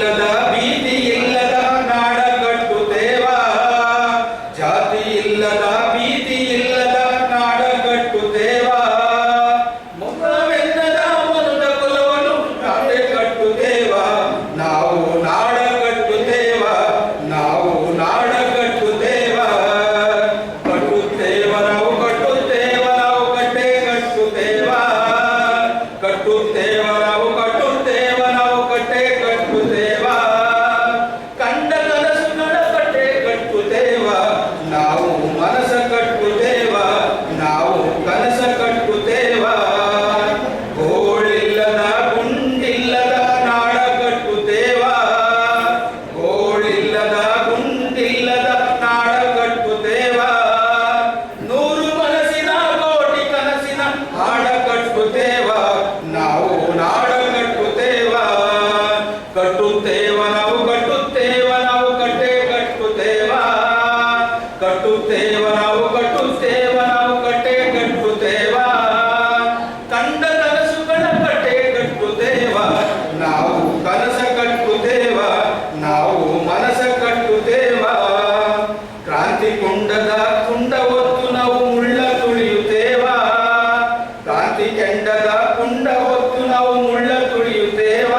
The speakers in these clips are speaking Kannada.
ಇಲ್ಲದ ಭೀತಿ ಇಲ್ಲದ ನಾಡ ಕಟ್ಟುತ್ತೇವ ಜಾತಿ ಇಲ್ಲದ ಭೀತಿ ಇಲ್ಲದ ನಾಡ ಕಟ್ಟುತ್ತೇವ ಮುಖವೆನ್ನದ ಮನುದ ಕುಲವನ್ನು ನಾಡೆ ಕಟ್ಟುತ್ತೇವ ನಾವು ನಾಡ ಕಟ್ಟುತ್ತೇವ ನಾವು ನಾಡ ಕಟ್ಟುತ್ತೇವ ಕಟ್ಟುತ್ತೇವ ನಾವು ಕಟ್ಟುತ್ತೇವ ನಾವು ಕಟ್ಟೆ ಕಟ್ಟುತ್ತೇವ ಕಟ್ಟುತ್ತೇವ ನಾವು ಕಟ್ಟುತ್ತೇವ ನಾವು ಕಟ್ಟೆ ಕಟ್ಟುತ್ತೇವ ಕಂಡ ಕನಸುಗಳ ಕಟ್ಟೆ ಕಟ್ಟುತ್ತೇವ ನಾವು ಮನಸ ಕಟ್ಟುತ್ತೇವ ನಾವು ಕನಸ ಕಟ್ಟುತ್ತೇವ ಗೋಳಿಲ್ಲದ ಗುಂಡಿಲ್ಲದ ನಾಡ ಕಟ್ಟುತ್ತೇವ ಗೋಳಿಲ್ಲದ ಗುಂಡಿಲ್ಲದ ನಾಡ ಕಟ್ಟುತ್ತೇವ ನೂರು ಮನಸ್ಸಿನ ಕೋಟಿ ಕನಸಿನ ಹಾಡ ಕಟ್ಟುತ್ತೇವ ನಾವು ನಾಡ ಕಟ್ಟುತ್ತೇವ ಕಟ್ಟುತ್ತೇವ ನಾವು ಕಟ್ಟುತ್ತೇವ ನಾವು ಕಟ್ಟೆ ಕಟ್ಟುತ್ತೇವ ಕಟ್ಟುತ್ತೇವ ನಾವು ಕಟ್ಟುತ್ತೇವ ನಾವು ಕಟ್ಟೆ ಕಟ್ಟುತ್ತೇವ ಕಂಡ ಕನಸುಗಳ ಕಟ್ಟೆ ಕಟ್ಟುತ್ತೇವ ನಾವು ಕನಸ ಕಟ್ಟುತ್ತೇವ ನಾವು ಮನಸ ಕಟ್ಟುತ್ತೇವ ಕ್ರಾಂತಿ ಕುಂಡದ ಕುಂಡ ಹೊತ್ತು ನಾವು ಮುಳ್ಳ ತುಳಿಯುತ್ತೇವ ಕ್ರಾಂತಿ ಕೆಂಡದ ಕುಂಡ ಹೊತ್ತು ನಾವು ಮುಳ್ಳ ತುಳಿಯುತ್ತೇವ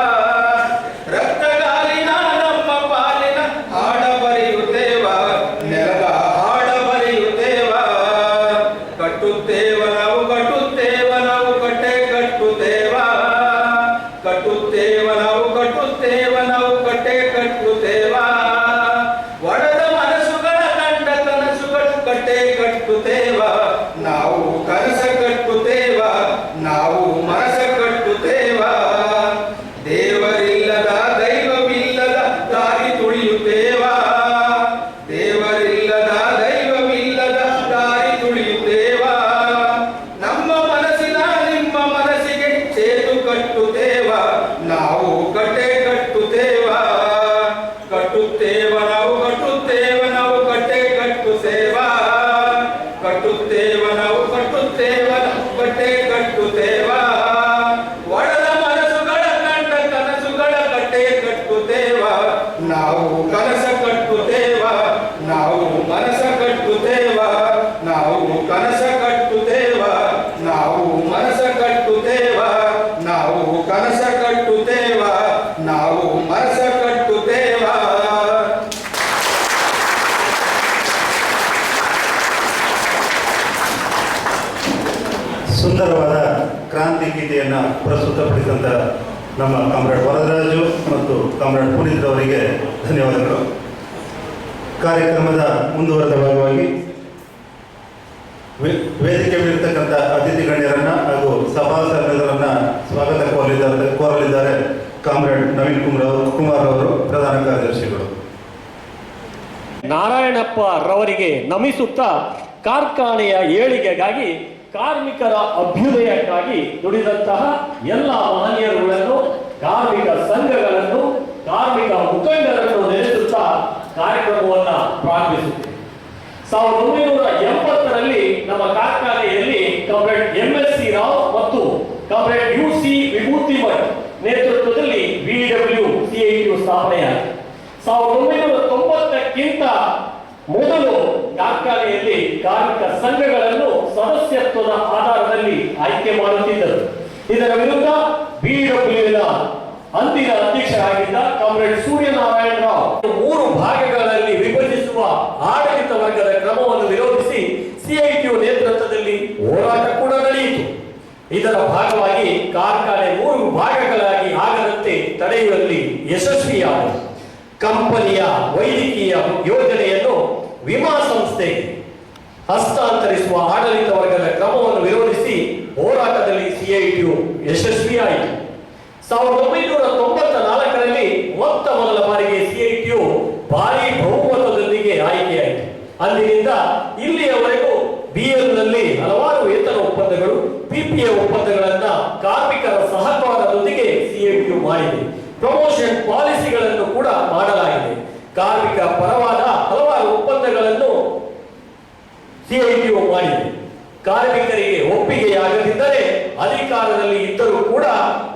ರಕ್ತಗಾಲಿನ ನಮ್ಮ ಪಾಲಿನ ಹಾಡ ಬರೆಯುತ್ತೇವ ನೆಲದ ಹಾಡ ಬರೆಯುತ್ತೇವ ಕಟ್ಟುತ್ತೇವ ನಾವು ಕಟ್ಟುತ್ತೇವ ನಾವು ಕಟ್ಟೆ ಕಟ್ಟುತ್ತೇವ ಕಟ್ಟುತ್ತೇವ ನಾವು ಕಟ್ಟುತ್ತೇವ ನಾವು ಕಟ್ಟೆ ಕಟ್ಟುತ್ತೇವ ಒಡೆದ ಮನಸ್ಸುಗಳ ಕಂಡ ಕನಸುಗಳ ಕಟ್ಟೆ ಕಟ್ಟುತ್ತೇವ ನಾವು ಕನಸ ಕಟ್ಟುತ್ತೇವ ನಾವು ಮನಸ ಕಟ್ಟುತ್ತೇವ ದೇವರಿಲ್ಲದ ದೈವವಿಲ್ಲದ ದಾರಿ ತುಳಿಯುತ್ತೇವ ದೇವರಿಲ್ಲದ ದೈವವಿಲ್ಲದ ದಾರಿ ತುಳಿಯುತ್ತೇವ ನಮ್ಮ ಮನಸ್ಸಿನ ನಿಮ್ಮ ಮನಸ್ಸಿಗೆ ಸೇತು ಕಟ್ಟುತ್ತೇವ ನಾವು ಕಟ್ಟೆ ಕಟ್ಟುತ್ತೇವ ಕಟ್ಟುತ್ತೇವ ನಾವು ಕಟ್ಟುತ್ತೇವ ನಾವು ಕಟ್ಟೆ ಕಟ್ಟುತ್ತೇವ ಕಟ್ಟುತ್ತೇವ ನಾವು ಕಟ್ಟುತ್ತೇವ ನಾವು ಕಟ್ಟೆ ಕಟ್ಟುತ್ತೇವ ಒಡೆದ ಮನಸ್ಸುಗಳ ಕಂಡ ಕನಸುಗಳ ಕಟ್ಟೆ ಕಟ್ಟುತ್ತೇವ ನಾವು ಕನಸ ಕಟ್ಟುತ್ತೇವ ನಾವು ಮನಸ ಕಟ್ಟುತ್ತೇವ ನಾವು ಕನಸ ಕಟ್ಟುತ್ತೇವ ನಾವು ಮನಸ ಕಟ್ಟುತ್ತೇವ ನಾವು ಕನಸ ಕಟ್ಟುತ್ತೇವ ನಾವು ಮನಸ ಕಟ್ಟುತ್ತೇವ. ಸುಂದರವಾದ ಕ್ರಾಂತಿ ಗೀತೆಯನ್ನು ಪ್ರಸ್ತುತಪಡಿಸಿದಂಥ ನಮ್ಮ ಕಾಮ್ರೇಡ್ ವರದರಾಜು ಮತ್ತು ಕಾಮ್ರೇಡ್ ಪುನೀತ್ ಅವರಿಗೆ ಧನ್ಯವಾದಗಳು. ಕಾರ್ಯಕ್ರಮದ ಮುಂದುವರೆದ ಭಾಗವಾಗಿ ವೇದಿಕೆ ಮೇಲಿರ್ತಕ್ಕಂಥ ಅತಿಥಿ ಗಣ್ಯರನ್ನು ಹಾಗೂ ಸಭಾಸದರನ್ನು ಸ್ವಾಗತ ಕೋರಲಿದ್ದಾರೆ ಕಾಮ್ರೇಡ್ ನವೀನ್ ಕುಮಾರ್ ಅವರು, ಪ್ರಧಾನ ಕಾರ್ಯದರ್ಶಿಗಳು. ನಾರಾಯಣಪ್ಪ ರವರಿಗೆ ನಮಿಸುತ್ತಾ ಕಾರ್ಖಾನೆಯ ಏಳಿಗೆಗಾಗಿ ಕಾರ್ಮಿಕರ ಅಭ್ಯುದಯಕ್ಕಾಗಿ ದುಡಿದಂತಹ ಎಲ್ಲ ಮಹನೀಯರುಗಳನ್ನು, ಕಾರ್ಮಿಕ ಸಂಘಗಳನ್ನು, ಕಾರ್ಮಿಕ ಮುಖಂಡರನ್ನು ನೆನೆಸುತ್ತಾ ಕಾರ್ಯಕ್ರಮವನ್ನು ಪ್ರಾರಂಭಿಸುತ್ತೇವೆ. 1980ರಲ್ಲಿ ನಮ್ಮ ಕಾರ್ಖಾನೆಯಲ್ಲಿ ಕಾಮ್ರೇಡ್ MSC ರಾವ್ ಮತ್ತು ಕಾಮ್ರೇಡ್ UC ವಿಭೂತಿ ಭಟ್ ನೇತೃತ್ವದಲ್ಲಿ VWCITU ಸ್ಥಾಪನೆಯಾಗಿದೆ. 1990ಕ್ಕಿಂತ ಮೊದಲು ಕಾರ್ಖಾನೆಯಲ್ಲಿ ಕಾರ್ಮಿಕ ಸಂಘಗಳನ್ನು ಸದಸ್ಯತ್ವದ ಆಧಾರದಲ್ಲಿ ಆಯ್ಕೆ ಮಾಡುತ್ತಿದ್ದರು. ಇದರ ವಿರುದ್ಧ BWನ ಅಂದಿನ ಅಧ್ಯಕ್ಷರಾಗಿದ್ದ ಕಾಮ್ರೇಡ್ ಸೂರ್ಯನಾರಾಯಣ ರಾವ್ 3 ಭಾಗಗಳಲ್ಲಿ ವಿಭಜಿಸುವ ಆಡಳಿತ ವರ್ಗದ ಕ್ರಮವನ್ನು ವಿರೋಧಿಸಿ CITU ನೇತೃತ್ವದಲ್ಲಿ ಹೋರಾಟ ಕೂಡ ನಡೆಯಿತು. ಇದರ ಭಾಗವಾಗಿ ಕಾರ್ಖಾನೆ 3 ಭಾಗಗಳಾಗಿ ಆಗದಂತೆ ತಡೆಯುವಲ್ಲಿ ಯಶಸ್ವಿಯಾಯಿತು. ಕಂಪನಿಯ ವೈದ್ಯಕೀಯ ಯೋಜನೆಯನ್ನು ವಿಮಾ ಸಂಸ್ಥೆಗೆ ಹಸ್ತಾಂತರಿಸುವ ಆಡಳಿತ ವರ್ಗದ ಕ್ರಮವನ್ನು ವಿರೋಧಿಸಿ ಹೋರಾಟದಲ್ಲಿ CITU ಯಶಸ್ವಿಯಾಯಿತು. 1994ರಲ್ಲಿ ಮೊತ್ತ ಮೊದಲ ಬಾರಿಗೆ CITU ಭಾರಿ ಬಹುಮತದೊಂದಿಗೆ ಆಯ್ಕೆಯಾಯಿತು. ಅಂದಿನಿಂದ ಇಲ್ಲಿಯವರೆಗೂ BLನಲ್ಲಿ ಹಲವಾರು ವೇತನ ಒಪ್ಪಂದಗಳು, PPA ಒಪ್ಪಂದಗಳನ್ನು ಕಾರ್ಮಿಕರ ಸಹಕಾರದೊಂದಿಗೆ CITU ಮಾಡಿದೆ. ಪ್ರಮೋಷನ್ ಪಾಲಿಸಿಗಳನ್ನು ಕೂಡ ಮಾಡಲಾಗಿದೆ. ಕಾರ್ಮಿಕ ಪರವಾದ ಹಲವಾರು ಒಪ್ಪಂದಗಳನ್ನು CITU ಮಾಡಿದೆ. ಕಾರ್ಮಿಕರಿಗೆ ಒಪ್ಪಿಗೆಯಾಗದಿದ್ದರೆ ಅಧಿಕಾರದಲ್ಲಿ ಇದ್ದರೂ ಕೂಡ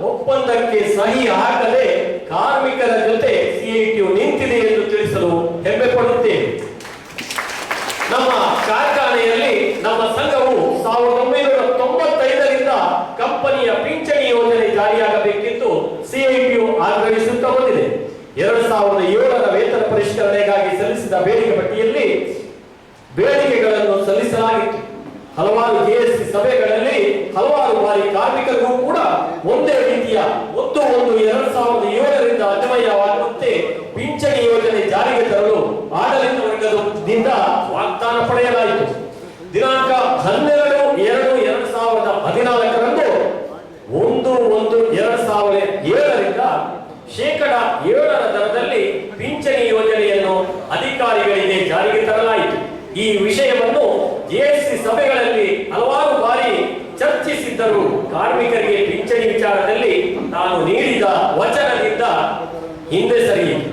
ಒಪ್ಪಂದಕ್ಕೆ ಸಹಿ ಹಾಕದೆ ಕಾರ್ಮಿಕರ ಜೊತೆ 2007ರ ವೇತನ ಪರಿಷ್ಕರಣೆಗಾಗಿ ಸಲ್ಲಿಸಿದ ಬೇಡಿಕೆ ಪಟ್ಟಿಯಲ್ಲಿ ಬೇಡಿಕೆಗಳನ್ನು ಸಲ್ಲಿಸಲಾಗಿತ್ತು. ಹಲವಾರು ಜೆಎಸ್ಸಿ ಸಭೆಗಳಲ್ಲಿ ಹಲವಾರು ಬಾರಿ ಕಾರ್ಮಿಕರಿಗೂ ಕೂಡ ಒಂದೇ ರೀತಿಯ 1/1/2007ರಿಂದ ಅನ್ವಯವಾಗುವಂತೆ ಪಿಂಚಣಿ ಯೋಜನೆ ಜಾರಿಗೆ ತರಲು ಆಡಳಿತ ವರ್ಗದಿಂದ ವಾಗ್ದಾನ ಪಡೆಯಲಾಯಿತು. ದಿನಾಂಕ 12/2/2014ರಂದು 1/1/2007ರಿಂದ ಶೇಕಡ 7ರ ದರದಲ್ಲಿ ಪಿಂಚಣಿ ಯೋಜನೆಯನ್ನು ಅಧಿಕಾರಿಗಳಿಗೆ ಜಾರಿಗೆ ತರಲಾಯಿತು. ಈ ವಿಷಯವನ್ನು ಜೆಎಸ್ಸಿ ಸಭೆಗಳಲ್ಲಿ ಹಲವಾರು ಬಾರಿ ಚರ್ಚಿಸಿದ್ದರೂ ಕಾರ್ಮಿಕರಿಗೆ ಪಿಂಚಣಿ ವಿಚಾರದಲ್ಲಿ ನಾನು ನೀಡಿದ ವಚನದಿಂದ ಹಿಂದೆ ಸರಿಯಿತು.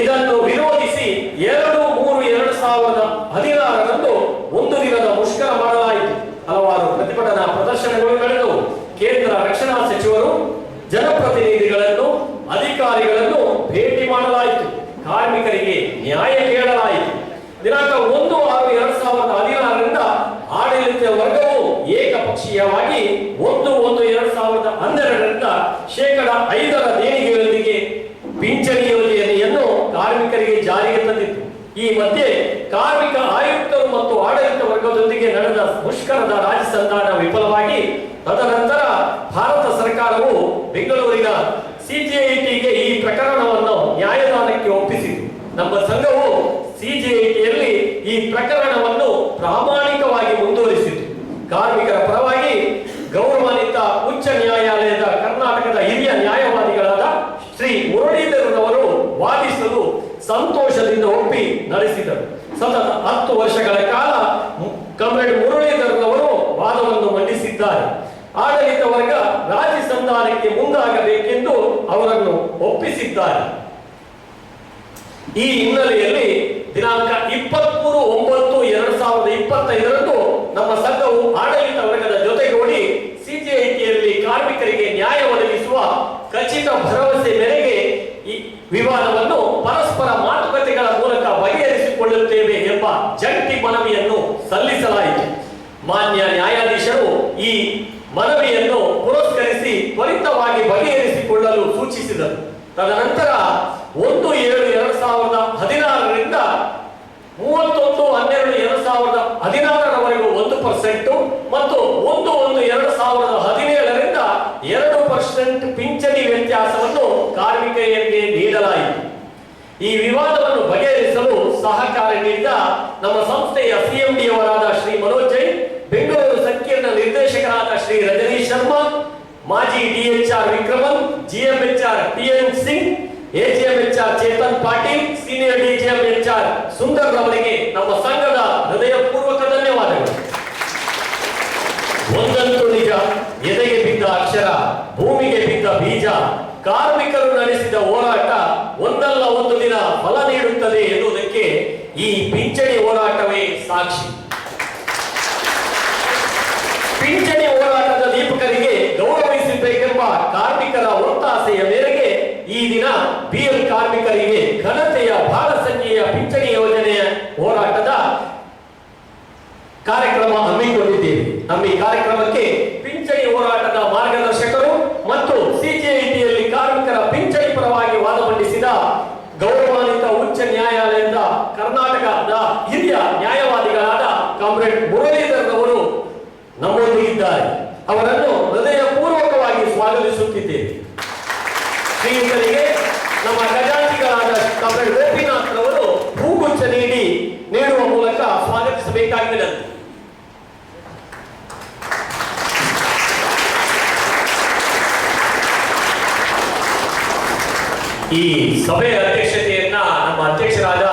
ಇದನ್ನು ವಿರೋಧಿಸಿ 2/3/2016ರಂದು ಒಂದು ದಿನದ ಮುಷ್ಕರ ಮಾಡಲಾಯಿತು. ಹಲವಾರು ಪ್ರತಿಭಟನಾ ಪ್ರದರ್ಶನಗಳು ನಡೆದವು. ಕೇಂದ್ರ ರಕ್ಷಣಾ ಸಚಿವರು, ಜನಪ್ರತಿನಿಧಿಗಳನ್ನು, ಅಧಿಕಾರಿಗಳನ್ನು ಭೇಟಿ ಮಾಡಲಾಯಿತು. ಕಾರ್ಮಿಕರಿಗೆ ನ್ಯಾಯ ಕೇಳಲಾಯಿತು. ದಿನಾಂಕ 1/6/2016ರಿಂದ ಆಡಳಿತ ವರ್ಗವು ಏಕಪಕ್ಷೀಯವಾಗಿ 1/1/2012ರಿಂದ ಶೇಕಡ 5ರ ದೇಣಿಗೆಯೊಂದಿಗೆ ಪಿಂಚಣಿ ಯೋಜನೆಯನ್ನು ಕಾರ್ಮಿಕರಿಗೆ ಜಾರಿಗೆ ತಂದಿತ್ತು. ಈ ಮಧ್ಯೆ ಕಾರ್ಮಿಕ ಆಯುಕ್ತರು ಮತ್ತು ಆಡಳಿತ ವರ್ಗದೊಂದಿಗೆ ನಡೆದ ಮುಷ್ಕರದ ರಾಜ್ಯ ಸಂಧಾನ ವಿಫಲವಾಗಿ ತದನಂತರ ಭಾರತ ಸರ್ಕಾರವು ಬೆಂಗಳೂರಿನ ಸಿಜೆಐಟಿಗೆ ಈ ಪ್ರಕರಣವನ್ನು ನ್ಯಾಯದಾನಕ್ಕೆ ಒಪ್ಪಿಸಿತು. ನಮ್ಮ ಸಂಘವು ಸಿಜೆಐಟಿಯಲ್ಲಿ ಈ ಪ್ರಕರಣವನ್ನು ಪ್ರಾಮಾಣಿಕವಾಗಿ ಮುಂದುವರಿಸಿತು. ಕಾರ್ಮಿಕರ ಪರವಾಗಿ ಗೌರವಾನ್ವಿತ ಉಚ್ಚ ನ್ಯಾಯಾಲಯದ ಕರ್ನಾಟಕದ ಹಿರಿಯ ನ್ಯಾಯವಾದಿಗಳಾದ ಶ್ರೀ ಮುರಳೀಧರ್ ಅವರು ವಾದಿಸಲು ಸಂತೋಷದಿಂದ ಒಪ್ಪಿ ನಡೆಸಿದರು. ಸತತ 10 ವರ್ಷಗಳ ಕಾಲ ಕಾಮ್ರೇಡ್ ಮುರಳೀಧರ್ ಅವರು ವಾದವನ್ನು ಮಂಡಿಸಿದ್ದಾರೆ. ಆಡಳಿತ ವರ್ಗ ರಾಜ್ಯ ಸಂಧಾನಕ್ಕೆ ಮುಂದಾಗಬೇಕೆಂದು ಅವರನ್ನು ಒಪ್ಪಿಸಿದ್ದಾರೆ. ಈ ಹಿನ್ನೆಲೆಯಲ್ಲಿ ದಿನಾಂಕ 23/9/2025ರಂದು ನಮ್ಮ ಸಂಘವು ಆಡಳಿತ ವರ್ಗದ ಜೊತೆಗೂಡಿ ಸಿಜೆಐಟಿಯಲ್ಲಿ ಕಾರ್ಮಿಕರಿಗೆ ನ್ಯಾಯ ಒದಗಿಸುವ ಖಚಿತ ಭರವಸೆ ಮೇರೆಗೆ ಈ ವಿವಾದವನ್ನು ಪರಸ್ಪರ ಮಾತುಕತೆಗಳ ಮೂಲಕ ಬಗೆಹರಿಸಿಕೊಳ್ಳುತ್ತೇವೆ ಎಂಬ ಜಂಟಿ ಮನವಿಯನ್ನು ಸಲ್ಲಿಸಲಾಯಿತು. ಮಾನ್ಯ ನ್ಯಾಯಾಧೀಶರು ಈ ಮನವಿಯನ್ನು ಪುರಸ್ಕರಿಸಿ ತ್ವರಿತವಾಗಿ ಬಗೆಹರಿಸಿಕೊಳ್ಳಲು ಸೂಚಿಸಿದರು. ತದನಂತರ 1/7/2016ರಿಂದ 31/12/2016ರವರೆಗೂ 1% ಮತ್ತು 1/1/2017ರಿಂದ 2% ಪಿಂಚಣಿ ವ್ಯತ್ಯಾಸವನ್ನು ಕಾರ್ಮಿಕರಿಗೆ ನೀಡಲಾಯಿತು. ಈ ವಿವಾದವನ್ನು ಬಗೆಹರಿಸಲು ಸಹಕಾರ ನೀಡಿದ ನಮ್ಮ ಸಂಸ್ಥೆಯ ಸಿಎಂಡಿ ಅವರಾದ ಶ್ರೀ ಮನೋಜ್ ಜೈನ್, ಬೆಂಗಳೂರು ಸಂಕೀರ್ಣ ನಿರ್ದೇಶಕರಾದ ಶ್ರೀ ರಜನೀಶ್ ಶರ್ಮಾ, ಮಾಜಿ ಡಿಎಚ್ಆರ್ ವಿಕ್ರಮನ್, ಜಿಎಂಎಚ್ಆರ್ ಟಿಎನ್ ಸಿಂಗ್, ಎಜಿಎಂಎಚ್ಆರ್ ಚೇತನ್ ಪಾಟೀಲ್, ಸೀನಿಯರ್ ಡಿಜಿಎಂಎಚ್ಆರ್ ಸುಂದರ್ ಅವರಿಗೆ ನಮ್ಮ ಸಂಘದ ಹೃದಯಪೂರ್ವಕ ಧನ್ಯವಾದಗಳು. ಒಂದಂತೂ ನಿಜ, ಎದೆಗೆ ಬಿದ್ದ ಅಕ್ಷರ, ಭೂಮಿಗೆ ಬಿದ್ದ ಬೀಜ, ಕಾರ್ಮಿಕರು ನಡೆಸಿದ ಹೋರಾಟ ಒಂದಲ್ಲ ಒಂದು ದಿನ ಫಲ ನೀಡುತ್ತದೆ ಎನ್ನುವುದಕ್ಕೆ ಈ ಪಿಂಚಣಿ ಹೋರಾಟವೇ ಸಾಕ್ಷಿ. ಪಿಂಚಣಿ ಹೋರಾಟದ ದೀಪಕರಿಗೆ ಗೌರವಿಸಬೇಕೆಂಬ ಕಾರ್ಮಿಕರ ಒತ್ತಾಸೆಯ ಮೇರೆಗೆ ಈ ದಿನ ಬಿಎಲ್ ಕಾರ್ಮಿಕರಿಗೆ ಘನತೆಯ ಬಹಳ ಸಂಖ್ಯೆಯ ಪಿಂಚಣಿ ಯೋಜನೆಯ ಹೋರಾಟದ ಕಾರ್ಯಕ್ರಮ ಹಮ್ಮಿಕೊಂಡಿದ್ದೇವೆ. ನಮ್ಮ ಈ ಕಾರ್ಯಕ್ರಮಕ್ಕೆ ಪಿಂಚಣಿ ಹೋರಾಟದ ಮಾರ್ಗದರ್ಶಕರು ಮತ್ತು ಸಿಜೆಐಟಿಯಲ್ಲಿ ಕಾರ್ಮಿಕರ ಪಿಂಚಣಿ ಪರವಾಗಿ ವಾದ ಮಂಡಿಸಿದ ಗೌರವಾನ್ವಿತ ಉಚ್ಚ ನ್ಯಾಯಾಲಯದ ಕರ್ನಾಟಕದ ಹಿರಿಯ ನ್ಯಾಯವಾದಿಗಳಾದ ಕಾಮ್ರೇಡ್ ಮುರಳೀಧರ್ ಅವರು ನಮ್ಮೊಂದಿಗಿದ್ದಾರೆ. ಅವರನ್ನು ಹೃದಯಪೂರ್ವಕವಾಗಿ ಸ್ವಾಗತಿಸುತ್ತಿದ್ದೇವೆ. ಶ್ರೀಯುತರಿಗೆ ನಮ್ಮ ಖಜಾಂಚಿಗಳಾದ ಕಾಮ್ರೇಡ್ ಗೋಪಿನಾಥ್ ರವರು ಹೂಗುಚ್ಛ ನೀಡುವ ಮೂಲಕ ಸ್ವಾಗತಿಸಬೇಕಾಗಿದೆ. ಈ ಸಭೆಯ ಅಧ್ಯಕ್ಷತೆಯನ್ನ ನಮ್ಮ ಅಧ್ಯಕ್ಷರಾದ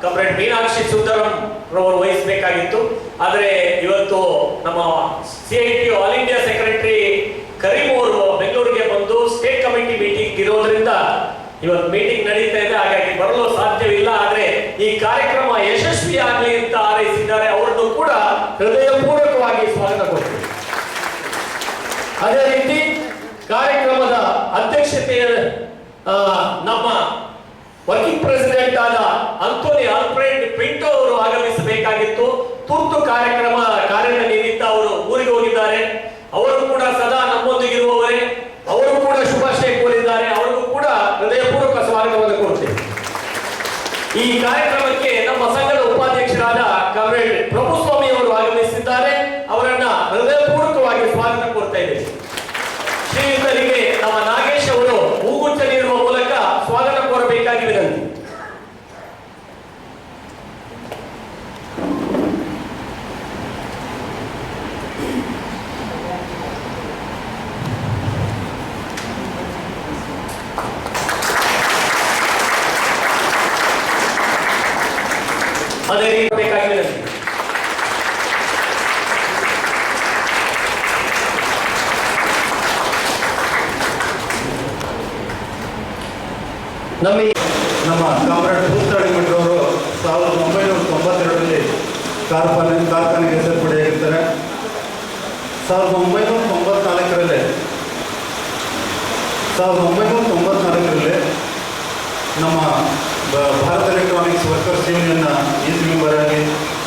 ಕಾಮ್ರೇಡ್ ಮೀನಾಕ್ಷಿ ಸುಂದರಂ ರವರು ವಹಿಸಬೇಕಾಗಿತ್ತು. ಆದರೆ ಇವತ್ತು ನಮ್ಮ CIT all India secretary Karim ಅವರು ಬೆಂಗಳೂರಿಗೆ ಬಂದು ಸ್ಟೇಟ್ ಕಮಿಟಿ ಮೀಟಿಂಗ್ ಇರೋದ್ರಿಂದ ಇವತ್ತು ಮೀಟಿಂಗ್ ನಡೀತಾ ಇದೆ, ಹಾಗಾಗಿ ಬರಲು ಸಾಧ್ಯವಿಲ್ಲ. ಆದ್ರೆ ಈ ಕಾರ್ಯಕ್ರಮ ಯಶಸ್ವಿಯಾಗಲಿ ಅಂತ ಹಾರೈಸಿದ್ದಾರೆ. ಅವರನ್ನು ಕೂಡ ಹೃದಯಪೂರ್ವಕವಾಗಿ ಸ್ವಾಗತ ಕೊಡ್ತೀವಿ. ಅದೇ ರೀತಿ ಕಾರ್ಯಕ್ರಮದ ಅಧ್ಯಕ್ಷತೆಯ ನಮ್ಮ ವರ್ಕಿಂಗ್ ಪ್ರೆಸಿಡೆಂಟ್ ಆದ ಅಂತೋನಿ ಆಲ್ಫ್ರೆಡ್ ಪಿಂಟೋ ಅವರು ಆಗಮಿಸಬೇಕಾಗಿತ್ತು. ತುರ್ತು ಕಾರ್ಯದ ನಿಮಿತ್ತ ಅವರು ಊರಿಗೆ ಹೋಗಿದ್ದಾರೆ. ಅವರು ಕೂಡ ಸದಾ ನಮ್ಮೊಂದಿಗಿರುವವರೇ. ಅವರು ಕೂಡ ಶುಭಾಶಯ ಕೋರಿದ್ದಾರೆ. ಅವರಿಗೂ ಕೂಡ ಹೃದಯಪೂರ್ವಕ ಸ್ವಾಗತವನ್ನು ಕೊಡ್ತೇವೆ. ಈ ಕಾರ್ಯಕ್ರಮಕ್ಕೆ ನಮ್ಮ ಸಂಘದ ಉಪಾಧ್ಯಕ್ಷರಾದ ಕಾಮ್ರೇಡ್ ಪ್ರಭುಸ್ವಾಮಿ ಅವರು ಆಗಮಿಸಿದ್ದಾರೆ. ಅವರನ್ನ ಹೃದಯಪೂರ್ವಕವಾಗಿ ಸ್ವಾಗತ ಕೋರ್ತಾ ಇದ್ದೇವೆ. ಶ್ರೀಯುತರಿಗೆ ನಮ್ಮ ನಾಗೇಶ್ ಅವರು ಹೂಗುಚ್ಛ ನೀಡುವ ಮೂಲಕ ಸ್ವಾಗತ ಕೋರಬೇಕಾಗಿ ವಿನಂತಿ. ಅದೇ ರೀತಿ ಬೇಕಾಗಿ ವಿನಂತಿ. ನಮ್ಮ ಕಾಮ್ರೇಡ್ ಭೂತಾಳಿ ಮಠರವರು 1992ರಲ್ಲಿ ಕಾರ್ಖಾನೆಗೆ ಸೇರ್ಪಡೆಯಾಗಿರ್ತಾರೆ. 1994ರಲ್ಲಿ ನಮ್ಮ ಭಾರತ್ ಎಲೆಕ್ಟ್ರಾನಿಕ್ಸ್ ವರ್ಕರ್ಸ್ ಯೂನಿಯನ್ನ ಈಸಿ ಮೆಂಬರ್ ಆಗಿ,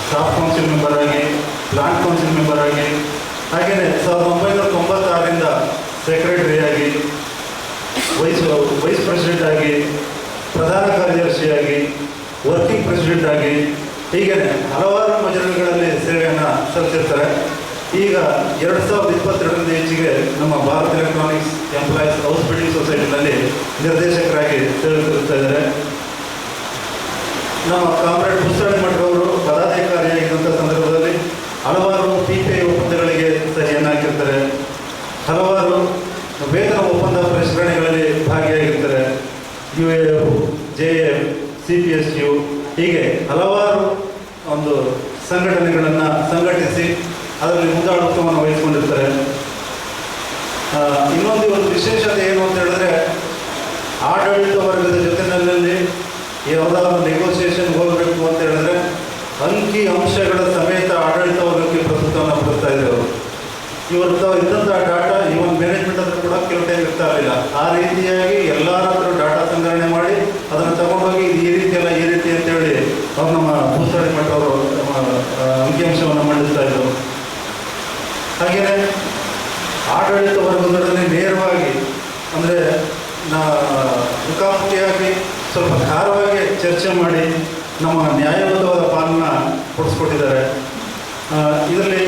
ಸ್ಟಾಫ್ ಕೌನ್ಸಿಲ್ ಮೆಂಬರ್ ಆಗಿ, ಪ್ಲಾಂಟ್ ಕೌನ್ಸಿಲ್ ಮೆಂಬರ್ ಆಗಿ, ಹಾಗೆಯೇ 1996ರಿಂದ ಸೆಕ್ರೆಟರಿ ಆಗಿ, ವೈಸ್ ಪ್ರೆಸಿಡೆಂಟ್ ಆಗಿ, ಪ್ರಧಾನ ಕಾರ್ಯದರ್ಶಿಯಾಗಿ, ವರ್ಕಿಂಗ್ ಪ್ರೆಸಿಡೆಂಟ್ ಆಗಿ, ಹೀಗೆ ಹಲವಾರು ಮಜಲುಗಳಲ್ಲಿ ಸೇವೆಯನ್ನು ಸಲ್ಲಿಸಿರ್ತಾರೆ. ಈಗ 2022ರಿಂದ ಈಚೆಗೆ ನಮ್ಮ Bharat electronics employees house building ಸೊಸೈಟಿನಲ್ಲಿ ನಿರ್ದೇಶಕರಾಗಿ ಸೇರಿಸ್ತಾ ಇದ್ದಾರೆ. ನಮ್ಮ ಕಾಮ್ರೇಡ್ ಭೂತಾಳಿ ಮಠರವರು ಪದಾಧಿಕಾರಿಯಾಗಿದ್ದಂಥ ಸಂದರ್ಭದಲ್ಲಿ ಹಲವಾರು PPI ಒಪ್ಪಂದಗಳಿಗೆ ಸಹಿಯನ್ನು ಹಾಕಿರ್ತಾರೆ. ಹಲವಾರು ವೇತನ ಒಪ್ಪಂದ ಪರಿಷ್ಕರಣೆಗಳಲ್ಲಿ ಭಾಗಿಯಾಗಿರ್ತಾರೆ. UAF, JF, CPSU ಹೀಗೆ ಹಲವಾರು ಒಂದು ಸಂಘಟನೆಗಳನ್ನು ಸಂಘಟಿಸಿ ಅದರಲ್ಲಿ ಮುಂದಾಳತ್ವವನ್ನು ವಹಿಸಿಕೊಂಡಿರ್ತಾರೆ. ಇನ್ನೊಂದು ವಿಶೇಷತೆ ಏನು ಅಂತ ಹೇಳಿದ್ರೆ, ಆಡಳಿತ ವರ್ಗದ ಜೊತೆಯಲ್ಲಿ ಯಾವುದಾದ್ರು ನೆಗೋಸಿಯೇಷನ್ ಹೋಗಬೇಕು ಅಂತ ಹೇಳಿದ್ರೆ ಅಂಕಿ ಅಂಶಗಳ ಸಮೇತ ಆಡಳಿತ ವರ್ಗಕ್ಕೆ ಪ್ರಸ್ತುತವನ್ನು ಪಡಿಸ್ತಾ ಇದ್ದಾರೆ. ಇವತ್ತು ಇದ್ದಂಥ ಡಾಟಾ ಇವನ್ ಮ್ಯಾನೇಜ್ಮೆಂಟ್ ಹತ್ರ ಕೂಡ ಕೆಲವು ಟೈಮ್ ಇರ್ತಾ ಇರಲಿಲ್ಲ. ಆ ರೀತಿಯಾಗಿ ಎಲ್ಲರ ಹತ್ರ ಡಾಟಾ ಸಂಗ್ರಹಣೆ ಮಾಡಿ ಅದನ್ನು ತಗೊಂಡೋಗಿ ಈ ರೀತಿ ಅಂತೇಳಿ ಅವ್ರು ನಮ್ಮ ಭೂತಾಳಿ ಮಠ ಅವರು ಅಂಕಿಅಂಶವನ್ನು ಮಂಡಿಸ್ತಾ ಇದ್ದರು. ಹಾಗೆಯೇ ಆಡಳಿತ ವರ್ಗದೊಡನೆ ನೇರವಾಗಿ ಅಂದರೆ ಮುಖಾಮುಖಿಯಾಗಿ ಸ್ವಲ್ಪ ಖಾರವಾಗಿ ಚರ್ಚೆ ಮಾಡಿ ನಮ್ಮ ನ್ಯಾಯಬದ್ಧವಾದ ಪಾಲನ್ನ ಕೊಡಿಸ್ಕೊಟ್ಟಿದ್ದಾರೆ. ಇದರಲ್ಲಿ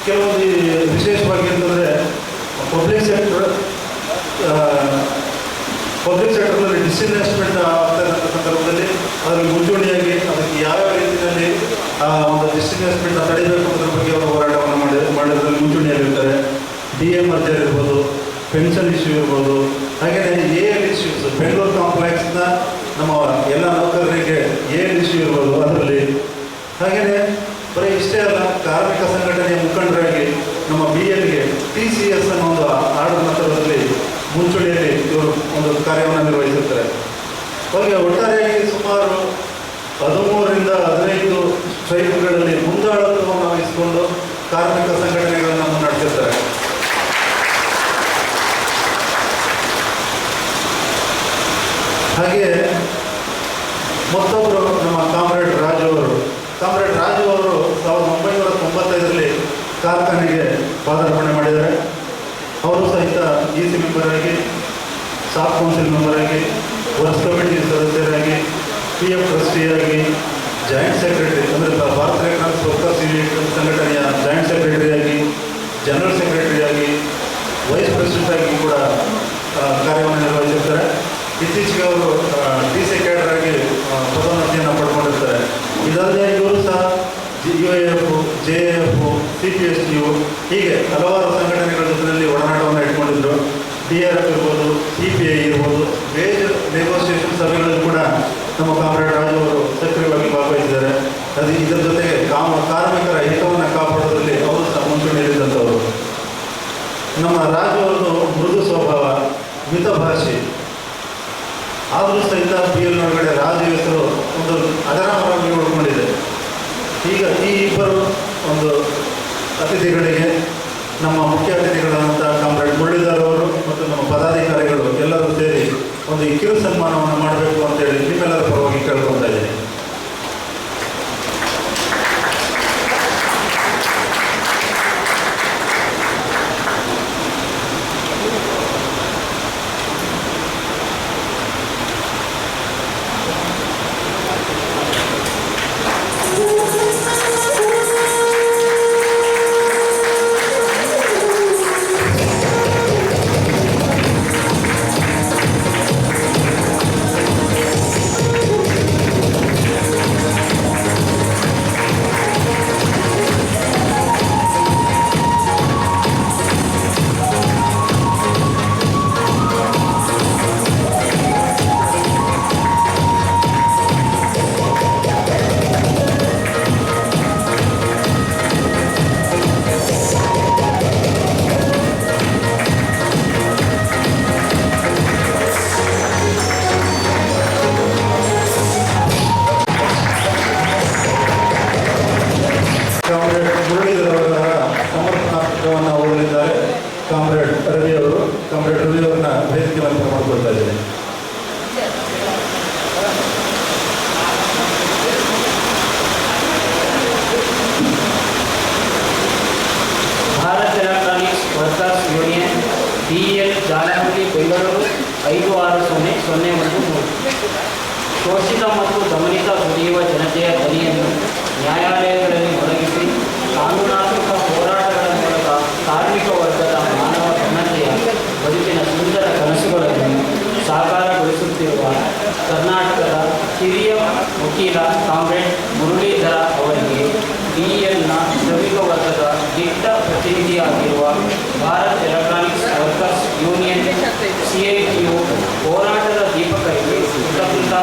ಕೆಲವೊಂದು ವಿಶೇಷವಾಗಿ ಅಂತಂದರೆ ಪಬ್ಲಿಕ್ ಸೆಕ್ಟರ್ನಲ್ಲಿ ಡಿಸ್ಇನ್ವೆಸ್ಟ್ಮೆಂಟ್ ಆಗ್ತಕ್ಕಂಥ ಸಂದರ್ಭದಲ್ಲಿ ಅದರಲ್ಲಿ ಮುಂಚೂಣಿಯಾಗಿ ಅದಕ್ಕೆ ಯಾವ್ಯಾವ ರೀತಿಯಲ್ಲಿ ಒಂದು ಡಿಸ್ಇನ್ವೆಸ್ಟ್ಮೆಂಟ್ ತಡೆಯಬೇಕು ಅನ್ನೋದ್ರ ಬಗ್ಗೆ ಅವರು ಹೋರಾಟವನ್ನು ಮಾಡೋದ್ರಲ್ಲಿ ಮುಂಚೂಣಿಯಾಗಿರ್ತಾರೆ. DA ಮರ್ಜರ್ ಇರ್ಬೋದು, ಪೆನ್ಷನ್ ಇಶ್ಯೂ ಇರ್ಬೋದು, ಹಾಗೆಯೇ AL ಇಶ್ಯೂಸ್, ಬೆಂಗಳೂರು ಕಾಂಪ್ಲೆಕ್ಸ್ನ ನಮ್ಮ ಎಲ್ಲ ನೌಕರರಿಗೆ AL ಇಶ್ಯೂ ಇರ್ಬೋದು ಅದರಲ್ಲಿ. ಹಾಗೆಯೇ ಬರೀ ಇಷ್ಟೇ ಅಲ್ಲ, ಕಾರ್ಮಿಕ ಸಂಘಟನೆಯ ಮುಖಂಡರಾಗಿ ನಮ್ಮ BLಗೆ TCS ಅನ್ನೋ ಒಂದು ಆರ್ಡರ್ನ ತರೋದ್ರಲ್ಲಿ ಮುಂಚೂಣಿಯಲ್ಲಿ ಇವರು ಒಂದು ಕಾರ್ಯವನ್ನು ನಿರ್ವಹಿಸುತ್ತಾರೆ. ಹಾಗೆ ಒಟ್ಟಾರೆಯಾಗಿ ಸುಮಾರು 13ರಿಂದ 15 ಸ್ಟ್ರೈಕ್ಗಳಲ್ಲಿ ಮುಂದಾಳತ್ವವನ್ನು ವಹಿಸಿಕೊಂಡು ಕಾರ್ಮಿಕ ಸಂಘಟನೆಗಳನ್ನು ಮುನ್ನಡೆಸಿರ್ತಾರೆ. ಹಾಗೆಯೇ ಮತ್ತೊಬ್ಬರು ನಮ್ಮ ಕಾಮ್ರೇಡ್ ರಾಜು ಅವರು 1995ರಲ್ಲಿ ಕಾರ್ಖಾನೆಗೆ ಪಾದಾರ್ಪಣೆ ಮಾಡಿದ್ದಾರೆ. ಅವರು ಸಹಿತ EC ಮೆಂಬರ್ ಆಗಿ, ಸ್ಟಾಫ್ ಕೌನ್ಸಿಲ್ ಮೆಂಬರ್ ಆಗಿ, ವರ್ಕ್ಸ್ ಕಮಿಟಿ ಸದಸ್ಯರಾಗಿ, PF ಟ್ರಸ್ಟಿಯಾಗಿ, ಜಾಯಿಂಟ್ ಸೆಕ್ರೆಟರಿ ಅಂದರೆ ಭಾರತ ಎಲೆಕ್ಟ್ರಾನಿಕ್ಸ್ ವರ್ಕರ್ಸ್ ಯೂನಿಯನ್ ಸಂಘಟನೆಯ ಜಾಯಿಂಟ್ ಸೆಕ್ರೆಟರಿಯಾಗಿ, ಜನರಲ್ ಸೆಕ್ರೆಟರಿಯಾಗಿ, ವೈಸ್ ಪ್ರೆಸಿಡೆಂಟ್ ಆಗಿ ಕೂಡ ಕಾರ್ಯವನ್ನು ನಿರ್ವಹಿಸಿರ್ತಾರೆ. ಇತ್ತೀಚೆಗೆ ಅವರು DC ಕ್ಯಾಡರ್ ಆಗಿ ಪದೋನ್ನತಿಯನ್ನು ಪಡ್ಕೊಂಡಿರ್ತಾರೆ. ಇದಲ್ಲದೆ ಇವರು ಸಹ UAF, JF, CPSU ಹೀಗೆ ಹಲವಾರು ಸಂಘಟನೆಗಳ ಜೊತೆಯಲ್ಲಿ ಒಡನಾಟವನ್ನು ಇಟ್ಕೊಂಡಿದ್ರು. DRF ಇರ್ಬೋದು, CPI ಇರ್ಬೋದು, ವೇಜ್ ನೆಗೋಸಿಯೇಷನ್ ಸಭೆಗಳಲ್ಲಿ ಕೂಡ ನಮ್ಮ ಕಾಮ್ರೇಡ್ ರಾಜು ಅವರು ಸಕ್ರಿಯವಾಗಿ ಭಾಗವಹಿಸಿದ್ದಾರೆ. ಇದರ ಜೊತೆಗೆ ಕಾರ್ಮಿಕರ ಹಿತವನ್ನು ಕಾಪಾಡೋದ್ರಲ್ಲಿ ಅವರು ಸಹ ಮುಂಚೂಣಿಯಲ್ಲಿದ್ದಂಥವರು. ನಮ್ಮ ರಾಜು ಅವರದು ಮೃದು ಸ್ವಭಾವ, ಮಿತಭಾಷೆ, ಆದರೂ ಸಹಿತ PL ಒಳಗಡೆ ರಾಜು ಹೆಸರು ಒಂದು ಅಜರಾಮರವಾಗಿ ಉಳ್ಕೊಂಡಿದೆ. ಈಗ ಈ ಇಬ್ಬರು ಒಂದು ಅತಿಥಿಗಳಿಗೆ, ನಮ್ಮ ಮುಖ್ಯ ಅತಿಥಿಗಳಾದಂಥ ಕಾಮ್ರೇಡ್ ಮುರಳೀಧರ್ ಅವರು ಮತ್ತು ನಮ್ಮ ಪದಾಧಿಕಾರಿಗಳು ಎಲ್ಲರೂ ಸೇರಿ ಒಂದು ಕಿರು ಸನ್ಮಾನವನ್ನು ಮಾಡಬೇಕು ಅಂತೇಳಿ ನಿಮ್ಮೆಲ್ಲರ ಪರವಾಗಿ ಕೇಳ್ಕೊತಾ ಇದ್ದೀನಿ. 560013. ಶೋಷಿತ ಮತ್ತು ದಮನಿತ ದುಡಿಯುವ ಜನತೆಯ ಧ್ವನಿಯನ್ನು ನ್ಯಾಯಾಲಯಗಳಲ್ಲಿ ಮೊಳಗಿಸಿ ಕಾನೂನಾತ್ಮಕ ಹೋರಾಟಗಳ ಮೂಲಕ ಕಾರ್ಮಿಕ ವರ್ಗದ ಮಾನವ ಘನತೆಯ ಬದುಕಿನ ಸುಂದರ ಕನಸುಗಳನ್ನು ಸಾಕಾರಗೊಳಿಸುತ್ತಿರುವ ಕರ್ನಾಟಕದ ಹಿರಿಯ ವಕೀಲ ಕಾಮ್ರೇಡ್ ಮುರಳೀಧರ ಅವರಿಗೆ DLನ ಶ್ರಮಿಕ ವರ್ಗದ ದಿಟ್ಟ ಪ್ರತಿನಿಧಿಯಾಗಿರುವ Bharat electronics workers union CITU ಹೋರಾಟದ ದೀಪಕರಿಗೆ ಕೃತಜ್ಞತಾ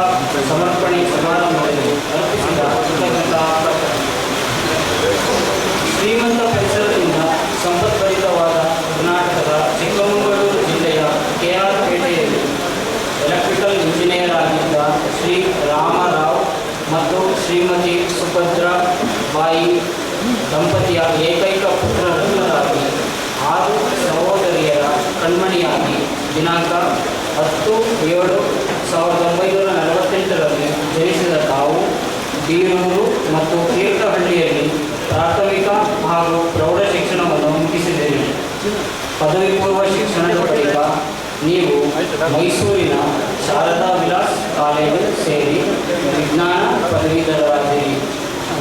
ಸಮರ್ಪಣೆ ಸಮಾರಂಭದಲ್ಲಿ ಅರ್ಪಿಸಿದ ಕೃತಜ್ಞತಾ ಪತ್ರ. ಶ್ರೀಮಂತ ಪರಿಸರದಿಂದ ಸಂಪದ್ಭರಿತವಾದ ಕರ್ನಾಟಕದ ಚಿಕ್ಕಮಗಳೂರು ಜಿಲ್ಲೆಯ KR ಪೇಟೆಯಲ್ಲಿ ಎಲೆಕ್ಟ್ರಿಕಲ್ ಇಂಜಿನಿಯರ್ ಆಗಿದ್ದ ಶ್ರೀ ರಾಮರಾವ್ ಮತ್ತು ಶ್ರೀಮತಿ ಸುಭದ್ರಾ ಬಾಯಿ ದಂಪತಿಯ ಏಕೈಕ ಪುತ್ರರತ್ನರಾಗಿ 6 ಸಹೋದರಿಯರ ಕಣ್ಮಣಿಯಾಗಿ ದಿನಾಂಕ 10/7/1948ರಲ್ಲಿ ಜನಿಸಿದ ತಾವು ಬೀರೂರು ಮತ್ತು ತೀರ್ಥಹಳ್ಳಿಯಲ್ಲಿ ಪ್ರಾಥಮಿಕ ಹಾಗೂ ಪ್ರೌಢ ಶಿಕ್ಷಣವನ್ನು ಮುಗಿಸಿದ್ದೀರಿ. ಪದವಿ ಪೂರ್ವ ಶಿಕ್ಷಣದ ಬಳಿಕ ನೀವು ಮೈಸೂರಿನ ಶಾರದಾ ವಿಲಾಸ್ ಕಾಲೇಜು ಸೇರಿ ವಿಜ್ಞಾನ ಪದವೀಧರರಾದಿರಿ.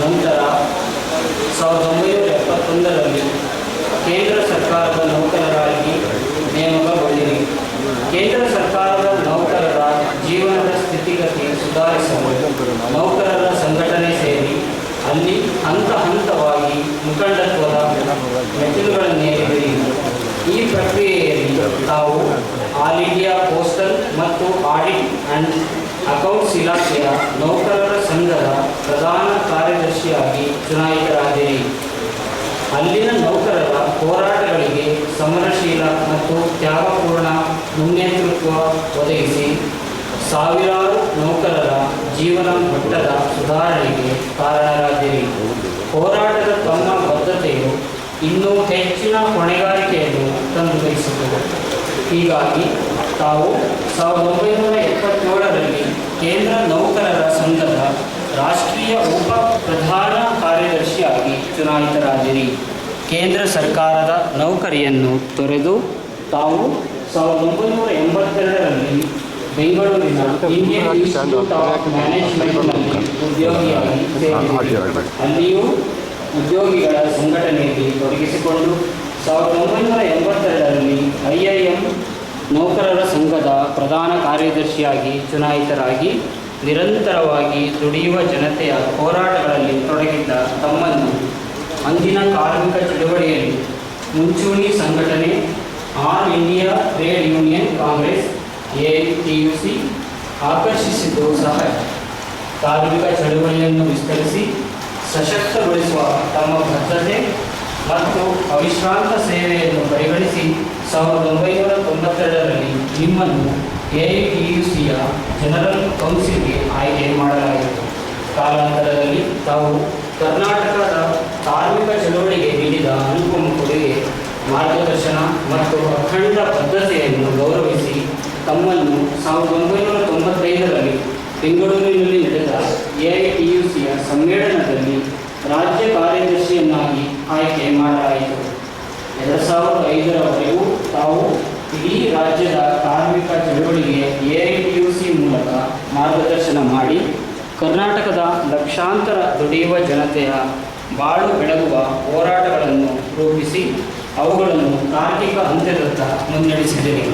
ನಂತರ 1971ರಲ್ಲಿ ಕೇಂದ್ರ ಸರ್ಕಾರದ ನೌಕರರಾಗಿ ನೇಮಕಗೊಂಡಿರಿ. ಕೇಂದ್ರ ಸರ್ಕಾರದ ನೌಕರರ ಜೀವನದ ಸ್ಥಿತಿಗತಿ ಸುಧಾರಿಸಲು ನೌಕರರ ಸಂಘಟನೆ ಸೇರಿ ಅಲ್ಲಿ ಹಂತ ಹಂತವಾಗಿ ಮುಖಂಡತ್ವದ ಮೆಟ್ಟಿಲುಗಳನ್ನೇರಿದಿರಿ. ಈ ಪ್ರಕ್ರಿಯೆಯಲ್ಲಿ ತಾವು ಆಲ್ ಇಂಡಿಯಾ ಪೋಸ್ಟಲ್ ಮತ್ತು ಆಡಿಟ್ ಆ್ಯಂಡ್ ಅಕೌಂಟ್ಸ್ ಇಲಾಖೆಯ ನೌಕರರ ಸಂಘದ ಪ್ರಧಾನ ಕಾರ್ಯದರ್ಶಿಯಾಗಿ ಚುನಾಯಿತರಾದಿರಿ. ಅಲ್ಲಿನ ನೌಕರರ ಹೋರಾಟಗಳಿಗೆ ಸಮರಶೀಲ ಮತ್ತು ತ್ಯಾಗಪೂರ್ಣ ಮುನ್ನೇತೃತ್ವ ಒದಗಿಸಿ ಸಾವಿರಾರು ನೌಕರರ ಜೀವನ ಮಟ್ಟದ ಸುಧಾರಣೆಗೆ ಕಾರಣರಾದಿರಿ. ಹೋರಾಟದ ತಮ್ಮ ಬದ್ಧತೆಯು ಇನ್ನೂ ಹೆಚ್ಚಿನ ಹೊಣೆಗಾರಿಕೆಯನ್ನು ತಂದೊದಗಿಸುತ್ತದೆ. ಹೀಗಾಗಿ ತಾವು 1977ರಲ್ಲಿ ಕೇಂದ್ರ ನೌಕರರ ಸಂಘದ ರಾಷ್ಟ್ರೀಯ ಉಪ ಪ್ರಧಾನ ಕಾರ್ಯದರ್ಶಿಯಾಗಿ ಚುನಾಯಿತರಾದಿರಿ. ಕೇಂದ್ರ ಸರ್ಕಾರದ ನೌಕರಿಯನ್ನು ತೊರೆದು ತಾವು 1982ರಲ್ಲಿ ಬೆಂಗಳೂರಿನ ಇಂಡಿಯನ್ ಇನ್ಸ್ಟಿಟ್ಯೂಟ್ ಆಫ್ ಮ್ಯಾನೇಜ್ಮೆಂಟ್ನಲ್ಲಿ ಉದ್ಯೋಗಿಯಾಗಿ ಸೇರಿದರು. ಅಲ್ಲಿಯೂ ಉದ್ಯೋಗಿಗಳ ಸಂಘಟನೆಯಲ್ಲಿ ತೊಡಗಿಸಿಕೊಂಡು 1982ರಲ್ಲಿ IIM ನೌಕರರ ಸಂಘದ ಪ್ರಧಾನ ಕಾರ್ಯದರ್ಶಿಯಾಗಿ ಚುನಾಯಿತರಾಗಿ ನಿರಂತರವಾಗಿ ದುಡಿಯುವ ಜನತೆಯ ಹೋರಾಟಗಳಲ್ಲಿ ತೊಡಗಿದ್ದ ತಮ್ಮನ್ನು ಅಂದಿನ ಕಾರ್ಮಿಕ ಚಳವಳಿಯಲ್ಲಿ ಮುಂಚೂಣಿ ಸಂಘಟನೆ all India trade union Congress AITUC ಆಕರ್ಷಿಸಿದ್ದು ಸಹ ಕಾರ್ಮಿಕ ಚಳವಳಿಯನ್ನು ವಿಸ್ತರಿಸಿ ಸಶಕ್ತಗೊಳಿಸುವ ತಮ್ಮ ಬದ್ಧತೆ ಮತ್ತು ಅವಿಶ್ರಾಂತ ಸೇವೆಯನ್ನು ಪರಿಗಣಿಸಿ 1992ರಲ್ಲಿ ನಿಮ್ಮನ್ನು AITUCಯ ಜನರಲ್ ಕೌನ್ಸಿಲ್ಗೆ ಆಯ್ಕೆ ಮಾಡಲಾಯಿತು. ಕಾಲಾಂತರದಲ್ಲಿ ತಾವು ಕರ್ನಾಟಕದ ಕಾರ್ಮಿಕ ಚಳವಳಿಗೆ ನೀಡಿದ ಅನುಪಮ ಕೊಡುಗೆ, ಮಾರ್ಗದರ್ಶನ ಮತ್ತು ಅಖಂಡ ಬದ್ಧತೆಯನ್ನು ಗೌರವಿಸಿ ತಮ್ಮನ್ನು 1995ರಲ್ಲಿ ಬೆಂಗಳೂರಿನಲ್ಲಿ ನಡೆದ AITUCಯ ಸಮ್ಮೇಳನದಲ್ಲಿ ರಾಜ್ಯ ಕಾರ್ಯದರ್ಶಿಯನ್ನಾಗಿ ಆಯ್ಕೆ ಮಾಡಲಾಯಿತು. 2005ರವರೆಗೂ ತಾವು ಇಡೀ ರಾಜ್ಯದ ಕಾರ್ಮಿಕ ಚಳವಳಿಗೆ AITUC ಮೂಲಕ ಮಾರ್ಗದರ್ಶನ ಮಾಡಿ ಕರ್ನಾಟಕದ ಲಕ್ಷಾಂತರ ದುಡಿಯುವ ಜನತೆಯ ಬಾಳು ಬೆಳಗುವ ಹೋರಾಟಗಳನ್ನು ರೂಪಿಸಿ ಅವುಗಳನ್ನು ತಾರ್ಕಿಕ ಹಂತದತ್ತ ಮುನ್ನಡೆಸಿದ್ದೀರಿ.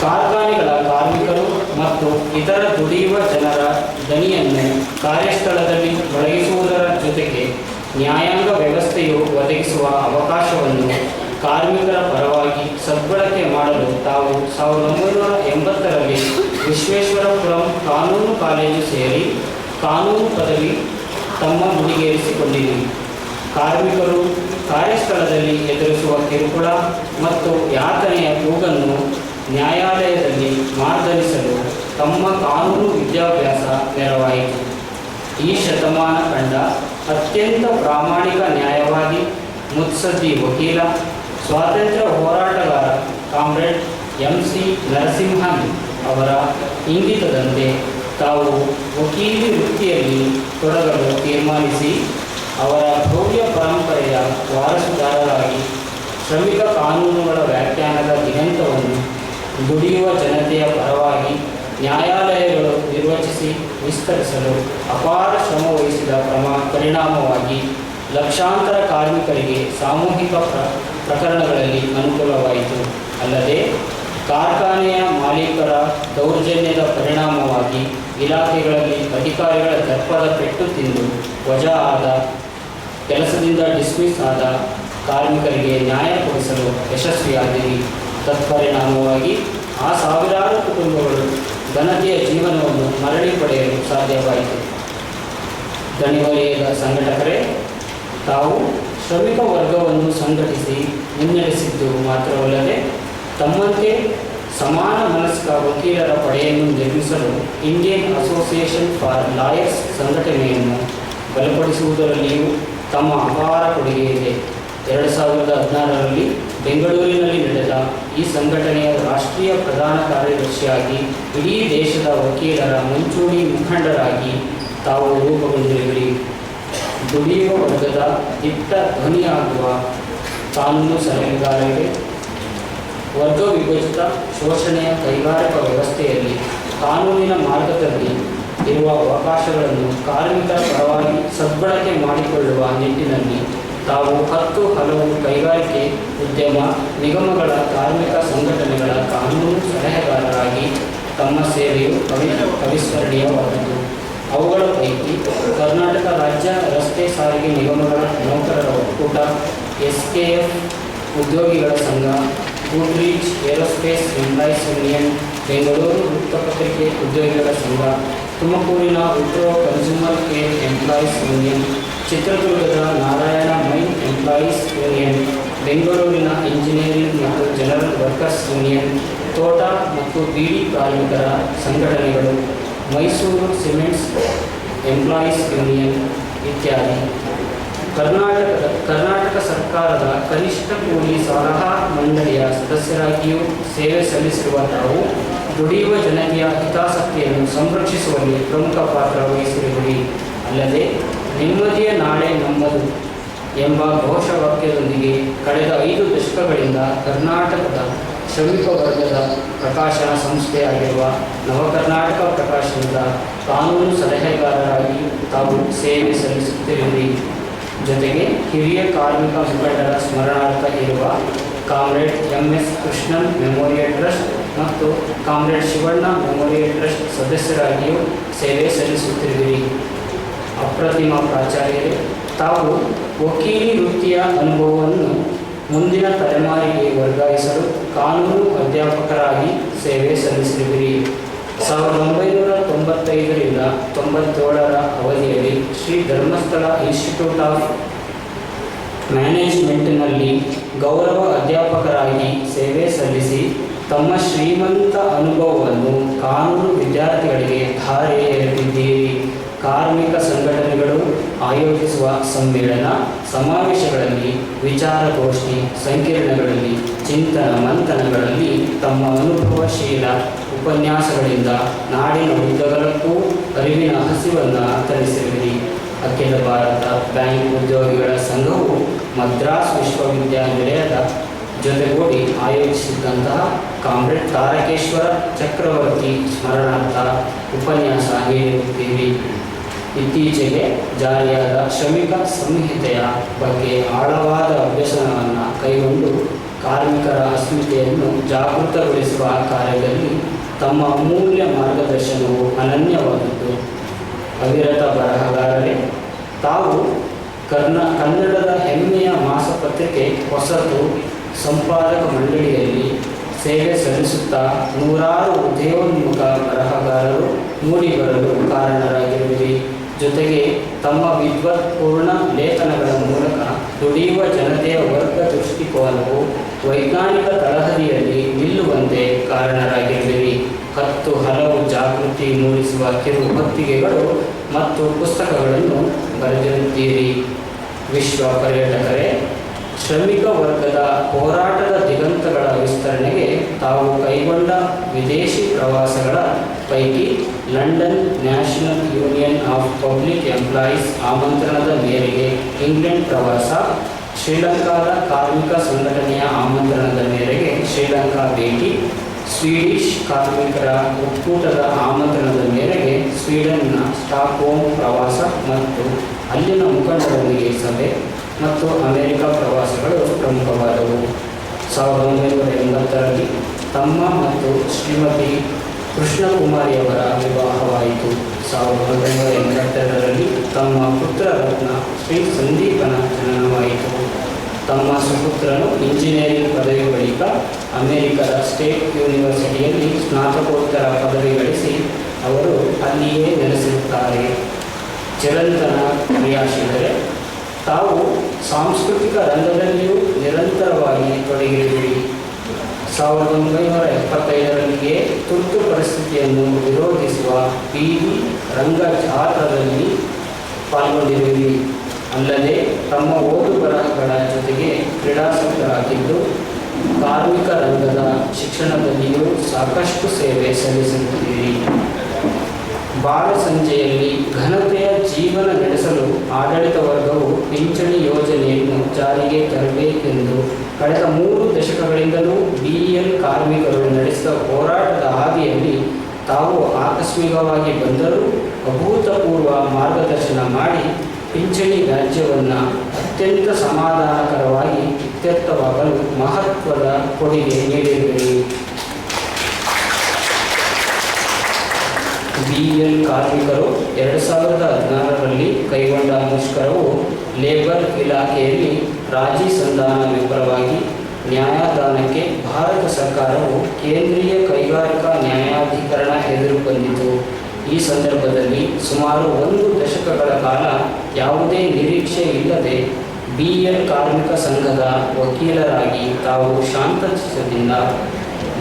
ಕಾರ್ಖಾನೆಗಳ ಕಾರ್ಮಿಕರು ಮತ್ತು ಇತರ ದುಡಿಯುವ ಜನರ ದನಿಯನ್ನು ಕಾರ್ಯಸ್ಥಳದಲ್ಲಿ ಒದಗಿಸುವುದರ ಜೊತೆಗೆ ನ್ಯಾಯಾಂಗ ವ್ಯವಸ್ಥೆಯು ಒದಗಿಸುವ ಅವಕಾಶವನ್ನು ಕಾರ್ಮಿಕರ ಪರವಾಗಿ ಸದ್ಬಳಕೆ ಮಾಡಲು ತಾವು 1980ರಲ್ಲಿ ವಿಶ್ವೇಶ್ವರಪುರಂ ಕಾನೂನು ಕಾಲೇಜು ಸೇರಿ ಕಾನೂನು ಪದವಿ ತಮ್ಮ ಮುಡಿಗೇರಿಸಿಕೊಂಡಿದ್ದೀರಿ. ಕಾರ್ಮಿಕರು ಕಾರ್ಯಸ್ಥಳದಲ್ಲಿ ಎದುರಿಸುವ ಕಿರುಕುಳ ಮತ್ತು ಯಾತನೆಯ ಕೂಗನ್ನು ನ್ಯಾಯಾಲಯದಲ್ಲಿ ಮಾರ್ದನಿಸಲು ತಮ್ಮ ಕಾನೂನು ವಿದ್ಯಾಭ್ಯಾಸ ನೆರವಾಯಿತು. ಈ ಶತಮಾನ ಕಂಡ ಅತ್ಯಂತ ಪ್ರಾಮಾಣಿಕ ನ್ಯಾಯವಾದಿ, ಮುತ್ಸದ್ದಿ ವಕೀಲ, ಸ್ವಾತಂತ್ರ್ಯ ಹೋರಾಟಗಾರ ಕಾಮ್ರೇಡ್ MC ನರಸಿಂಹನ್ ಅವರ ಇಂಗಿತದಂತೆ ತಾವು ವಕೀಲಿ ವೃತ್ತಿಯಲ್ಲಿ ತೊಡಗಲು ತೀರ್ಮಾನಿಸಿ ಅವರ ಭವ್ಯ ಪರಂಪರೆಯ ವಾರಸುದಾರರಾಗಿ ಶ್ರಮಿಕ ಕಾನೂನುಗಳ ವ್ಯಾಖ್ಯಾನದ ದಿಗಂತವನ್ನು ದುಡಿಯುವ ಜನತೆಯ ಪರವಾಗಿ ನ್ಯಾಯಾಲಯಗಳು ನಿರ್ವಚಿಸಿ ವಿಸ್ತರಿಸಲು ಅಪಾರ ಶ್ರಮ ವಹಿಸಿದ ಪರಿಣಾಮವಾಗಿ ಲಕ್ಷಾಂತರ ಕಾರ್ಮಿಕರಿಗೆ ಸಾಮೂಹಿಕ ಪ್ರಕರಣಗಳಲ್ಲಿ ಅನುಕೂಲವಾಯಿತು. ಅಲ್ಲದೆ ಕಾರ್ಖಾನೆಯ ಮಾಲೀಕರ ದೌರ್ಜನ್ಯದ ಪರಿಣಾಮವಾಗಿ ಇಲಾಖೆಗಳಲ್ಲಿ ಅಧಿಕಾರಿಗಳ ದರ್ಪದ ಪೆಟ್ಟು ತಿಂದು ವಜಾ ಆದ, ಕೆಲಸದಿಂದ ಡಿಸ್ಮಿಸ್ ಆದ ಕಾರ್ಮಿಕರಿಗೆ ನ್ಯಾಯ ಕೊಡಿಸಲು ಯಶಸ್ವಿಯಾದಿರಿ. ತತ್ಪರಿಣಾಮವಾಗಿ ಆ ಸಾವಿರಾರು ಕುಟುಂಬಗಳು ಘನತೆಯ ಜೀವನವನ್ನು ಮರಳಿ ಪಡೆಯಲು ಸಾಧ್ಯವಾಯಿತು. ದಣಿವಲಯದ ಸಂಘಟಕರೇ, ತಾವು ಶ್ರಮಿಕ ವರ್ಗವನ್ನು ಸಂಘಟಿಸಿ ಮುನ್ನಡೆಸಿದ್ದು ಮಾತ್ರವಲ್ಲದೆ ತಮ್ಮಂತೆ ಸಮಾನ ಮನಸ್ಕ ವಕೀಲರ ಪಡೆಯನ್ನು ನಿರ್ಮಿಸಲು ಇಂಡಿಯನ್ ಅಸೋಸಿಯೇಷನ್ ಫಾರ್ ಲಾಯರ್ಸ್ ಸಂಘಟನೆಯನ್ನು ಬಲಪಡಿಸುವುದರಲ್ಲಿಯೂ ತಮ್ಮ ಅಪಾರ ಕೊಡುಗೆ ಇದೆ. 2016ರಲ್ಲಿ ಬೆಂಗಳೂರಿನಲ್ಲಿ ನಡೆದ ಈ ಸಂಘಟನೆಯ ರಾಷ್ಟ್ರೀಯ ಪ್ರಧಾನ ಕಾರ್ಯದರ್ಶಿಯಾಗಿ ಇಡೀ ದೇಶದ ವಕೀಲರ ಮುಂಚೂಣಿ ಮುಖಂಡರಾಗಿ ತಾವು ರೂಪುಗೊಂಡಿರುವಿರಿ. ದುಡಿಯುವ ವರ್ಗದ ದಿಟ್ಟ ಧ್ವನಿಯಾಗುವ ಕಾನೂನು ಸಲಹೆಗಾರರಿಗೆ ವರ್ಗ ವಿಭಜಿತ ಶೋಷಣೆಯ ಕೈಗಾರಿಕಾ ವ್ಯವಸ್ಥೆಯಲ್ಲಿ ಕಾನೂನಿನ ಮಾರ್ಗದಲ್ಲಿ ಇರುವ ಅವಕಾಶಗಳನ್ನು ಕಾರ್ಮಿಕರ ಪರವಾಗಿ ಸದ್ಬಳಕೆ ಮಾಡಿಕೊಳ್ಳುವ ನಿಟ್ಟಿನಲ್ಲಿ ತಾವು 10 ಹಲವು ಕೈಗಾರಿಕೆ ಉದ್ಯಮ ನಿಗಮಗಳ ಕಾರ್ಮಿಕ ಸಂಘಟನೆಗಳ ಕಾನೂನು ಸಲಹೆಗಾರರಾಗಿ ತಮ್ಮ ಸೇವೆಯು ಅವಿಸ್ಮರಣೀಯವಾದದ್ದು. ಅವುಗಳ ಪೈಕಿ ಕರ್ನಾಟಕ ರಾಜ್ಯ ರಸ್ತೆ ಸಾರಿಗೆ ನಿಗಮಗಳ ನೌಕರರ ಒಕ್ಕೂಟ, SKF ಉದ್ಯೋಗಿಗಳ ಸಂಘ, ಗುಡ್ರೀಚ್ ಏರೋಸ್ಪೇಸ್ ಎಂಪ್ಲಾಯೀಸ್ ಯೂನಿಯನ್, ಬೆಂಗಳೂರು ವೃತ್ತಪತ್ರಿಕೆ ಉದ್ಯೋಗಿಗಳ ಸಂಘ, ತುಮಕೂರಿನ Wipro consumer care employees union, ಚಿತ್ರದುರ್ಗದ ನಾರಾಯಣ ಮೈನ್ ಎಂಪ್ಲಾಯೀಸ್ ಯೂನಿಯನ್, ಬೆಂಗಳೂರಿನ ಇಂಜಿನಿಯರಿಂಗ್ ಮತ್ತು ಜನರಲ್ ವರ್ಕರ್ಸ್ ಯೂನಿಯನ್, ತೋಟ ಮತ್ತು ಬೀಡಿ ಕಾರ್ಮಿಕರ ಸಂಘಟನೆಗಳು, ಮೈಸೂರು ಸಿಮೆಂಟ್ಸ್ ಎಂಪ್ಲಾಯೀಸ್ ಯೂನಿಯನ್ ಇತ್ಯಾದಿ. ಕರ್ನಾಟಕ ಸರ್ಕಾರದ ಕನಿಷ್ಠ ಕೂಲಿ ಸಲಹಾ ಮಂಡಳಿಯ ಸದಸ್ಯರಾಗಿಯೂ ಸೇವೆ ಸಲ್ಲಿಸಿರುವ ತಾವು ದುಡಿಯುವ ಜನತೆಯ ಹಿತಾಸಕ್ತಿಯನ್ನು ಸಂರಕ್ಷಿಸುವಲ್ಲಿ ಪ್ರಮುಖ ಪಾತ್ರ ವಹಿಸಿರುವಿರಿ. ಅಲ್ಲದೆ ನೆಮ್ಮದಿಯ ನಾಳೆ ನಮ್ಮದು ಎಂಬ ಘೋಷವಾಕ್ಯದೊಂದಿಗೆ ಕಳೆದ 5 ದಶಕಗಳಿಂದ ಕರ್ನಾಟಕದ ಶ್ರಮಿಕ ವರ್ಗದ ಪ್ರಕಾಶನ ಸಂಸ್ಥೆಯಾಗಿರುವ ನವಕರ್ನಾಟಕ ಪ್ರಕಾಶನದ ಕಾನೂನು ಸಲಹೆಗಾರರಾಗಿ ತಾವು ಸೇವೆ ಸಲ್ಲಿಸುತ್ತಿರುವಿರಿ. ಜೊತೆಗೆ ಹಿರಿಯ ಕಾರ್ಮಿಕ ಮುಖಂಡರ ಸ್ಮರಣಾರ್ಥ ಇರುವ comrade MS Krishnan memorial trust ಮತ್ತು ಕಾಮ್ರೇಡ್ ಶಿವಣ್ಣ ಮೆಮೋರಿಯಲ್ ಟ್ರಸ್ಟ್ ಸದಸ್ಯರಾಗಿಯೂ ಸೇವೆ ಸಲ್ಲಿಸುತ್ತಿರುವಿರಿ. ಅಪ್ರತಿಮ ಪ್ರಾಚಾರ್ಯರೇ, ತಾವು ವಕೀಲಿ ವೃತ್ತಿಯ ಅನುಭವವನ್ನು ಮುಂದಿನ ತಲೆಮಾರಿಗೆ ವರ್ಗಾಯಿಸಲು ಕಾನೂನು ಅಧ್ಯಾಪಕರಾಗಿ ಸೇವೆ ಸಲ್ಲಿಸಿರುವಿರಿ. 1995ರಿಂದ 97ರ ಅವಧಿಯಲ್ಲಿ ಶ್ರೀ ಧರ್ಮಸ್ಥಳ ಇನ್ಸ್ಟಿಟ್ಯೂಟ್ ಆಫ್ ಮ್ಯಾನೇಜ್ಮೆಂಟ್ನಲ್ಲಿ ಗೌರವ ಅಧ್ಯಾಪಕರಾಗಿ ಸೇವೆ ಸಲ್ಲಿಸಿ ತಮ್ಮ ಶ್ರೀಮಂತ ಅನುಭವವನ್ನು ಕಾನೂನು ವಿದ್ಯಾರ್ಥಿಗಳಿಗೆ ಧಾರೆ ಎರೆದಿದ್ದೀರಿ. ಕಾರ್ಮಿಕ ಸಂಘಟನೆಗಳು ಆಯೋಜಿಸುವ ಸಮ್ಮೇಳನ, ಸಮಾವೇಶಗಳಲ್ಲಿ, ವಿಚಾರಗೋಷ್ಠಿ, ಸಂಕಿರಣಗಳಲ್ಲಿ, ಚಿಂತನ ಮಂಥನಗಳಲ್ಲಿ ತಮ್ಮ ಅನುಭವಶೀಲ ಉಪನ್ಯಾಸಗಳಿಂದ ನಾಡಿನ ಉದ್ದಗಲಕ್ಕೂ ಅರಿವಿನ ಹಸಿವನ್ನು ತರಿಸಿರುವಿರಿ. ಅಖಿಲ ಭಾರತ ಬ್ಯಾಂಕ್ ಉದ್ಯೋಗಿಗಳ ಸಂಘವು ಮದ್ರಾಸ್ ವಿಶ್ವವಿದ್ಯಾನಿಲಯದ ಜೊತೆಗೂಡಿ ಆಯೋಜಿಸಿದ್ದಂತಹ ಕಾಮ್ರೇಡ್ ತಾರಕೇಶ್ವರ ಚಕ್ರವರ್ತಿ ಸ್ಮರಣಾರ್ಥ ಉಪನ್ಯಾಸ ನೀಡಿರುತ್ತೀರಿ. ಇತ್ತೀಚೆಗೆ ಜಾರಿಯಾದ ಶ್ರಮಿಕ ಸಂಹಿತೆಯ ಬಗ್ಗೆ ಆಳವಾದ ಅಭ್ಯಸನವನ್ನು ಕೈಗೊಂಡು ಕಾರ್ಮಿಕರ ಅಸ್ಮಿತೆಯನ್ನು ಜಾಗೃತಗೊಳಿಸುವ ಕಾರ್ಯದಲ್ಲಿ ತಮ್ಮ ಅಮೂಲ್ಯ ಮಾರ್ಗದರ್ಶನವು ಅನನ್ಯವಾದದ್ದು. ಅವಿರತ ಬರಹಗಾರರೇ, ತಾವು ಕನ್ನಡದ ಹೆಮ್ಮೆಯ ಮಾಸಪತ್ರಿಕೆ ಹೊಸತು ಸಂಪಾದಕ ಮಂಡಳಿಯಲ್ಲಿ ಸೇವೆ ಸಲ್ಲಿಸುತ್ತಾ ನೂರಾರು ಉದಯೋನ್ಮುಖ ಬರಹಗಾರರು ಮೂಡಿಬರಲು ಕಾರಣರಾಗಿರುವಿರಿ. ಜೊತೆಗೆ ತಮ್ಮ ವಿದ್ವತ್ಪೂರ್ಣ ಲೇಖನಗಳ ಮೂಲಕ ದುಡಿಯುವ ಜನತೆಯ ವರ್ಗ ದೃಷ್ಟಿಕೋನವು ವೈಜ್ಞಾನಿಕ ತಳಹದಿಯಲ್ಲಿ ನಿಲ್ಲುವಂತೆ ಕಾರಣರಾಗಿರುವಿರಿ. 10 ಹಲವು ಜಾಗೃತಿ ಮೂಡಿಸುವ ಕಿರು ಹೊತ್ತಿಗೆಗಳು ಮತ್ತು ಪುಸ್ತಕಗಳನ್ನು ಬರೆದಿರುತ್ತೀರಿ. ವಿಶ್ವ ಪರ್ಯಟಕರೇ, ಶ್ರಮಿಕ ವರ್ಗದ ಹೋರಾಟದ ದಿಗಂತಗಳ ವಿಸ್ತರಣೆಗೆ ತಾವು ಕೈಗೊಂಡ ವಿದೇಶಿ ಪ್ರವಾಸಗಳ ಪೈಕಿ London national union of public employees ಆಮಂತ್ರಣದ ಮೇರೆಗೆ ಇಂಗ್ಲೆಂಡ್ ಪ್ರವಾಸ, ಶ್ರೀಲಂಕಾದ ಕಾರ್ಮಿಕ ಸಂಘಟನೆಯ ಆಮಂತ್ರಣದ ಮೇರೆಗೆ ಶ್ರೀಲಂಕಾ ಭೇಟಿ, ಸ್ವೀಡಿಷ್ ಕಾರ್ಮಿಕರ ಒಕ್ಕೂಟದ ಆಮಂತ್ರಣದ ಮೇರೆಗೆ ಸ್ವೀಡನ್ನ ಸ್ಟಾಕ್ಹೋಮ್ ಪ್ರವಾಸ ಮತ್ತು ಅಲ್ಲಿನ ಮುಖಂಡರೊಂದಿಗೆ ಸಭೆ ಮತ್ತು ಅಮೆರಿಕ ಪ್ರವಾಸಗಳು ಪ್ರಮುಖವಾದವು. 1980ರಲ್ಲಿ ತಮ್ಮ ಮತ್ತು ಶ್ರೀಮತಿ ಕೃಷ್ಣಕುಮಾರಿಯವರ ವಿವಾಹವಾಯಿತು. 1982ರಲ್ಲಿ ತಮ್ಮ ಪುತ್ರ ರತ್ನ ಶ್ರೀ ಸಂದೀಪನ ಜನನವಾಯಿತು. ತಮ್ಮ ಸುಪುತ್ರನು ಇಂಜಿನಿಯರಿಂಗ್ ಪದವಿ ಬಳಿಕ ಅಮೆರಿಕದ ಸ್ಟೇಟ್ ಯೂನಿವರ್ಸಿಟಿಯಲ್ಲಿ ಸ್ನಾತಕೋತ್ತರ ಪದವಿ ಗಳಿಸಿ ಅವರು ಅಲ್ಲಿಯೇ ನೆಲೆಸಿರುತ್ತಾರೆ. ಚಿರಂತನ ಕ್ರಿಯಾಶೀಲರೇ, ತಾವು ಸಾಂಸ್ಕೃತಿಕ ರಂಗದಲ್ಲಿಯೂ ನಿರಂತರವಾಗಿ ತೊಡಗಿರುವಿರಿ. 1975ರಲ್ಲಿಯೇ ತುರ್ತು ಪರಿಸ್ಥಿತಿಯನ್ನು ವಿರೋಧಿಸುವ ಬೀದಿ ರಂಗ ಜಾಥಾದಲ್ಲಿ ಪಾಲ್ಗೊಂಡಿರುವಿರಿ. ಅಲ್ಲದೆ ತಮ್ಮ ಓದು ಬರಹಗಳ ಜೊತೆಗೆ ಕ್ರೀಡಾಸಕ್ತರಾಗಿದ್ದು ಕಾರ್ಮಿಕ ರಂಗದ ಶಿಕ್ಷಣದಲ್ಲಿಯೂ ಸಾಕಷ್ಟು ಸೇವೆ ಸಲ್ಲಿಸುತ್ತಿದ್ದೀರಿ. ಬಾಳಸಂಜೆಯಲ್ಲಿ ಘನತೆಯ ಜೀವನ ನಡೆಸಲು ಆಡಳಿತ ವರ್ಗವು ಪಿಂಚಣಿ ಯೋಜನೆಯನ್ನು ಜಾರಿಗೆ ತರಬೇಕೆಂದು ಕಳೆದ 3 ದಶಕಗಳಿಂದಲೂ BEL ಕಾರ್ಮಿಕರು ನಡೆಸಿದ ಹೋರಾಟದ ಹಾದಿಯಲ್ಲಿ ತಾವು ಆಕಸ್ಮಿಕವಾಗಿ ಬಂದರೂ ಅಭೂತಪೂರ್ವ ಮಾರ್ಗದರ್ಶನ ಮಾಡಿ ಪಿಂಚಣಿ ರಾಜ್ಯವನ್ನು ಅತ್ಯಂತ ಸಮಾಧಾನಕರವಾಗಿ ಇತ್ಯರ್ಥವಾಗಲು ಮಹತ್ವದ ಕೊಡುಗೆ ನೀಡಿರುವಿರಿ. BEL ಕಾರ್ಮಿಕರು 2016ರಲ್ಲಿ ಕೈಗೊಂಡ ಮುಷ್ಕರವು ಲೇಬರ್ ಇಲಾಖೆಯಲ್ಲಿ ರಾಜಿ ಸಂಧಾನ ವಿಫಲವಾಗಿ ನ್ಯಾಯದಾನಕ್ಕೆ ಭಾರತ ಸರ್ಕಾರವು ಕೇಂದ್ರೀಯ ಕೈಗಾರಿಕಾ ನ್ಯಾಯಾಧಿಕರಣ ಎದುರು ಬಂದಿತು. ಈ ಸಂದರ್ಭದಲ್ಲಿ ಸುಮಾರು 1 ದಶಕಗಳ ಕಾಲ ಯಾವುದೇ ನಿರೀಕ್ಷೆ ಇಲ್ಲದೆ BEL ಕಾರ್ಮಿಕ ಸಂಘದ ವಕೀಲರಾಗಿ ತಾವು ಶಾಂತಚಿತ್ತದಿಂದ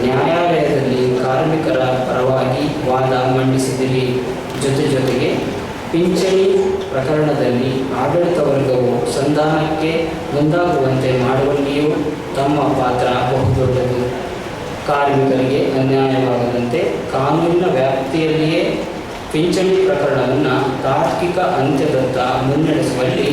ನ್ಯಾಯಾಲಯದಲ್ಲಿ ಕಾರ್ಮಿಕರ ಪರವಾಗಿ ವಾದ ಮಂಡಿಸಿದಿರಿ. ಜೊತೆಗೆ ಪಿಂಚಣಿ ಪ್ರಕರಣದಲ್ಲಿ ಆಡಳಿತ ವರ್ಗವು ಸಂಧಾನಕ್ಕೆ ಮುಂದಾಗುವಂತೆ ಮಾಡುವಲ್ಲಿಯೂ ತಮ್ಮ ಪಾತ್ರ ಬಹುದೊಡ್ಡದು. ಕಾರ್ಮಿಕರಿಗೆ ಅನ್ಯಾಯವಾಗದಂತೆ ಕಾನೂನಿನ ವ್ಯಾಪ್ತಿಯಲ್ಲಿಯೇ ಪಿಂಚಣಿ ಪ್ರಕರಣವನ್ನು ತಾರ್ಕಿಕ ಅಂತ್ಯದತ್ತ ಮುನ್ನಡೆಸುವಲ್ಲಿ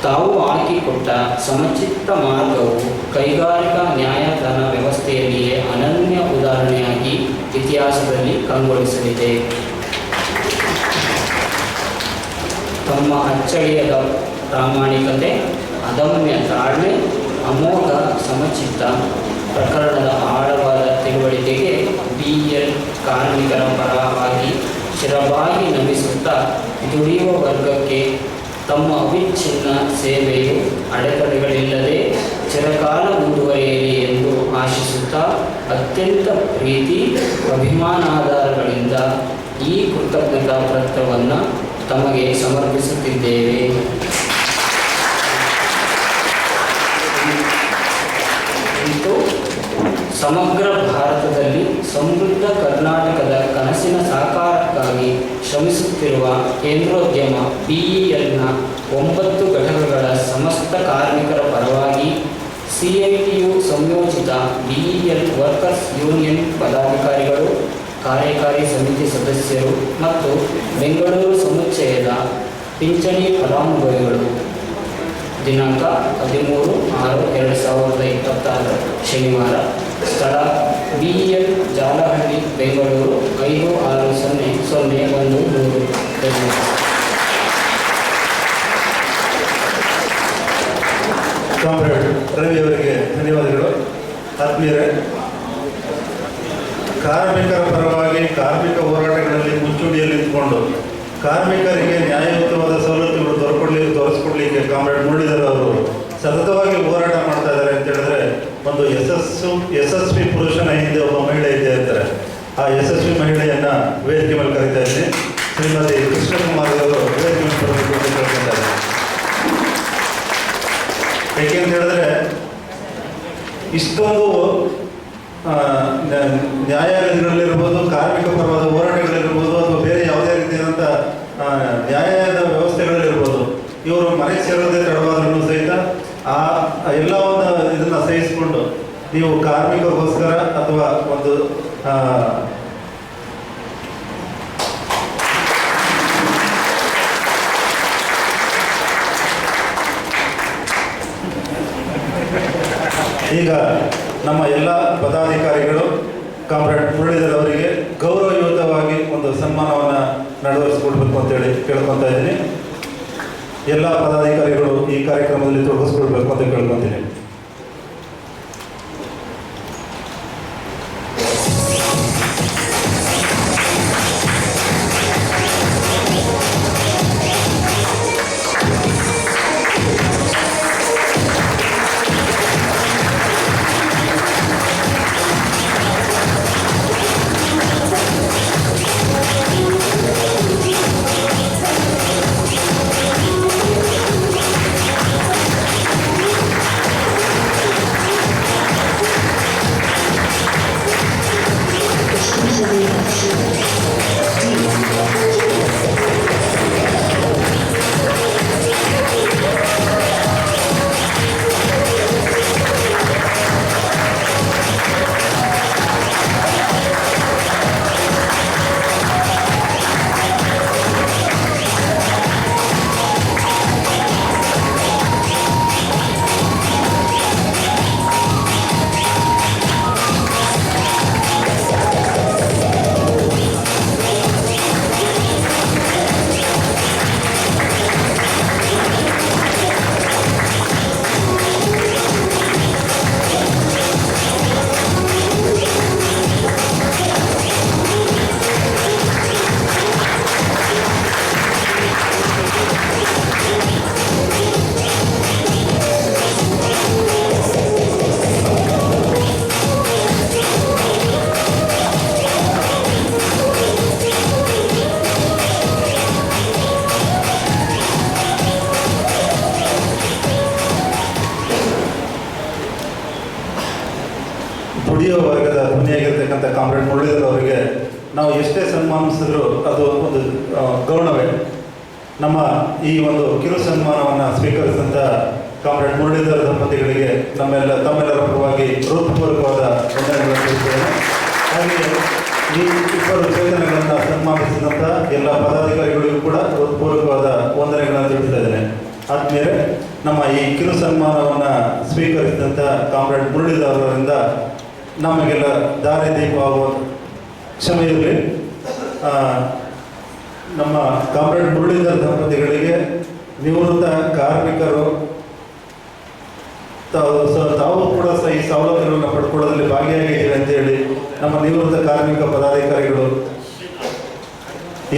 ತಾವು ಹಾಕಿಕೊಟ್ಟ ಸಮಚಿತ್ತ ಮಾರ್ಗವು ಕೈಗಾರಿಕಾ ನ್ಯಾಯದಾನ ವ್ಯವಸ್ಥೆಯಲ್ಲಿಯೇ ಅನನ್ಯ ಉದಾಹರಣೆಯಾಗಿ ಇತಿಹಾಸದಲ್ಲಿ ಕಂಗೊಳಿಸಲಿದೆ. ತಮ್ಮ ಅಚ್ಚಳಿಯದ ಪ್ರಾಮಾಣಿಕತೆ, ಅದಮ್ಯ ತಾಳ್ಮೆ, ಅಮೋಘ ಸಮಚಿತ್ತ, ಪ್ರಕರಣದ ಆಳವಾದ ತಿಳುವಳಿಕೆಗೆ BEL ಕಾರ್ಮಿಕರ ಪರವಾಗಿ ಶಿರಬಾಗಿ ನಮಿಸುತ್ತಾ ದುಡಿಯುವ ವರ್ಗಕ್ಕೆ ತಮ್ಮ ಅವಿಚ್ಛಿನ್ನ ಸೇವೆಯು ಅಡೆತಡೆಗಳಿಲ್ಲದೆ ಚಿರಕಾಲ ಮುಂದುವರಿಯಲಿ ಎಂದು ಆಶಿಸುತ್ತಾ ಅತ್ಯಂತ ಪ್ರೀತಿ ಅಭಿಮಾನಾಧಾರಗಳಿಂದ ಈ ಕೃತಜ್ಞತಾ ಪತ್ರವನ್ನು ತಮಗೆ ಸಮರ್ಪಿಸುತ್ತಿದ್ದೇವೆ. ಇಂದು ಸಮಗ್ರ ಭಾರತದಲ್ಲಿ ಸಮೃದ್ಧ ಕರ್ನಾಟಕದ ಕನಸಿನ ಸಾಕಾರಕ್ಕಾಗಿ ಶ್ರಮಿಸುತ್ತಿರುವ ಕೇಂದ್ರೋದ್ಯಮ BELನ 9 ಘಟಕಗಳ ಸಮಸ್ತ ಕಾರ್ಮಿಕರ ಪರವಾಗಿ CITU ಸಂಯೋಜಿತ BEL ವರ್ಕರ್ಸ್ ಯೂನಿಯನ್ ಪದಾಧಿಕಾರಿಗಳು, ಕಾರ್ಯಕಾರಿ ಸಮಿತಿ ಸದಸ್ಯರು ಮತ್ತು ಬೆಂಗಳೂರು ಸಮುಚ್ಚಯದ ಪಿಂಚಣಿ ಫಲಾನುಭವಿಗಳು ದಿನಾಂಕ 13/6/2026 ಶನಿವಾರ, ಸ್ಥಳ BEL ಜಾಲಹಳ್ಳಿ, ಬೆಂಗಳೂರು 560013. ಕಾಮ್ರೇಡ್ ರವಿ ಅವರಿಗೆ ಧನ್ಯವಾದಗಳು. ಆತ್ಮೀಯರೇ, ಕಾರ್ಮಿಕರ ಪರವಾಗಿ ಕಾರ್ಮಿಕ ಹೋರಾಟಗಳಲ್ಲಿ ಮುಂಚೂಣಿಯಲ್ಲಿ ನಿಂತುಕೊಂಡು ಕಾರ್ಮಿಕರಿಗೆ ನ್ಯಾಯಯುತವಾದ ಸವಲತ್ತುಗಳು ತೋರಿಸ್ಕೊಡ್ಲಿಕ್ಕೆ ಕಾಮ್ರೇಡ್ ಮುರಳೀಧರ್ ಅವರು ಸತತವಾಗಿ ಹೋರಾಟ ಮಾಡ್ತಾ ಇದ್ದಾರೆ ಅಂತ ಹೇಳಿದ್ರೆ, ಒಂದು ಯಶಸ್ವಿ ಪುರುಷನ ಹಿಂದೆ ಒಬ್ಬ ಮಹಿಳೆ ಇದ್ದೇ ಇರ್ತಾರೆ. ಆ ಯಶಸ್ವಿ ಮಹಿಳೆಯನ್ನ ವೇದಿಕೆ ಮೇಲೆ ಕರೀತಾ ಇದ್ದೀನಿ. ಶ್ರೀಮತಿ ಕೃಷ್ಣಕುಮಾರಿ ಅವರು ವೇದಿಕೆ ಮೇಲೆ ಬರಬೇಕು ಅಂತ ಕೇಳ್ಕೊತಾರೆ. ಏಕೆಂತ ಹೇಳಿದ್ರೆ, ಇಷ್ಟೊಂದು ನ್ಯಾಯಾಲಯಗಳಲ್ಲಿರ್ಬೋದು, ಕಾರ್ಮಿಕ ಪರವಾದ ಹೋರಾಟಗಳಿರ್ಬೋದು, ಅಥವಾ ಬೇರೆ ಯಾವುದೇ ರೀತಿಯಾದಂಥ ನ್ಯಾಯದ ವ್ಯವಸ್ಥೆಗಳಲ್ಲಿರ್ಬೋದು, ಇವರು ಮನೆಗೆ ಸೇರೋದೇ ತಡವಾದ್ರೂ ಸಹಿತ ಆ ಎಲ್ಲವನ್ನು ಇದನ್ನ ಸಹಿಸಿಕೊಂಡು ನೀವು ಕಾರ್ಮಿಕರಿಗೋಸ್ಕರ ಅಥವಾ ಒಂದು ಈಗ ನಮ್ಮ ಎಲ್ಲ ಪದಾಧಿಕಾರಿಗಳು ಕಾಮ್ರೇಡ್ ಮುರಳೀಧರ್ ಅವರಿಗೆ ಗೌರವಯುತವಾಗಿ ಒಂದು ಸನ್ಮಾನವನ್ನು ನೆರವೇರಿಸಿಕೊಡ್ಬೇಕು ಅಂತೇಳಿ ಕೇಳ್ಕೊತಾ ಇದ್ದೀನಿ. ಎಲ್ಲ ಪದಾಧಿಕಾರಿಗಳು ಈ ಕಾರ್ಯಕ್ರಮದಲ್ಲಿ ತೊಡಗಿಸ್ಕೊಳ್ಬೇಕು ಅಂತ ಕೇಳ್ಕೊತೀನಿ. ದುಡಿಯೋ ವರ್ಗದ ಧ್ವನಿಯಾಗಿರ್ತಕ್ಕಂಥ ಕಾಮ್ರೇಡ್ ಮುರಳೀಧರ್ ಅವರಿಗೆ ನಾವು ಎಷ್ಟೇ ಸನ್ಮಾನಿಸಿದ್ರು ಅದು ಒಂದು ಗೌರವವೇ. ನಮ್ಮ ಈ ಒಂದು ಕಿರು ಸನ್ಮಾನವನ್ನು ಸ್ವೀಕರಿಸಿದಂಥ ಕಾಮ್ರೇಡ್ ಮುರಳೀಧರ್ ದಂಪತಿಗಳಿಗೆ ತಮ್ಮೆಲ್ಲರ ಪರವಾಗಿ ಹೃತ್ಪೂರ್ವಕವಾದ ವಂದನೆಗಳನ್ನು ತಿಳಿಸುತ್ತೇನೆ. ಹಾಗೆಯೇ ಈ ಇಬ್ಬರು ಚೇತನಗಳನ್ನು ಸನ್ಮಾನಿಸಿದಂಥ ಎಲ್ಲ ಪದಾಧಿಕಾರಿಗಳಿಗೂ ಕೂಡ ಹೃತ್ಪೂರ್ವಕವಾದ ವಂದನೆಗಳನ್ನು ತಿಳಿಸ್ತಾ ಇದ್ದೇನೆ. ಆದಮೇಲೆ ನಮ್ಮ ಈ ಕಿರು ಸನ್ಮಾನವನ್ನು ಸ್ವೀಕರಿಸಿದಂಥ ಕಾಮ್ರೇಡ್ ಮುರಳೀಧರ್ ಅವರಿಂದ ನಮಗೆಲ್ಲ ದಾರಿದೀಪ ಆಗುವ ಕ್ಷಮೆ ಇರಲಿ. ನಮ್ಮ ಕಾಮ್ರೇಡ್ ಮುರಳೀಧರ್ ದಂಪತಿಗಳಿಗೆ ನಿವೃತ್ತ ಕಾರ್ಮಿಕರು ತಾವು ಕೂಡ ಈ ಸವಲತ್ತುಗಳನ್ನು ಪಡ್ಕೊಳ್ಳೋದ್ರಲ್ಲಿ ಭಾಗಿಯಾಗಿದ್ದೀವಿ ಅಂತೇಳಿ ನಮ್ಮ ನಿವೃತ್ತ ಕಾರ್ಮಿಕ ಪದಾಧಿಕಾರಿಗಳು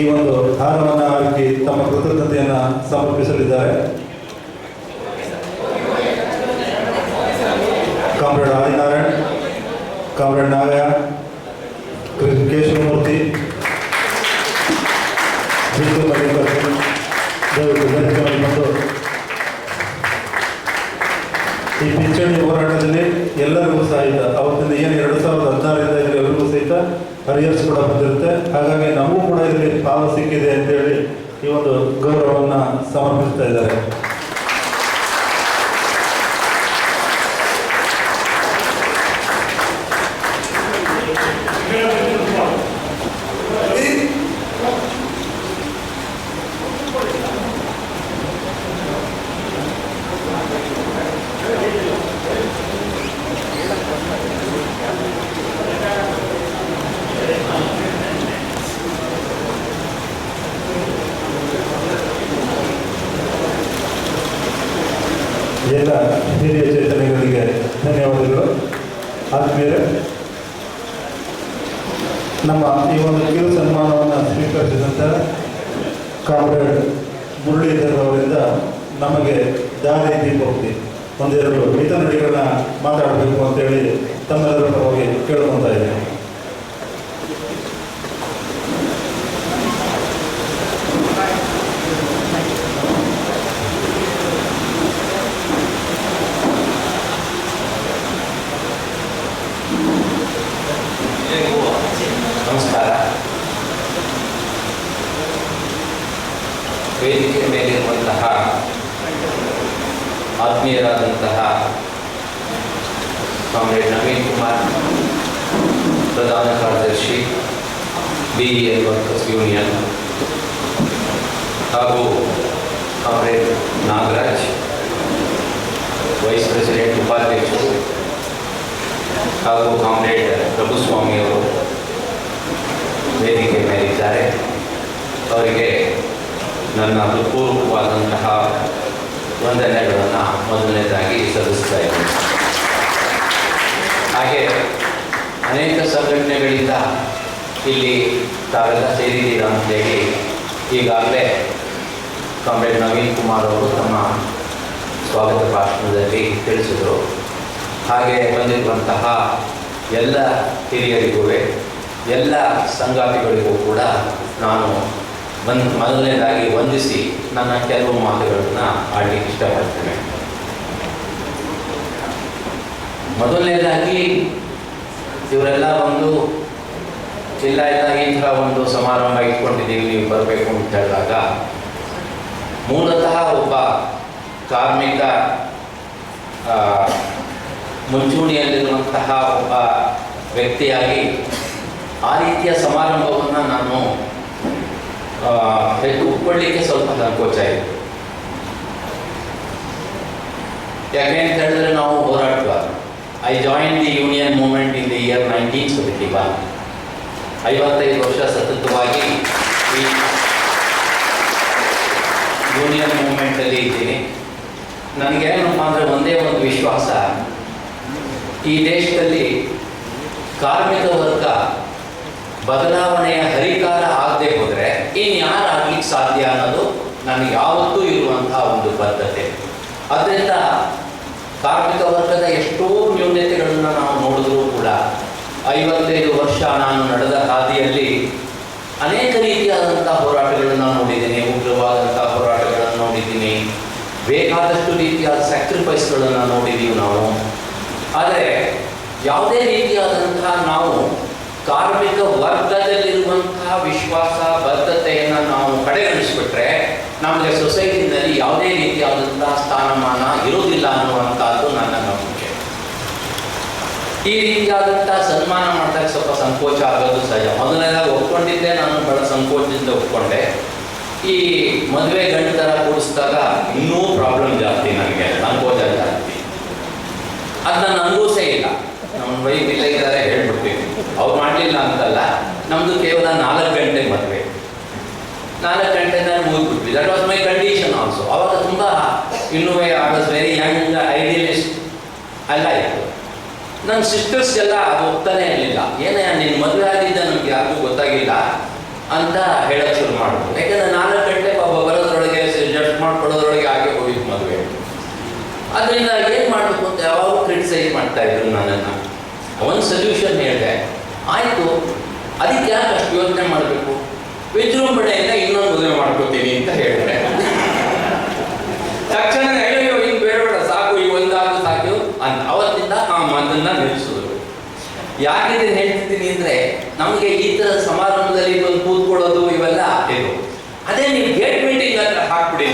ಈ ಒಂದು ಹಾರವನ್ನು ಹಾಕಿ ತಮ್ಮ ಕೃತಜ್ಞತೆಯನ್ನು ಸಮರ್ಪಿಸಲಿದ್ದಾರೆ. ಕಾಮ್ರೇಡ್ ಆದಿನಾರಾಯಣ್, ಕಾಮ್ರೇಡ್ ನಾಗಯ್ಯ, ಕೇಶವಮೂರ್ತಿ, ದಯವಿಟ್ಟು ವೇದಿಕೆಯಲ್ಲಿ ಬಂದು ಈ ಪಿಂಚಣಿ ಹೋರಾಟದಲ್ಲಿ ಎಲ್ಲರಿಗೂ ಸಹಿತ ಅವತ್ತಿಂದ ಏನು 2016 ಎಲ್ಲರಿಗೂ ಸಹಿತ ಹರಿಯರ್ಸ್ ಕೂಡ ಬಂದಿರುತ್ತೆ. ಹಾಗಾಗಿ ನಮಗೂ ಕೂಡ ಇದರಲ್ಲಿ ಪಾಲು ಸಿಕ್ಕಿದೆ ಅಂತೇಳಿ ಈ ಒಂದು ಗೌರವವನ್ನು ಸಮರ್ಪಿಸ್ತಾ ಇದ್ದಾರೆ. ಎಲ್ಲ ಹಿರಿಯ ಚೇತನಗಳಿಗೆ ಧನ್ಯವಾದಗಳು. ಆದಮೇಲೆ ನಮ್ಮ ಈ ಒಂದು ಕಿರು ಸನ್ಮಾನವನ್ನು ಸ್ವೀಕರಿಸಿದಂಥ ಕಾಮ್ರೇಡ್ ಮುರಳೀಧರ್ ಅವರಿಂದ ನಮಗೆ ದಾರಿ ದೀಪೋಕ್ತಿ ಒಂದೆರಡು ಹಿತನುಡಿಗಳನ್ನ ಮಾತಾಡಬೇಕು ಅಂತೇಳಿ ತಮ್ಮೆಲ್ಲರ ಪರವಾಗಿ ಕೇಳ್ಕೊತಾ ಇದ್ದೇನೆ. ನಮಸ್ಕಾರ. ವೇದಿಕೆ ಮೇಲಿರುವಂತಹ ಆತ್ಮೀಯರಾದಂತಹ ಕಾಮ್ರೇಡ್ ನವೀನ್ ಕುಮಾರ್, ಪ್ರಧಾನ ಕಾರ್ಯದರ್ಶಿ BEL ವರ್ಕರ್ಸ್ ಯೂನಿಯನ್, ಹಾಗೂ ಕಾಮ್ರೇಡ್ ನಾಗರಾಜ್, ವೈಸ್ ಪ್ರೆಸಿಡೆಂಟ್ ಉಪಾಧ್ಯಕ್ಷರು, ಹಾಗೂ ಕಾಮ್ರೇಡ್ ಪ್ರಭುಸ್ವಾಮಿಯವರು ವೇದಿಕೆ ಮೇಲಿದ್ದಾರೆ. ಅವರಿಗೆ ನನ್ನ ಹೃತ್ಪೂರ್ವಕವಾದಂತಹ ವಂದನೆಗಳನ್ನು ಮೊದಲನೇದಾಗಿ ಸಲ್ಲಿಸ್ತಾ ಇದ್ದೀನಿ. ಹಾಗೆ ಅನೇಕ ಸಂಘಟನೆಗಳಿಂದ ಇಲ್ಲಿ ತಾವೆಲ್ಲ ಸೇರಿದ್ದೀರಾ ಅಂತೇಳಿ ಈಗಾಗಲೇ ಕಾಮ್ರೇಡ್ ನವೀನ್ ಕುಮಾರ್ ಅವರು ತಮ್ಮ ಸ್ವಾಗತ ಭಾಷಣದಲ್ಲಿ ತಿಳಿಸಿದರು. ಹಾಗೆ ಬಂದಿರುವಂತಹ ಎಲ್ಲ ಹಿರಿಯರಿಗೂ, ಎಲ್ಲ ಸಂಗಾತಿಗಳಿಗೂ ಕೂಡ ನಾನು ಮೊದಲನೇದಾಗಿ ವಂದಿಸಿ ನನ್ನ ಕೆಲವು ಮಾತುಗಳನ್ನು ಆಡಲಿಕ್ಕೆ ಇಷ್ಟಪಡ್ತೇನೆ. ಮೊದಲನೇದಾಗಿ ಇವರೆಲ್ಲ ಒಂದು ಇಲ್ಲ ಈ ಥರ ಒಂದು ಸಮಾರಂಭ ಇಟ್ಕೊಂಡಿದ್ದೀವಿ, ನೀವು ಬರಬೇಕು ಅಂತ ಹೇಳಿದಾಗ, ಮೂಲತಃ ಒಬ್ಬ ಕಾರ್ಮಿಕ ಮುಂಚೂಣಿಯಲ್ಲಿರುವಂತಹ ಒಬ್ಬ ವ್ಯಕ್ತಿಯಾಗಿ ಆ ರೀತಿಯ ಸಮಾರಂಭವನ್ನು ನಾನು ಒಪ್ಕೊಳ್ಳಿಕ್ಕೆ ಸ್ವಲ್ಪ ಸಂಕೋಚ ಇದೆ. ಯಾಕೆ ಅಂತ ಹೇಳಿದ್ರೆ ನಾವು ಹೋರಾಟಗಾರ. I join the union movement in the year 1971. 55 ವರ್ಷ ಸತತವಾಗಿ ಈ ಯೂನಿಯನ್ ಮೂವ್ಮೆಂಟಲ್ಲಿ ಇದ್ದೀನಿ. ನನಗೇನಪ್ಪ ಅಂದರೆ ಒಂದೇ ಒಂದು ವಿಶ್ವಾಸ, ಈ ದೇಶದಲ್ಲಿ ಕಾರ್ಮಿಕ ವರ್ಗ ಬದಲಾವಣೆಯ ಹರಿಕಾರ ಆಗದೆ ಹೋದರೆ ಇನ್ಯಾರಾಗ್ಲಿಕ್ಕೆ ಸಾಧ್ಯ ಅನ್ನೋದು ನನಗೆ ಯಾವತ್ತೂ ಇರುವಂತಹ ಒಂದು ಬದ್ಧತೆ. ಅದರಿಂದ ಕಾರ್ಮಿಕ ವರ್ಗದ ಎಷ್ಟೋ ನ್ಯೂನತೆಗಳನ್ನು ನಾವು ನೋಡಿದ್ರೂ ಕೂಡ 55 ವರ್ಷ ನಾನು ನಡೆದ ಹಾದಿಯಲ್ಲಿ ಅನೇಕ ರೀತಿಯಾದಂಥ ಹೋರಾಟಗಳನ್ನು ನೋಡಿದ್ದೀನಿ, ಉಗ್ರವಾದಂಥ ಹೋರಾಟಗಳನ್ನು ನೋಡಿದ್ದೀನಿ, ಬೇಕಾದಷ್ಟು ರೀತಿಯಾದ ಸ್ಯಾಕ್ರಿಫೈಸ್ಗಳನ್ನು ನೋಡಿದ್ದೀವಿ ನಾವು. ಆದರೆ ಯಾವುದೇ ರೀತಿಯಾದಂತಹ ನಾವು ಕಾರ್ಮಿಕ ವರ್ಗದಲ್ಲಿರುವಂತಹ ವಿಶ್ವಾಸ, ಬದ್ಧತೆಯನ್ನು ನಾವು ಕಡೆಗಣಿಸ್ಬಿಟ್ರೆ ನಮಗೆ ಸೊಸೈಟಿನಲ್ಲಿ ಯಾವುದೇ ರೀತಿಯಾದಂತಹ ಸ್ಥಾನಮಾನ ಇರೋದಿಲ್ಲ ಅನ್ನುವಂಥದ್ದು ನನ್ನ ನಂಬಿಕೆ. ಈ ರೀತಿಯಾದಂತಹ ಸನ್ಮಾನ ಮಾಡಿದಾಗ ಸ್ವಲ್ಪ ಸಂಕೋಚ ಆಗೋದು ಸಹಜ. ಮೊದಲನೇದಾಗಿ ಒಪ್ಕೊಂಡಿದ್ದೆ, ನಾನು ಬಹಳ ಸಂಕೋಚದಿಂದ ಒಪ್ಕೊಂಡೆ. ಈ ಮದುವೆ ಗಂಡು ಥರ ಕೂಡಿಸಿದಾಗ ಇನ್ನೂ ಪ್ರಾಬ್ಲಮ್ ಜಾಸ್ತಿ, ನನಗೆ ಸಂಕೋಚ ಜಾಸ್ತಿ. ಅದನ್ನ ನನಗೂ ಇಲ್ಲ. ನಮ್ಮ ವೈಫ್ ಇಲ್ಲ ಇದ್ದಾರೆ ಹೇಳ್ಬಿಡ್ತೀವಿ, ಅವ್ರು ಮಾಡಲಿಲ್ಲ ಅಂತಲ್ಲ. ನಮ್ಮದು ಕೇವಲ 4 ಗಂಟೆಗೆ ಮದುವೆ, 4 ಗಂಟೆಯಿಂದ ಮುಗಿದ್ಬಿಟ್ವಿ. That was my condition also. ಅವಾಗ ತುಂಬ ಇನ್ನೂ I was very young idealist ಅಲ್ಲ ಇತ್ತು. ನನ್ನ ಸಿಸ್ಟರ್ಸ್ ಎಲ್ಲ ಅದು ಒಪ್ತಾನೆ ಇರಲಿಲ್ಲ. ಏನೇ ನಿನ್ನ ಮದುವೆ ಆಗಿದ್ದ ನಮ್ಗೆ ಯಾರಿಗೂ ಗೊತ್ತಾಗಿಲ್ಲ ಅಂತ ಹೇಳಕ್ಕೆ ಶುರು ಮಾಡಿದ್ರು. ಯಾಕೆಂದರೆ 4 ಗಂಟೆ ಪಾಪ ಬರೋದ್ರೊಳಗೆ ಜಡ್ಜ್ ಮಾಡ್ಕೊಳ್ಳೋದ್ರೊಳಗೆ ಹಾಗೆ ಹೋಗಿದ್ದು ಮದುವೆ. ಅದರಿಂದ ಏನು ಮಾಡಬೇಕು ಅಂತ ಯಾವಾಗ ಕ್ರಿಟಿಸೈಸ್ ಮಾಡ್ತಾ ಇದ್ರು ನನ್ನನ್ನು. ಒಂದು ಸೊಲ್ಯೂಷನ್ ಹೇಳಿದೆ, ಆಯಿತು ಅದಕ್ಕೆ ಯಾಕೆ ಅಷ್ಟು ಯೋಚನೆ ಮಾಡಬೇಕು, ವಿಜೃಂಭಣೆಯಿಂದ ಇನ್ನೊಂದು ಮದುವೆ ಮಾಡ್ಕೋತೀನಿ ಅಂತ ಹೇಳಿದೆ. ತಕ್ಷಣ ಅಯ್ಯೋ ಹಿಂಗೆ ಬೇಡ ಸಾಕು, ಈ ಒಂದಾದ್ರು ಸಾಕು ಅಂತ ಅವತ್ತಿಂದ ಆ ಮಾತನ್ನ ನಿಲ್ಲಿಸಿದ್ರು. ಯಾಕೆ ಇದನ್ನು ಹೇಳ್ತಿದ್ದೀನಿ ಅಂದರೆ, ನಮಗೆ ಈ ಥರ ಸಮಾರಂಭದಲ್ಲಿ ಬಂದು ಕೂತ್ಕೊಳ್ಳೋದು ಇವೆಲ್ಲ ಆಗ್ತಿದ್ವು. ಅದೇ ನೀವು ಗೇಟ್ ಮೀಟಿಂಗ್ ಹತ್ರ ಹಾಕ್ಬಿಡಿ.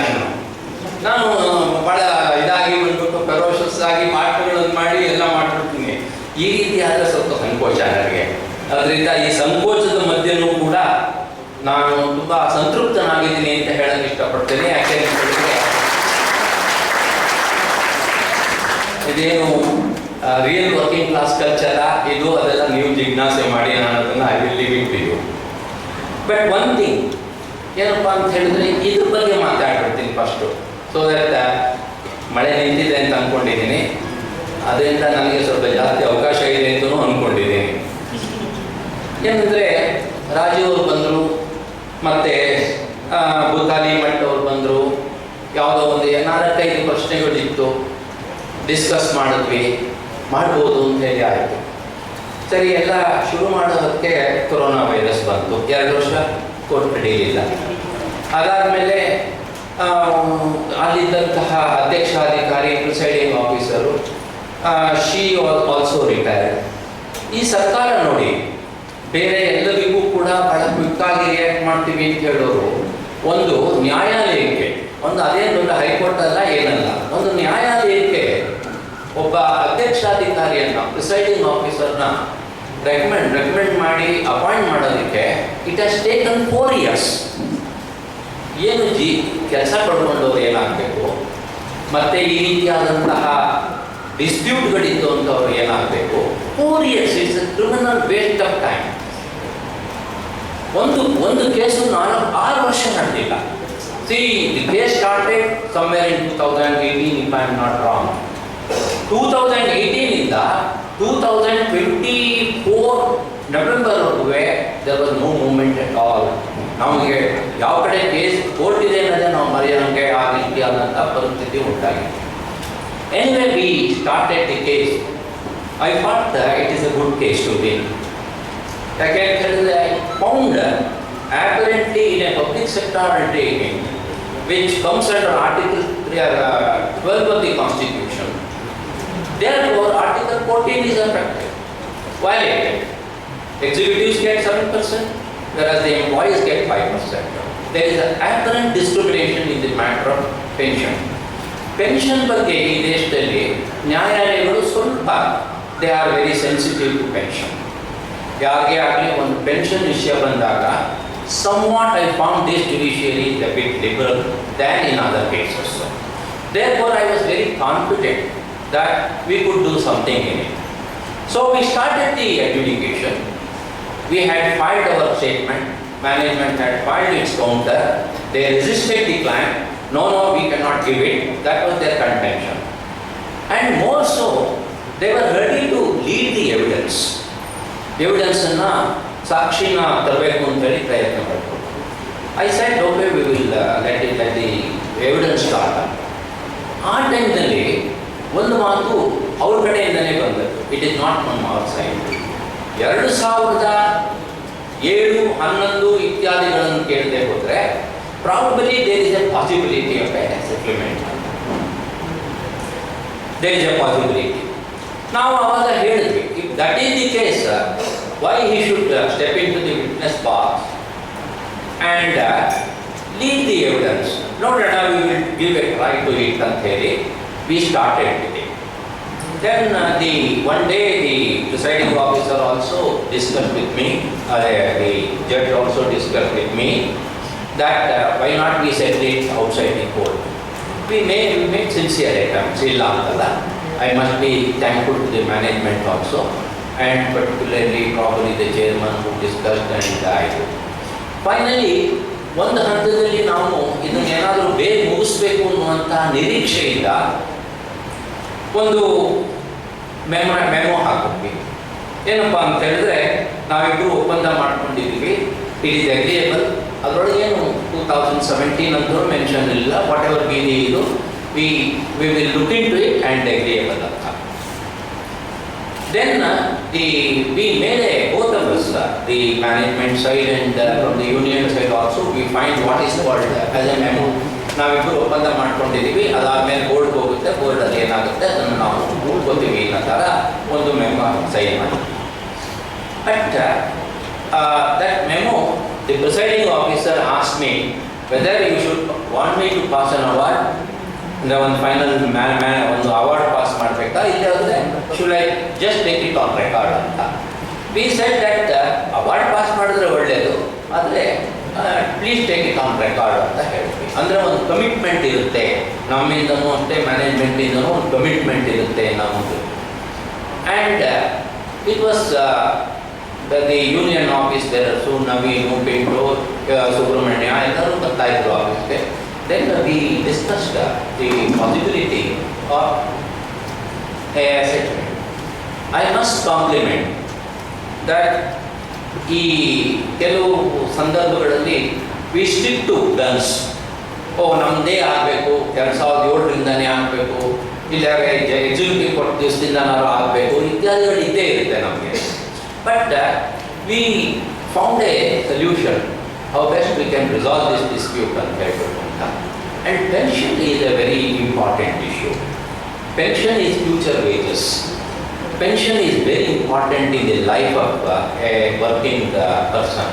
ನಾನು ಭಾಳ ಇದಾಗಿ ಬಂದ್ಬಿಟ್ಟು ಫೆರೋಷಸ್ ಆಗಿ ಮಾತುಗಳನ್ನು ಮಾಡಿ ಎಲ್ಲ ಮಾಡ್ಬಿಡ್ತೀನಿ. ಈ ರೀತಿ ಆದರೆ ಸ್ವಲ್ಪ ಸಂಕೋಚ ನನಗೆ. ಅದರಿಂದ ಈ ಸಂಕೋಚದ ಮಧ್ಯೆನೂ ಕೂಡ ನಾನು ತುಂಬ ಸಂತೃಪ್ತನಾಗಿದ್ದೀನಿ ಅಂತ ಹೇಳಕ್ಕೆ ಇಷ್ಟಪಡ್ತೇನೆ. ಯಾಕೆ ಅಂತ ಹೇಳಿದ್ರೆ, ಇದೇನು ರಿಯಲ್ ವರ್ಕಿಂಗ್ ಕ್ಲಾಸ್ ಕಲ್ಚರ ಇದು, ಅದೆಲ್ಲ ನೀವು ಜಿಜ್ಞಾಸೆ ಮಾಡಿ, ನಾನು ಅದನ್ನು I will leave it to you. But one thing ಏನಪ್ಪ ಅಂತ ಹೇಳಿದ್ರೆ, ಇದ್ರ ಬಗ್ಗೆ ಮಾತಾಡ್ಬಿಡ್ತೀನಿ ಫಸ್ಟು. ಸೊ ದಟ್ ಮಳೆ ನಿಂತಿದೆ ಅಂತ ಅಂದ್ಕೊಂಡಿದ್ದೀನಿ. ಅದರಿಂದ ನನಗೆ ಸ್ವಲ್ಪ ಜಾಸ್ತಿ ಅವಕಾಶ ಇದೆ ಅಂತಲೂ ಅಂದ್ಕೊಂಡಿದ್ದೀನಿ. ಏನಂದರೆ, ರಾಜೀವ್ ಅವರು ಬಂದರು, ಮತ್ತು ಬುತಾಲಿ ಮಠ್ ಅವರು ಬಂದರು. ಯಾವುದೋ ಒಂದು 4-5 ಪ್ರಶ್ನೆಗಳಿತ್ತು, ಡಿಸ್ಕಸ್ ಮಾಡಿದ್ವಿ, ಮಾಡ್ಬೋದು ಅಂತ ಹೇಳಿ ಆಯಿತು. ಸರಿ, ಎಲ್ಲ ಶುರು ಮಾಡೋದಕ್ಕೆ ಕೊರೋನಾ ವೈರಸ್ ಬಂತು. 2 ವರ್ಷ ಕೋರ್ಟ್ ಹಿಡಿಯಲಿಲ್ಲ. ಅದಾದಮೇಲೆ ಅಲ್ಲಿದ್ದಂತಹ ಅಧ್ಯಕ್ಷಾಧಿಕಾರಿ, presiding officer, she also retired. ಈ ಸರ್ಕಾರ ನೋಡಿ, ಬೇರೆ ಎಲ್ಲರಿಗೂ ಕೂಡ ಬಹಳ ಕ್ವಿಕ್ಕಾಗಿ ರಿಯಾಕ್ಟ್ ಮಾಡ್ತೀವಿ ಅಂತ ಹೇಳೋರು ಒಂದು ನ್ಯಾಯಾಲಯಕ್ಕೆ ಒಂದು ಅದೇನು ದೊಡ್ಡ ಹೈಕೋರ್ಟ್ ಅಲ್ಲ ಏನಲ್ಲ, ಒಂದು ನ್ಯಾಯಾಲಯಕ್ಕೆ ಒಬ್ಬ ಅಧ್ಯಕ್ಷಾಧಿಕಾರಿಯನ್ನು ಪ್ರಿಸೈಡಿಂಗ್ ಆಫೀಸರ್ನ ರೆಕಮೆಂಡ್ ಮಾಡಿ ಅಪಾಯಿಂಟ್ ಮಾಡೋದಕ್ಕೆ ಇಟ್ ಹ್ಯಾಸ್ ಟೇಕನ್ 4 years. ಏನು ಕೆಲಸ ಪಡ್ಕೊಂಡವ್ರು ಏನಾಗಬೇಕು, ಮತ್ತು ಈ ರೀತಿಯಾದಂತಹ ಡಿಸ್ಪ್ಯೂಟ್ಗಳಿತ್ತು ಅಂತವ್ರು ಏನಾಗಬೇಕು. 4 years it's a criminal waste of time. ಒಂದು ಕೇಸು 6 ವರ್ಷ ನಡೆದಿಲ್ಲ. See the case started somewhere in 2018 if I am not wrong. 2018 ಇಂದ 2024 ನವೆಂಬರ್ವರೆಗೂ there was no movement at all. ನಮಗೆ ಯಾವ ಕಡೆ ಕೇಸ್ ಕೋರ್ಟ್ ಇದೆ ಅನ್ನೋದೇ ನಾವು ಮರೆಯೋಂಗೆ ಆ ರೀತಿಯಾದಂಥ ಪರಿಸ್ಥಿತಿ ಉಂಟಾಗಿದೆ. Anyway we started the case. I thought it is a good case to win. ಯಾಕೆ ಅಂತ ಹೇಳಿದ್ರೆ I found apparently in a public sector undertaking which comes under Article 12 of the Constitution. Therefore, Article 14 is affected, violated. Executives get 7%, whereas the employees get 5%. There is an apparent discrimination in the matter of pension. Pension ಬಗ್ಗೆ ಈ ದೇಶದಲ್ಲಿ ನ್ಯಾಯಾಲಯಗಳು ಸ್ವಲ್ಪ they are very sensitive to pension. ಯಾರಿಗೆ ಆಗಲಿ ಒಂದು ಪೆನ್ಷನ್ ವಿಷಯ ಬಂದಾಗ somewhat I found this judiciary is a bit liberal than in other cases. Therefore, I was very confident that we could do something in it. So we started the adjudication. We had filed our statement. Management had filed its counter. They resisted the claim. No, we cannot give it. That was their contention. And more so, they were ready to lead the evidence. ಎವಿಡೆನ್ಸನ್ನು ಸಾಕ್ಷಿನ ತರಬೇಕು ಅಂತೇಳಿ ಪ್ರಯತ್ನ ಪಡ್ತಾರೆ. I said okay we will let the evidence start. ಆ ಟೈಮ್ನಲ್ಲಿ ಒಂದು ಮಾತು ಅವ್ರ ಕಡೆಯಿಂದಲೇ ಬಂದದ್ದು. It is not from our side. 2007, 11 ಇತ್ಯಾದಿಗಳನ್ನು ಕೇಳದೆ ಹೋದರೆ probably there is a possibility of a settlement. There is a possibility. ನಾವು ಅವಾಗ ಹೇಳಿದ್ವಿ, if that is the case, why he should step into the witness box and lead the evidence. No, we will give a try to it and theory. We started with it. Then one day the presiding officer also discussed with me, the judge also discussed with me that why not we settle it outside the court. We made sincere attempts. I must be thankful to the management also, and particularly probably the chairman who discussed and died. Finally, ಒಂದು ಹಂತದಲ್ಲಿ ನಾವು ಇದನ್ನೇನಾದರೂ ಬೇಗ ಮುಗಿಸ್ಬೇಕು ಅನ್ನುವಂಥ ನಿರೀಕ್ಷೆಯಿಂದ ಒಂದು ಮೆಮೊ ಹಾಕಿದ್ವಿ. ಏನಪ್ಪ ಅಂತ ಹೇಳಿದ್ರೆ, ನಾವಿಬ್ಬರು ಒಪ್ಪಂದ ಮಾಡ್ಕೊಂಡಿದ್ದೀವಿ, ಇಟ್ ಈಸ್ ಅಗ್ರಿಯೇಬಲ್. ಅದರೊಳಗೇನು 2017 ಅಂತೂ ಮೆನ್ಷನ್ ಇಲ್ಲ. ವಾಟ್ ಎವರ್ ಬಿ ದಿ ಇದು we will look into it and agreeable ಅಂತ. Then we made both of us, the management side and from the union side also, we find what is called as a memo. ನಾವಿಬ್ಬರು ಒಪ್ಪಂದ ಮಾಡ್ಕೊಂಡಿದ್ದೀವಿ, ಅದಾದಮೇಲೆ ಬೋರ್ಡ್ಗೆ ಹೋಗುತ್ತೆ, ಬೋರ್ಡಲ್ಲಿ ಏನಾಗುತ್ತೆ ಅದನ್ನು ನಾವು ನೋಡ್ಕೋತೀವಿ ಅನ್ನೋ ಥರ ಒಂದು ಮೆಮೊ ಸೈನ್ ಮಾಡಿ. But that memo, the presiding officer asked me whether you should want me to pass an award, ಅಂದರೆ ಒಂದು ಫೈನಲ್ ಒಂದು ಅವಾರ್ಡ್ ಪಾಸ್ ಮಾಡಬೇಕಾ, ಇಲ್ಲ ಅಂದರೆ should I just take it on record ಅಂತ. We said that award pass ಮಾಡಿದ್ರೆ ಒಳ್ಳೆಯದು, ಆದರೆ please take it on record ಅಂತ ಹೇಳ್ತೀವಿ. ಅಂದರೆ ಒಂದು ಕಮಿಟ್ಮೆಂಟ್ ಇರುತ್ತೆ ನಮ್ಮಿಂದನೂ ಅಷ್ಟೇ, ಮ್ಯಾನೇಜ್ಮೆಂಟಿಂದನೂ ಒಂದು ಕಮಿಟ್ಮೆಂಟ್ ಇರುತ್ತೆ ನಮ್ಮದು. And it was the union office bearers, Naveen, Pintu, Subrahmanya ಎಲ್ಲರೂ ಬರ್ತಾಯಿದ್ರು ಆಫೀಸ್ಗೆ. Then we discussed the possibility of a settlement. I must compliment that ಈ ಕೆಲವು ಸಂದರ್ಭಗಳಲ್ಲಿ we stick to guns. ನಮ್ಮದೇ ಆಗಬೇಕು, 2007ರಿಂದನೇ ಆಗಬೇಕು, ಇಲ್ಲ ಎಕ್ಸಿಕ್ಯೂಟಿವ್ ಕೊಟ್ಟ ದಿವಸದಿಂದನಾರು ಆಗಬೇಕು ಇತ್ಯಾದಿಗಳು ಇದ್ದೇ ಇರುತ್ತೆ ನಮಗೆ. But we found a solution, how best we can resolve this dispute ಅಂತ ಹೇಳ್ಬೇಕು. And pension is a very important issue. Pension is future wages. Pension is very important in the life of a working person.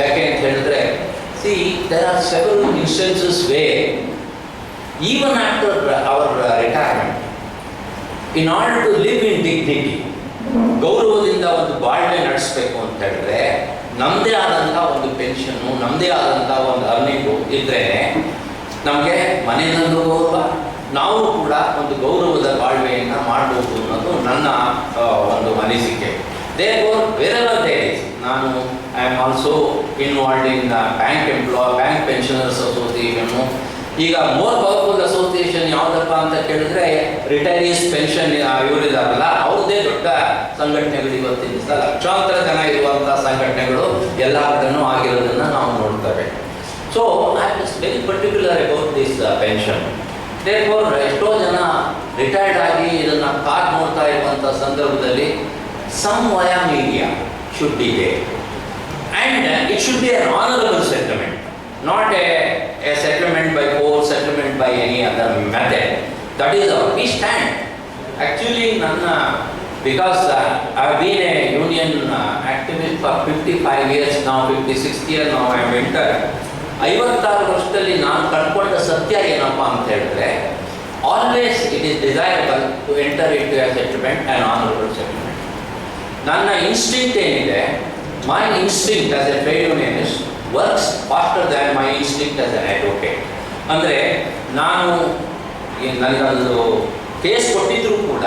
ಯಾಕೆ ಅಂತ ಹೇಳಿದ್ರೆ, see, there are several instances where even after our retirement, in order to live in dignity, ಗೌರವದಿಂದ ಒಂದು ಬಾಳ್ವೆ ನಡೆಸಬೇಕು ಅಂತ ಹೇಳಿದ್ರೆ ನಮ್ಮದೇ ಆದಂಥ ಒಂದು ಪೆನ್ಷನ್ನು, ನಮ್ಮದೇ ಆದಂಥ ಒಂದು ಅರ್ನಿಂಗು ಇದ್ದರೆ ನಮಗೆ ಮನೆಯಲ್ಲೂ ಗೌರವ, ನಾವು ಕೂಡ ಒಂದು ಗೌರವದ ಬಾಳ್ವೆಯನ್ನು ಮಾಡಬಹುದು ಅನ್ನೋದು ನನ್ನ ಒಂದು ಅನಿಸಿಕೆ. Therefore, wherever there is, I am also involved in bank pensioners association. ಈಗ ಮೋರ್ ಪವರ್ಫುಲ್ ಅಸೋಸಿಯೇಷನ್ ಯಾವುದಪ್ಪ ಅಂತ ಕೇಳಿದ್ರೆ ರಿಟೈರೀಸ್ ಪೆನ್ಷನ್ ಇವರಿದಾರಲ್ಲ, ಅವ್ರದ್ದೇ ದೊಡ್ಡ ಸಂಘಟನೆಗಳು. ಇವತ್ತಿನ ದಿವಸ ಲಕ್ಷಾಂತರ ಜನ ಇರುವಂಥ ಸಂಘಟನೆಗಳು ಎಲ್ಲ ಕಡೆನೂ ಆಗಿರೋದನ್ನು ನಾವು ನೋಡ್ತೇವೆ. So I am very particular about this pension. Therefore ಎಷ್ಟೋ ಜನ ರಿಟೈರ್ಡ್ ಆಗಿ ಇದನ್ನು ಕಾರ್ ನೋಡ್ತಾ ಇರುವಂಥ ಸಂದರ್ಭದಲ್ಲಿ some via media should be there, and it should be an honorable settlement, not a settlement by force, settlement by any other method. That is our we stand. Actually, because I have been a union activist for 55 years now, 56th year now I am entered. 56 ವರ್ಷದಲ್ಲಿ ನಾನು ಕಂಡುಕೊಂಡ ಸತ್ಯ ಏನಪ್ಪ ಅಂತ ಹೇಳಿದ್ರೆ, always it is desirable to enter into a settlement, an honorable settlement. ನನ್ನ ಇನ್ಸ್ಟಿಂಕ್ಟ್ ಏನಿದೆ, my instinct as a trade unionist works faster than my instinct as an advocate. ಅಂದರೆ ನಾನು ನನಗೊಂದು ಕೇಸ್ ಕೊಟ್ಟಿದ್ರೂ ಕೂಡ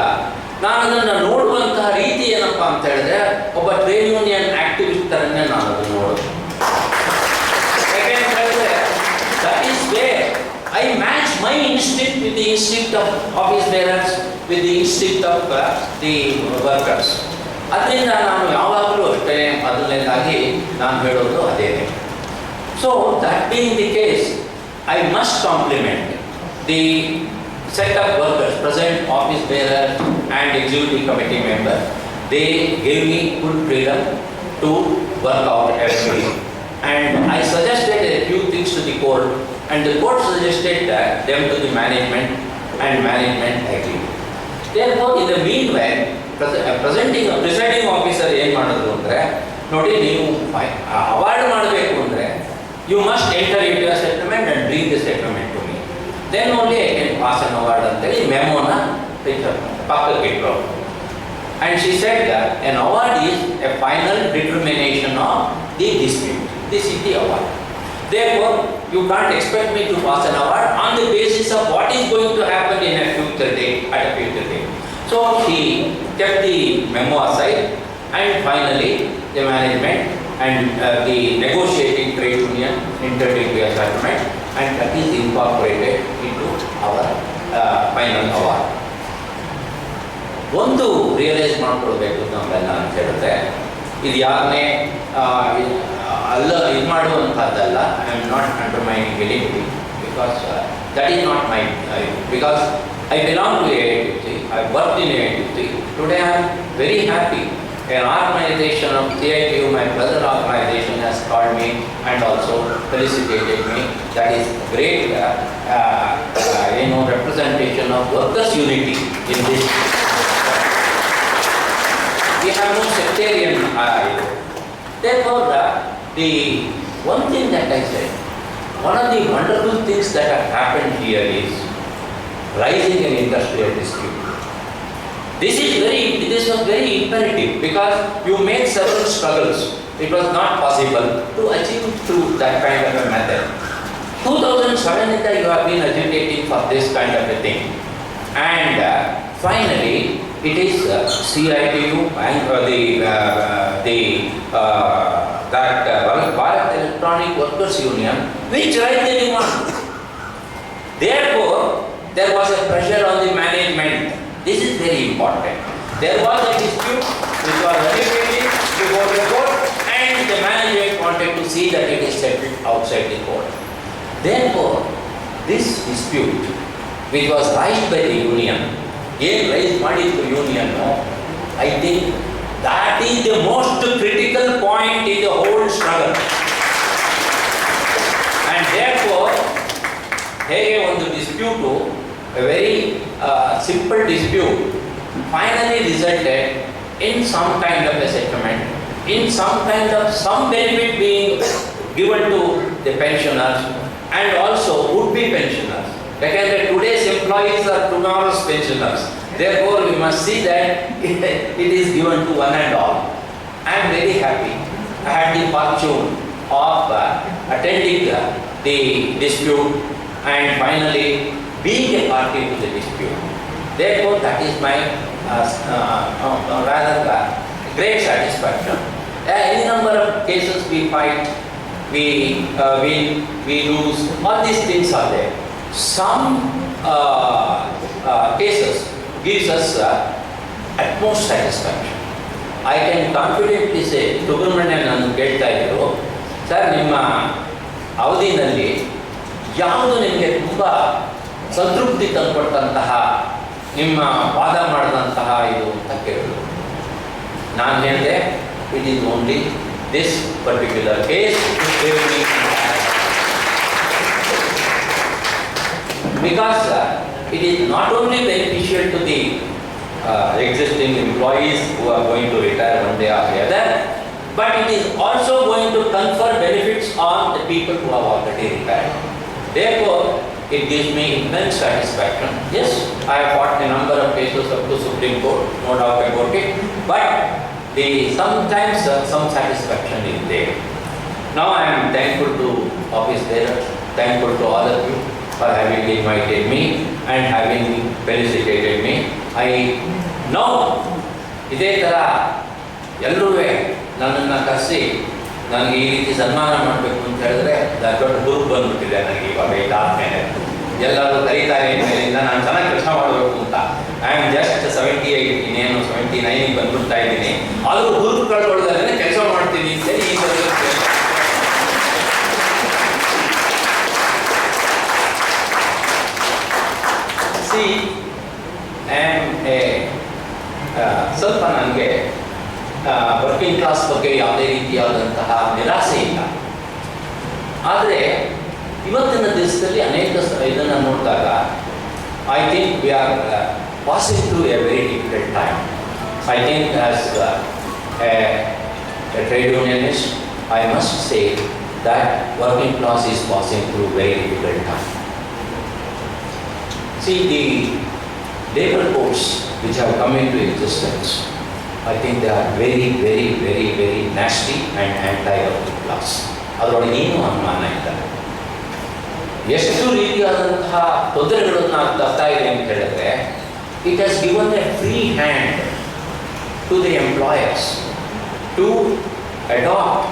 ನಾನು ಅದನ್ನು ನೋಡುವಂತಹ ರೀತಿ ಏನಪ್ಪ ಅಂತ ಹೇಳಿದ್ರೆ, ಒಬ್ಬ ಟ್ರೇಡ್ ಯೂನಿಯನ್ ಆಕ್ಟಿವಿಸ್ಟ್ ಥರನೇ ನಾನು ಅದನ್ನು ನೋಡೋದು. ಯಾಕೆಂತ ಹೇಳಿದ್ರೆ that is where I match my instinct with the instinct of office bearers, with the instinct of the workers. ಅದರಿಂದ ನಾನು ಯಾವಾಗಲೂ ಅಷ್ಟೇ ಮೊದಲನೇದಾಗಿ ನಾನು ಹೇಳೋದು ಅದೇನೆ. So that being the case, I must compliment the set of workers, present office bearer and executive committee member. They gave me full freedom to work out everything. And I suggested a few things to the court, and the court suggested them to the management, and management agreed. Therefore, in the meanwhile, presiding officer ಏನು ಮಾಡಿದ್ರು ಅಂದರೆ, ನೋಡಿ ನೀವು ಅವಾರ್ಡ್ ಮಾಡಬೇಕು ಅಂದರೆ you must enter into a settlement and bring the settlement to me, then only I can pass an award ಅಂತೇಳಿ ಮೆಮೋನ ಪಕ್ಕಕ್ಕೆ ಇಟ್ಟರು. And she said that an award is a final determination of the dispute. This is the award. Therefore, you can't expect me to pass an award on the basis of what is going to happen in a future date, at a future date. So he kept the memo aside, and finally the management and the negotiating trade union entered into a settlement, and that is incorporated into our final award. ಒಂದು ರಿಯಲೈಸ್ ಮಾಡ್ಕೊಳ್ಬೇಕು ನಾವೆಲ್ಲ ಅಂತ ಹೇಳಿದ್ರೆ, ಇದು ಯಾರನ್ನೇ ಇದು ಮಾಡುವಂಥದ್ದಲ್ಲ. I am not undermining anything, because that is not my, because I belong to AITC, I worked in AITC. Today I am very happy. An organization of CITU, my brother organization, has called me and also felicitated me. That is great representation of workers' unity in this. We have no sectarian. Therefore, the one thing that I said, one of the wonderful things that have happened here is rising in industrial dispute. This was very imperative, because you made several struggles. It was not possible to achieve through that kind of a method. 2007 you have been agitating for this kind of a thing, and finally it is CITU and Bharat Electronic Workers Union which raised the demand. Therefore, there was a pressure on the management. This is very important. There was a dispute which was agitated before the court, and the management wanted to see that it is settled outside the court. Therefore, this dispute which was raised by the union, raised by the union, I think that is the most critical point in the whole struggle. And therefore, ಹೇಗೆ ಒಂದು dispute, a very simple dispute, finally resulted in some kind of a settlement, in some kind of some benefit being given to the pensioners and also would-be pensioners. ಯಾಕೆಂದರೆ today's employees R tomorrow's pensioners. Therefore, we must see that it is given to one and all. I am very happy. I had the fortune of attending the dispute and finally being a party to the dispute. Therefore, that is my rather great satisfaction. Any number of cases we fight, we win, we lose. All these things are there. Some cases gives us utmost satisfaction. I can confidently say, Subramanya ನಾನು ಕೇಳ್ತಾ ಇದ್ರು, ಸರ್ ನಿಮ್ಮ ಅವಧಿನಲ್ಲಿ ಯಾವುದು ನಿಮಗೆ ತುಂಬ ಸಂತೃಪ್ತಿ ತಂದುಕೊಟ್ಟಂತಹ ನಿಮ್ಮ ವಾದ ಮಾಡಿದಂತಹ ಇದು ಅಂತ ಕೇಳಿದ್ರು. ನಾನು ಹೇಳಿದೆ, it is only this particular case because it is not only beneficial to the existing employees who are going to retire one day or the other, but it is also going to confer benefits on the people who have already retired. Therefore, it gives me immense satisfaction. Yes, I have fought a number of cases up to Supreme Court, no doubt about it, but sometimes some satisfaction is there. Now I am thankful to office bearers, thankful to all of you for having invited me and having felicitated me. I know ಇದೇ ಥರ ಎಲ್ಲರೂ ನನ್ನನ್ನು ಕರೆಸಿ ನನಗೆ ಈ ರೀತಿ ಸನ್ಮಾನ ಮಾಡಬೇಕು ಅಂತ ಹೇಳಿದ್ರೆ ದೊಡ್ಡ ಗುರು ಬಂದ್ಬಿಟ್ಟಿದೆ ನನಗೆ ಇವಾಗ ಇದಾದ್ಮೇಲೆ. ಎಲ್ಲರೂ ಕರೀತಾರೆ ಮೇಲಿಂದ ನಾನು ಚೆನ್ನಾಗಿ ಕೆಲಸ ಮಾಡಬೇಕು ಅಂತ. ಐ ಆಮ್ ಜಸ್ಟ್ 78, ಇನ್ನೇನು 79 ಬಂದ್ಬಿಡ್ತಾ ಇದ್ದೀನಿ. ಆದರೂ ಗುರುಗಳೊಳಗಡೆ ಕೆಲಸ ಮಾಡ್ತೀನಿ ಅಂತೇಳಿ ಈ ಥರ ಸ್ವಲ್ಪ ನನಗೆ ವರ್ಕಿಂಗ್ ಕ್ಲಾಸ್ ಬಗ್ಗೆ ಯಾವುದೇ ರೀತಿಯಾದಂತಹ ನಿರಾಸೆ ಇಲ್ಲ. ಆದರೆ ಇವತ್ತಿನ ದಿವಸದಲ್ಲಿ ಅನೇಕ ಇದನ್ನು ನೋಡಿದಾಗ I think we are passing through A very difficult time. I think as a trade unionist I must say that working class is passing through very difficult time. See, the labor codes which have come into existence, I think they are very, very, very, very nasty and anti-working class. ಅದರೊಳಗೆ ಏನು ಅನುಮಾನ ಇಲ್ಲ. ಎಷ್ಟು ರೀತಿಯಾದಂತಹ ತೊಂದರೆಗಳನ್ನು ತರ್ತಾ ಇದೆ ಅಂತ ಹೇಳಿದ್ರೆ, it has given a free hand to the employers to adopt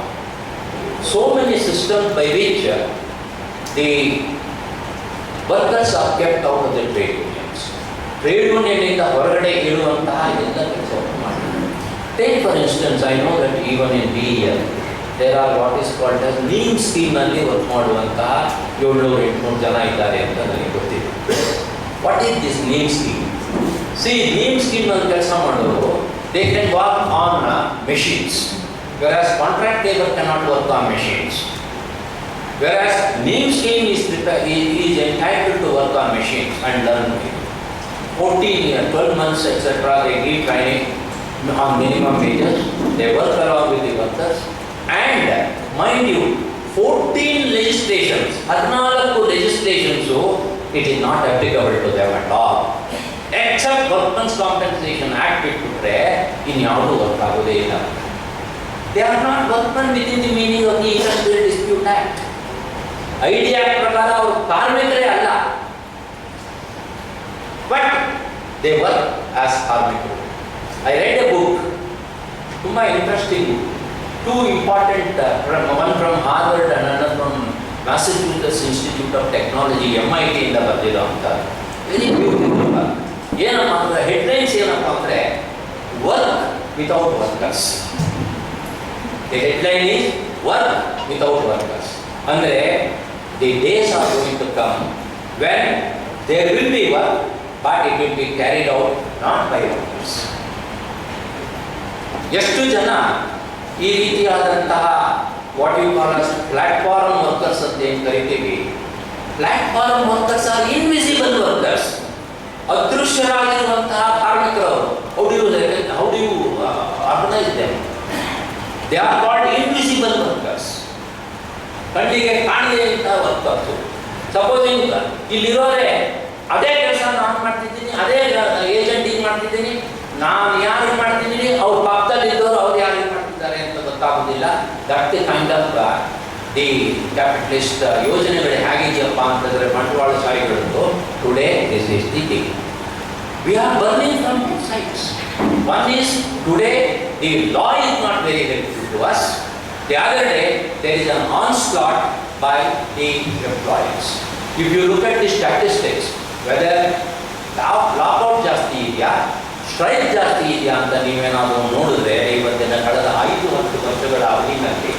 so many systems by which the workers are kept out of the trade unions. Trade union ಇಂದ ಹೊರಗಡೆ ಇರುವಂತಹ ಎಲ್ಲ ಕೆಲಸವನ್ನು ಮಾಡಿದ್ದಾರೆ. Take for instance, I know that even in BEL there are what is called as NEEM scheme ನಲ್ಲಿ ವರ್ಕ್ ಮಾಡುವಂತಹ 700-800 ಜನ ಇದ್ದಾರೆ ಅಂತ ನನಗೆ ಗೊತ್ತಿದೆ. What is this NEEM scheme? See, NEEM scheme ನಲ್ಲಿ ಕೆಲಸ ಮಾಡೋರು they can work on machines, whereas contract labor cannot work on machines. Whereas NEEM scheme is entitled to work on machines and learn 14, 12 months, etc. They give training on minimum wages. They work along with the workers. And mind you, 14 legislations, 14 legislations, so it is not applicable to them at all. Except Workmen's Compensation Act bittರೆ ಇನ್ಯಾವುದು ವರ್ಕ್ ಆಗೋದೇ ಇಲ್ಲ. They are not workmen within the meaning of the Industrial Dispute Act. Idea ಪ್ರಕಾರ ಅವರು ಕಾರ್ಮಿಕರೇ ಅಲ್ಲ, ಬಟ್ ದೇ ವರ್ಕ್ ಆಸ್ ಕಾರ್ಮಿಕರು. ಐ ರೆಡ್ ಎ ಬುಕ್, ತುಂಬ interesting book. Two important, one from Harvard and another from Massachusetts institute of technology, MIT ಇಂದ ಬಂದಿರೋ ಅಂತ ವೆರಿ ಬ್ಯೂಟಿಫುಲ್. ಏನಪ್ಪ ಅಂದರೆ ಹೆಡ್ಲೈನ್ಸ್ ಏನಪ್ಪ ಅಂದರೆ work without workers. The headline is work without workers. ಅಂದರೆ the days are going to come when there will be work, but it will be carried out not by workers. ಎಷ್ಟು ಜನ ಈ ರೀತಿಯಾದಂತಹ what you call as platform workers ಅಂತ ಏನು ಕರಿತೀವಿ, platform workers are invisible workers. ಅದೃಶ್ಯರಾಗಿರುವಂತಹ ಕಾರ್ಮಿಕರು. How do you organise them? They are called invisible workers. ಕಣ್ಣಿಗೆ ಕಾಣದೇ ಇಂತಹ ವರ್ಕರ್ಸು. ಸಪೋಸಿಂಗ್ ಇಲ್ಲಿರೋರೆ ಅದೇ ಕೆಲಸ ನಾನು ಮಾಡ್ತಿದ್ದೀನಿ, ಅದೇ ಏಜೆಂಟಿಗೆ ಮಾಡ್ತಿದ್ದೀನಿ, ನಾನು ಯಾರಿಗೆ ಮಾಡ್ತಿದ್ದೀನಿ, ಅವ್ರ ಪಕ್ಕದಲ್ಲಿ ಇದ್ದವರು ಅವ್ರು ಯಾರಿಗೆ ಮಾಡ್ತಿದ್ದಾರೆ ಅಂತ ಗೊತ್ತಾಗೋದಿಲ್ಲ. That the kind of the capitalist ಯೋಜನೆಗಳು ಹೇಗಿದೆಯಪ್ಪ ಅಂತಂದರೆ ಬಂಡವಾಳಶಾಹಿಗಳದ್ದು. Today this is the thing. We are burning from both sides. One is today the law is not very helpful to us. The other day there is an onslaught by the employees. If you look at the statistics, whether lockout ಜಾಸ್ತಿ ಇದೆಯಾ, ಸ್ಟ್ರೈಕ್ ಜಾಸ್ತಿ ಇದೆಯಾ ಅಂತ ನೀವೇನಾದರೂ ನೋಡಿದ್ರೆ ಇವತ್ತಿನ ಕಳೆದ 5-10 ವರ್ಷಗಳ ಅವಧಿನಲ್ಲಿ,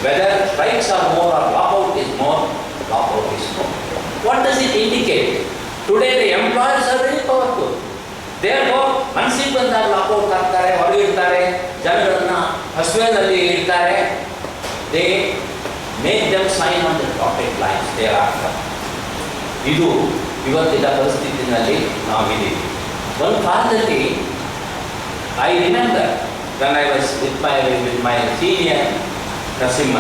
whether strikes are more or lockout is more, lockout is more. What does it indicate? Today the employers are very powerful. Therefore, ಮನಸ್ಸಿಗೆ ಬಂದಾಗ ಲಾಕೌಟ್ ಆಗ್ತಾರೆ, ಹೊರಗಿರ್ತಾರೆ, ಜನಗಳನ್ನ ಹಸುವಿನಲ್ಲಿ ಇಡ್ತಾರೆ. They make them sign on the dotted lines thereafter. ಇದು ಇವತ್ತಿನ ಪರಿಸ್ಥಿತಿನಲ್ಲಿ ನಾವಿದ್ದೀವಿ. ಒಂದು ಕಾಲದಲ್ಲಿ I remember when I was with my senior Narasimha,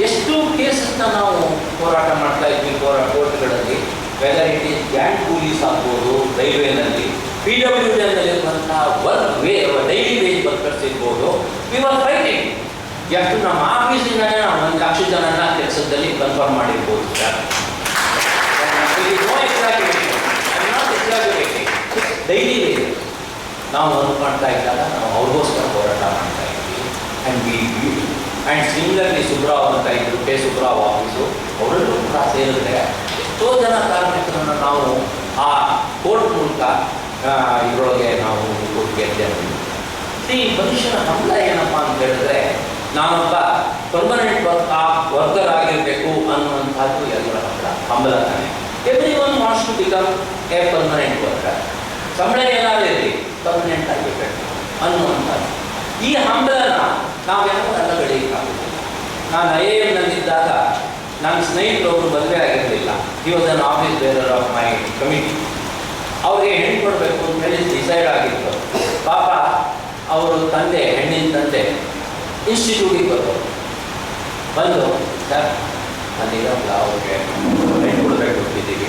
ಎಷ್ಟು ಕೇಸನ್ನ ನಾವು ಹೋರಾಟ ಮಾಡ್ತಾ ಇದ್ವಿ ಕೋರ್ಟ್ಗಳಲ್ಲಿ. Whether it is gang police ಆಗ್ಬೋದು, ರೈಲ್ವೇನಲ್ಲಿ, PWDನಲ್ಲಿರುವಂತಹ ಡೈಲಿ ವೇಜ್ ವರ್ಕರ್ಸ್ ಇರ್ಬೋದು. We are fighting. ಎಷ್ಟು ನಮ್ಮ ಆಫೀಸಿಂದಲೇ ನಾವು 1 ಲಕ್ಷ ಜನನ ಕೆಲಸದಲ್ಲಿ ಕನ್ಫರ್ಮ್ ಮಾಡಿರ್ಬೋದು ಸರ್. ಡೈಲಿ ವೇಜ್ ನಾವು ವರ್ಕ್ ಮಾಡ್ತಾ ಇದ್ದಾಗ ನಾವು ಅವ್ರಿಗೋಸ್ಕರ ಹೋರಾಟ ಮಾಡ್ತಾ ಇದ್ವಿ. ಆ್ಯಂಡ್ ಸಿಮಿಲರ್ಲಿ ಸುಬ್ರಾವ್ ಅಂತ ಇದ್ರು, ಕೆ ಸುಬ್ರಾವ್ ಆಫೀಸು, ಅವರಲ್ಲೂ ಕೂಡ ಸೇರಿದ್ರೆ ಎಷ್ಟೋ ಜನ ಕಾರ್ಮಿಕರನ್ನು ನಾವು ಆ ಕೋರ್ಟ್ ಮೂಲಕ ಇದರೊಳಗೆ ನಾವು ಗೆದ್ದೇವೆ. ಈ ಮನುಷ್ಯನ ಹಂಬಲ ಏನಪ್ಪ ಅಂತ ಹೇಳಿದ್ರೆ, ನಾನೊಬ್ಬ ಪರ್ಮನೆಂಟ್ ವರ್ಕರ್ ಆಗಿರಬೇಕು ಅನ್ನುವಂಥದ್ದು ಎಲ್ಲರ ಹಂಬಲ ತಾನೆ. Everyone wants to become a permanent worker. ಸಂಬಳ ಏನಾದರೂ ಇರಲಿ, ಪರ್ಮನೆಂಟ್ ಆಗಿರಬೇಕು ಅನ್ನುವಂಥದ್ದು. ಈ ಹಂಬಲನ ನಾವೆಲ್ಲರೂ ಅಲ್ಲಗಡೆಯಕ್ಕಾಗುತ್ತಿಲ್ಲ. ನಾನು IIM-ನಲ್ಲಿದ್ದಾಗ ನನ್ನ ಸ್ನೇಹಿತರೊಬ್ಬರು ಮದುವೆ ಆಗಿರಲಿಲ್ಲ. He was an office bearer of my committee. ಅವ್ರಿಗೆ ಹೆಣ್ಣು ಕೊಡಬೇಕು ಅಂತ ಹೇಳಿ ಡಿಸೈಡ್ ಆಗಿತ್ತು. ಪಾಪ ಅವರು ತಂದೆ, ಹೆಣ್ಣಿನ ತಂದೆ ಇನ್ಸ್ಟಿಟ್ಯೂಟಿಗೆ ಬಂದು ಸರ್ ಅಲ್ಲಿರೋಲ್ಲ, ಅವ್ರಿಗೆ ಹೆಣ್ಣು ಕೊಡಬೇಕು ಅಂತಿದ್ದೀವಿ,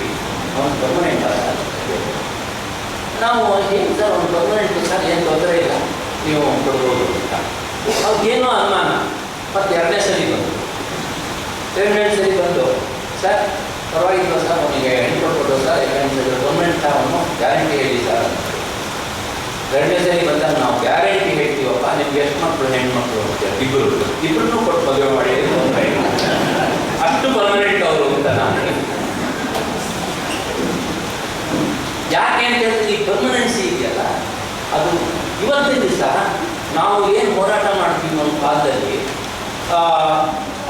ಅವ್ನು ಪರ್ಮನೆಂಟ್ ಅಲ್ಲ. ನಾವು ಏನು ಸರ್ ಅವ್ನು ಪರ್ಮನೆಂಟ್ ಸರ್, ಏನು ತೊಂದರೆ ಇಲ್ಲ, ನೀವು ಕೊಡ್ಬೋದು ಅಂತ. ಅವ್ರಿಗೇನೋ ಅನುಮಾನ. ಮತ್ತು 2ನೇ ಸರಿ ಬಂದು ಸರ್ ಪರವಾಗಿಲ್ಲ ಸರ್, ಅವನಿಗೆ ಹೆಣ್ಣು ಕೊಟ್ಬಿಟ್ಟು ಸರ್, ಯಾಕಂದ್ರೆ ಗೌರ್ಮೆಂಟ್ ಅವನು ಗ್ಯಾರಂಟಿ ಹೇಳಿ ಸರ್. 2ನೇ ಸರಿ ಬಂದಾಗ ನಾವು ಗ್ಯಾರಂಟಿ ಹೇಳ್ತೀವಪ್ಪ, ನಿಮ್ಗೆ ಎಷ್ಟು ಮಕ್ಕಳು ಹೆಣ್ಮಕ್ಳು ಅಂತ ಇಬ್ಬರನ್ನೂ ಕೊಟ್ಟು ಮದುವೆ ಮಾಡಿ ಅಷ್ಟು ಪರ್ಮನೆಂಟ್ ಅವರು ಅಂತ ನಾನು. ಯಾಕೆ ಅಂತ ಹೇಳಿದ್ರೆ ಈ ಪರ್ಮನೆನ್ಸಿ ಇದೆಯಲ್ಲ, ಅದು ಇವತ್ತಿನ ದಿವಸ ನಾವು ಏನು ಹೋರಾಟ ಮಾಡ್ತೀವಿ ಅನ್ನೋ ಕಾಲದಲ್ಲಿ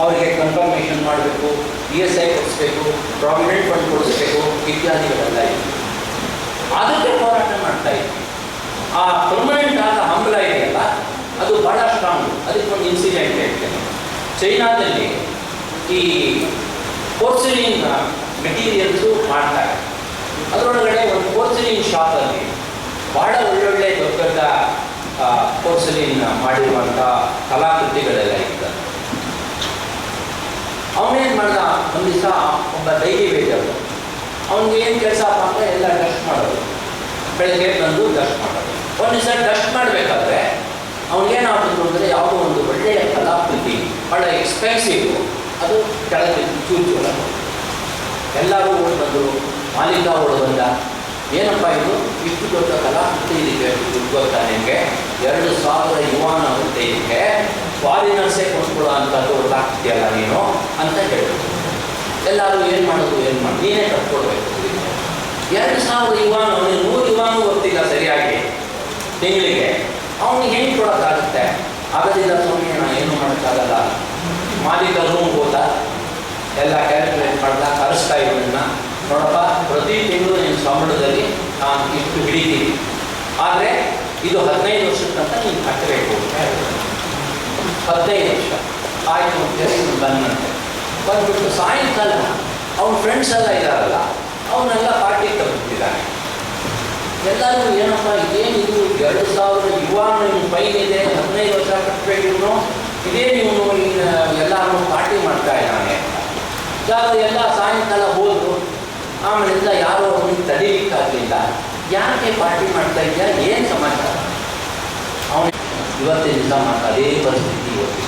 ಅವರಿಗೆ ಕನ್ಫರ್ಮೇಷನ್ ಮಾಡಬೇಕು, ESI ಕೊಡಿಸ್ಬೇಕು, ಪ್ರಾವಿಡೆಂಟ್ ಫಂಡ್ ಕೊಡಿಸ್ಬೇಕು, ಇತ್ಯಾದಿಗಳೆಲ್ಲ ಇದೆ. ಅದಕ್ಕೆ ಹೋರಾಟ ಮಾಡ್ತಾ ಇದ್ವಿ. ಆ ಪರ್ಮನೆಂಟ್ ಆದ ಹಂಬಲ ಇದೆಯಲ್ಲ, ಅದು ಭಾಳ ಸ್ಟ್ರಾಂಗ್. ಅದಕ್ಕೊಂದು ಇನ್ಸಿಡೆಂಟ್ ಹೇಳ್ತೇನೆ. ಚೈನಾದಲ್ಲಿ ಈ ಪೋರ್ಸಿಲಿನ್ ಮೆಟೀರಿಯಲ್ಸು ಮಾಡ್ತಾರೆ. ಅದರೊಳಗಡೆ ಒಂದು ಪೋರ್ಸಿಲಿನ್ ಶಾಪಲ್ಲಿ ಭಾಳ ಒಳ್ಳೊಳ್ಳೆ ದೊಡ್ಡ ದೊಡ್ಡ ಪೋರ್ಸಿಲಿನ್ ಮಾಡಿರುವಂಥ ಕಲಾಕೃತಿಗಳೆಲ್ಲ ಇರ್ತದೆ. ಅವನೇನು ಮಾಡ್ದ, ಒಂದು ದಿವಸ ಒಬ್ಬ ಡೈಲಿ ವೇಜರ್, ಅವನಿಗೆ ಏನು ಕೆಲಸಪ್ಪ ಅಂದರೆ ಎಲ್ಲ ಡಸ್ಟ್ ಮಾಡೋದು, ಬೆಳಗ್ಗೆ ಬಂದು ಡಸ್ಟ್ ಮಾಡೋದು. ಒಂದು ದಿವಸ ಡಸ್ಟ್ ಮಾಡಬೇಕಾದ್ರೆ ಅವನಿಗೇನಾಗ್ತಿತ್ತು ಅಂದರೆ, ಯಾವುದೋ ಒಂದು ಒಳ್ಳೆಯ ಕಲಾಕೃತಿ, ಭಾಳ ಎಕ್ಸ್ಪೆನ್ಸಿವ್, ಅದು ಕೆಳಗೆ ಚೂರು. ಎಲ್ಲರೂ ಓಡಿ ಬಂದರು. ಮಾಲೀಕ ಓಡಿ ಬಂದ, ಏನಪ್ಪ ಇದು ಇಷ್ಟು ದೊಡ್ಡ ಕಲಾಕೃತಿ ಇದಕ್ಕೆ ಗೊತ್ತಾ ನಿಮಗೆ, 2000 ಯುವಾನ ಆಗುತ್ತೆ ಇದಕ್ಕೆ, ಫಾರಿನರ್ಸೇ ಕೊಂಡ್ಕೊಳ್ಳೋ ಅಂಥದ್ದು ಗೊತ್ತಾಗ್ತಿಯಲ್ಲ ನೀನು ಅಂತ ಹೇಳಿದ್ರು. ಎಲ್ಲರೂ ಏನು ಮಾಡೋದು, ನೀನೇ ಕಟ್ಕೊಡ್ಬೇಕು. 2000 ಯುವಾನ, ಅವನಿಗೆ 100 ಯುವಾನು ಗೊತ್ತಿಲ್ಲ ಸರಿಯಾಗಿ ತಿಂಗಳಿಗೆ, ಅವನಿಗೆ ಹೆಂಗೆ ಕೊಡೋಕ್ಕಾಗುತ್ತೆ? ಆಗೋದಿಲ್ಲ ಸ್ವಾಮಿ, ನಾನು ಏನು ಮಾಡೋಕ್ಕಾಗಲ್ಲ. ಮಾಲೀಕ ರೂಮ್ಗೆ ಹೋದ, ಎಲ್ಲ ಕ್ಯಾಲ್ಕುಲೇಟ್ ಮಾಡ್ದ, ಕರೆಸ್ತಾ ಇವನ್ನ, ನೋಡಪ್ಪ ಪ್ರತಿ ತಿಂಗಳು ನಿನ್ನ ಸಂಬಳದಲ್ಲಿ ನಾನು ಇಷ್ಟು ಹಿಡಿತೀನಿ, ಆದರೆ ಇದು 15 ವರ್ಷಕ್ಕಂತ ನೀನು ಕಟ್ಟಬೇಕು ಅಂತ ಹೇಳಿದ್ರು. 15 ವರ್ಷ ಆಯಿತು ಅಂತೇಳಿ ಇವನು ಬಂದಂತೆ. ಬಂದ್ಬಿಟ್ಟು ಸಾಯಂಕಾಲ ಅವ್ನ ಫ್ರೆಂಡ್ಸ್ ಎಲ್ಲ ಇದ್ದಾರಲ್ಲ, ಅವನ್ನೆಲ್ಲ ಪಾರ್ಟಿಗೆ ತಗೊಂಡಿದ್ದಾನೆ. ಎಲ್ಲರೂ ಏನಪ್ಪ ಇದೇನಿದು, 2000 ಯುವಾನ ನಿಮ್ಮ ಫೈನ್ ಇದೆ, 15 ವರ್ಷ ಕಟ್ಟಬೇಕು ಇವನು, ಇದೇ ನೀವು ಎಲ್ಲರೂ ಪಾರ್ಟಿ ಮಾಡ್ತಾ ಇದ್ದಾನೆ ಅಂತ. ಎಲ್ಲ ಸಾಯಂಕಾಲ ಹೋದರು. ಆಮೇಲಿಂದ ಯಾರೋ ಅವನಿಗೆ ತಡೀಲಿಕ್ಕಾಗಲಿಲ್ಲ. ಯಾಕೆ ಪಾರ್ಟಿ ಮಾಡ್ತಾ ಇದೆಯಾ, ಏನು ಸಮಾಚಾರ? ಅವನು ಇವತ್ತಿನ ದಿವಸ ಅದೇ ಪರಿಸ್ಥಿತಿ ಇವತ್ತಿನ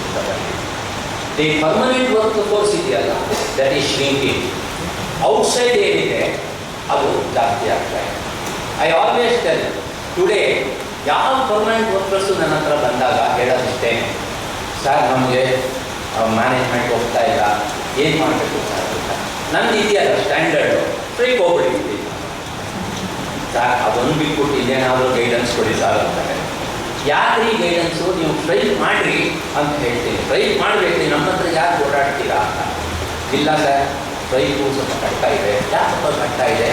ದಿ ಪರ್ಮನೆಂಟ್ ವರ್ಕ್ ಫೋರ್ಸ್ ಇದೆಯಲ್ಲ, ದಟ್ ಈಸ್ ಶ್ರಿಂಕಿಂಗ್. ಔಟ್ಸೈಡ್ ಏನಿದೆ ಅದು ಜಾಸ್ತಿ ಆಗ್ತಾ ಇದೆ. ಐ ಆಲ್ವೇಸ್ ಟೆಲ್ ಟುಡೇ ಯಾವ ಪರ್ಮನೆಂಟ್ ವರ್ಕರ್ಸು ನನ್ನ ಹತ್ರ ಬಂದಾಗ ಹೇಳೋದಿಷ್ಟೇ, ಸರ್ ನಮಗೆ ಮ್ಯಾನೇಜ್ಮೆಂಟ್ ಹೋಗ್ತಾ ಇಲ್ಲ, ಏನು ಮಾಡಬೇಕು ಸರ್ ಅಂತ. ನಂದು ಇದೆಯಲ್ಲ ಸ್ಟ್ಯಾಂಡರ್ಡು, ಸ್ಟ್ರೈಕ್ ಹೋಗ್ಬಿಟ್ಟಿದ್ದೀನಿ ಸರ್, ಅದೊಂದು ಬಿಟ್ಬಿಟ್ಟು ಇಲ್ಲೇನಾದರೂ ಗೈಡೆನ್ಸ್ ಕೊಡಿ ಸರ್ ಅಂತಾರೆ. ಯಾಕ್ರಿ ಗೈಡೆನ್ಸು, ನೀವು ಸ್ಟ್ರೈಕ್ ಮಾಡಿರಿ ಅಂತ ಹೇಳ್ತೀನಿ. ಸ್ಟ್ರೈಕ್ ಮಾಡಬೇಕು, ನಮ್ಮ ಹತ್ರ ಯಾಕೆ ಓಡಾಡ್ತೀರಾ ಅಂತ. ಇಲ್ಲ ಸರ್, ಸ್ಟ್ರೈಕು ಸ್ವಲ್ಪ ಕಷ್ಟ ಇದೆ. ಯಾಕಪ್ಪ ಕಷ್ಟ ಇದೆ?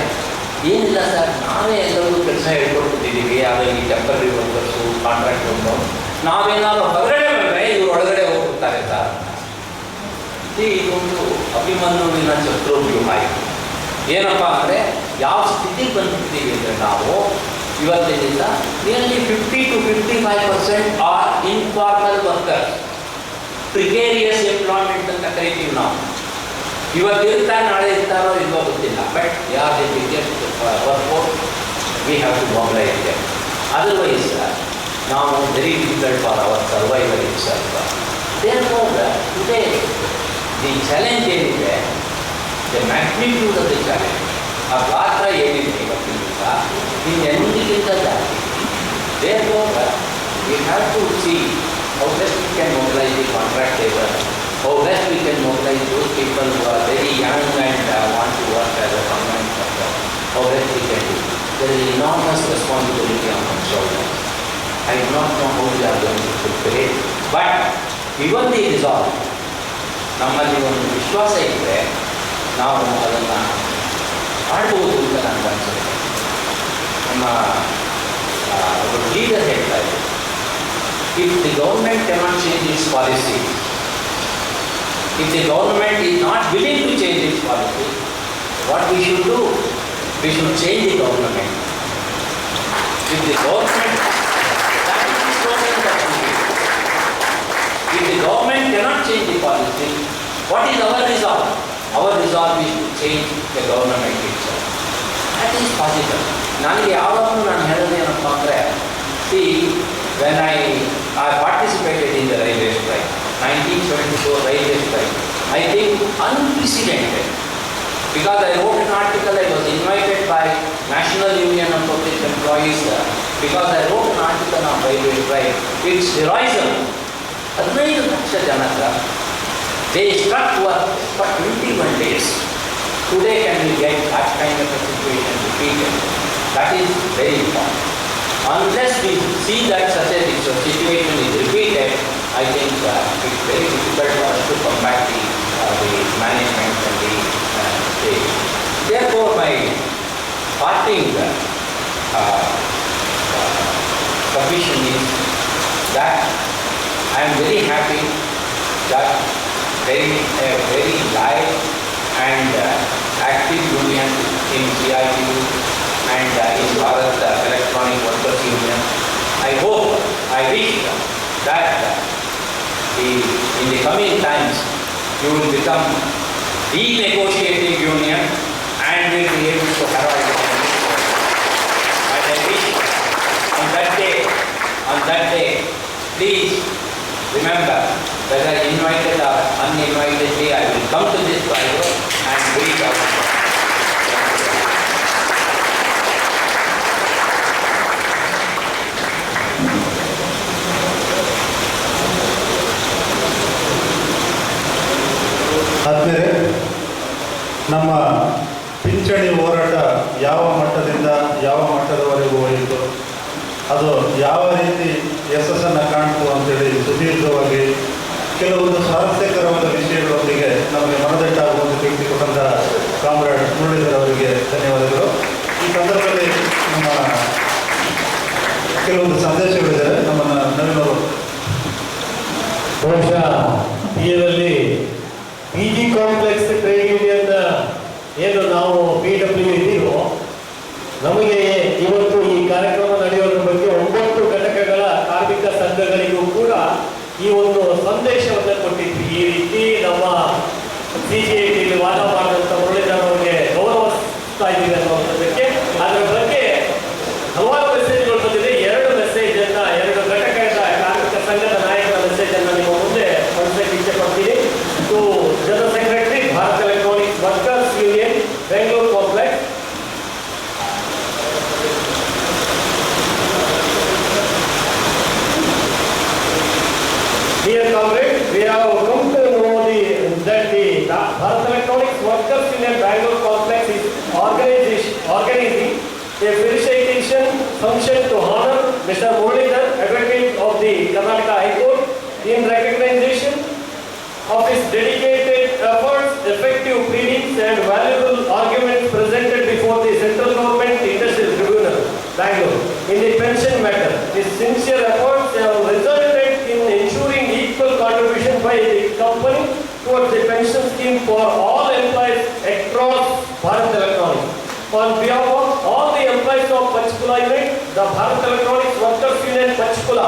ಏನಿಲ್ಲ ಸರ್, ನಾವೇ ಎಲ್ಲರೂ ಕೆಲಸ ಹೇಳ್ಕೊಡ್ತಿದ್ದೀವಿ. ಆದರೆ ಈ ಟೆಂಪರರಿ ವರ್ಕರ್ಸು, ಕಾಂಟ್ರಾಕ್ಟ್ ವರ್ಕರು, ನಾವೇನಾದ್ರು ಹೊರಗಡೆ ಬಂದರೆ ಇವರು ಒಳಗಡೆ ಹೋಗ್ಬಿಡ್ತಾರೆ ಸರ್. ಇದೊಂದು ಅಭಿಮನ್ಯುವಿನ ಚಕ್ರವ್ಯೂಹ ಆಯಿತು. ಏನಪ್ಪ ಅಂದರೆ ಯಾವ ಸ್ಥಿತಿಗೆ ಬಂದ್ಬಿಡ್ತೀವಿ ಅಂದರೆ ನಾವು ಇವತ್ತಿನಿಂದ nearly 50 to 55% are informal workers, precarious employment ಅಂತ ಕರಿತೀವಿ ನಾವು. ಇವತ್ತಿರ್ತಾರೆ, ನಾಳೆ ಇರ್ತಾರೋ ಇಲ್ವೋ ಗೊತ್ತಿಲ್ಲ. ಬಟ್ ಯಾರ್ the biggest workforce, we have to mobilise them. Otherwise ನಾವು very difficult for our survival itself. Therefore today the challenge ಏನಿದೆ, the magnitude of the challenge, ಆ ಗಾತ್ರ ಏನಿದೆ ಇವತ್ತಿನ ದಿವಸ ಇನ್ನೆಂದಿಗಿಂತ ಜಾಸ್ತಿ. Therefore we have to see how best we can mobilise the contract labour, how best we can mobilize those people who are very young and want to work as a permanent worker. How best we can do. There is enormous responsibility on our shoulders. I do not know how we are going to fulfill it, but given the resolve, ನಮ್ಮಲ್ಲಿ ಒಂದು ವಿಶ್ವಾಸ ಇದ್ದರೆ ನಾವು ಅದನ್ನು ಮಾಡಬಹುದು ಅಂತ ನನಗೆ ಅನಿಸುತ್ತೆ. ನಮ್ಮ ಒಬ್ಬರು ಲೀಡರ್ ಹೇಳ್ತಾ ಇದ್ದಾರೆ, if the government cannot change its policy, if the government is not willing to change its policy, what we should do? We should change the government. If the government, that is the slogan that we need. If the government cannot change the policy, what is our resolve? Our resolve is to change the government itself. That is possible. ನನಗೆ ಯಾವಾಗಲೂ ನಾನು ಹೇಳೋದೇನಪ್ಪ ಅಂದರೆ, see, when I participated in the railway strike, 1974 railway strike, I think unprecedented, because I wrote an article. I was invited by National Union of Public Employees because I wrote an article on railway strike. It's heroism. 15 lakh Janaka, they struck work for 21 days. Today can we get that kind of a situation repeated? That is very important. Unless we see that such a situation is repeated, I think it's very difficult for us to combat the management and the state. Therefore, my parting submission is that I am very happy that there is a very live and active union in CITU and in Bharat Electronic Workers Union. I hope, I wish that in the coming times you will become the negotiating union and will be able to herald it. And I wish on that day, please remember, whether invited or uninvitedly, I will come to this Cairo and greet our ಆದ್ಮೇಲೆ ನಮ್ಮ ಪಿಂಚಣಿ ಹೋರಾಟ ಯಾವ ಮಟ್ಟದಿಂದ ಯಾವ ಮಟ್ಟದವರೆಗೂ ಹೋಯಿತು, ಅದು ಯಾವ ರೀತಿ ಯಶಸ್ಸನ್ನು ಕಾಣ್ತು ಅಂತೇಳಿ ಸುದೀರ್ಘವಾಗಿ ಕೆಲವೊಂದು ಸ್ವಾರಸ್ಯಕರವಾದ ವಿಷಯಗಳೊಂದಿಗೆ ನಮಗೆ ಮನದಟ್ಟಾಗುವಂತೆ ತಿಳಿಸಿಕೊಟ್ಟಂಥ ಕಾಮ್ರೇಡ್ ಮುರಳೀಧರ್ ಅವರಿಗೆ ಧನ್ಯವಾದಗಳು. ಈ ಸಂದರ್ಭದಲ್ಲಿ ನಮ್ಮ ಕೆಲವೊಂದು ಸಂದೇಶಗಳಿದ್ದಾರೆ. ನಮ್ಮನ್ನು ನವೀನವರು ಬಹುಶಃ ಪಿಯಲ್ಲಿ PG ಕಾಂಪ್ಲೆಕ್ಸ್ ಟ್ರೇಡ್ ಯೂನಿಯನ್ ಏನು ನಾವು PW ಇದ್ದೀವೋ, ನಮಗೆ ಇವತ್ತು ಈ ಕಾರ್ಯಕ್ರಮ ನಡೆಯೋದ್ರ ಬಗ್ಗೆ 9 ಘಟಕಗಳ ಕಾರ್ಮಿಕ ಸಂಘಗಳಿಗೂ ಕೂಡ ಈ ಒಂದು ಸಂದೇಶವನ್ನು ಕೊಟ್ಟಿದ್ವಿ. ಈ ರೀತಿ ನಮ್ಮ CGIT ವಾದ ಮಾಡಿದಂಥ ಮುರಳೀಧರ್ ಅವರಿಗೆ ಗೌರವಿಸ್ತಾ ಇದ್ದೀವಿ ಅನ್ನುವಂಥದ್ದಕ್ಕೆ ಅದರ ಬಗ್ಗೆ ಹಲವಾರು ಮೆಸೇಜ್ಗಳು ಬಂದಿದೆ. 2 ಮೆಸೇಜನ್ನು 2 ಘಟಕದ ಕಾರ್ಮಿಕ ಸಂಘದ ನಾಯಕರ ಮೆಸೇಜನ್ನು ನಿಮ್ಮ ಮುಂದೆ ಮಂಡಿಸಲಿಕ್ಕೆ ಇಚ್ಛೆ ಪಡ್ತೀನಿ. To general secretary Bharat electronics workers union Bengaluru complex. Dear comrades, we have come to know that the Bharat Electronics Workers Union Bangalore Complex is organizing a felicitation function to honor Mr. Muralidhar, Advocate of the Karnataka High Court, in recognition of his dedicated efforts, effective pleadings and valuable arguments presented before the Central Government Industrial Tribunal, Bangalore, in the pension matter. His sincere efforts have resulted in ensuring equal contribution by the company towards the pension scheme for all employees across Bharat Electronics. On behalf of all the employees of Panchkula unit, the Bharat Electronics Workers Union Panchkula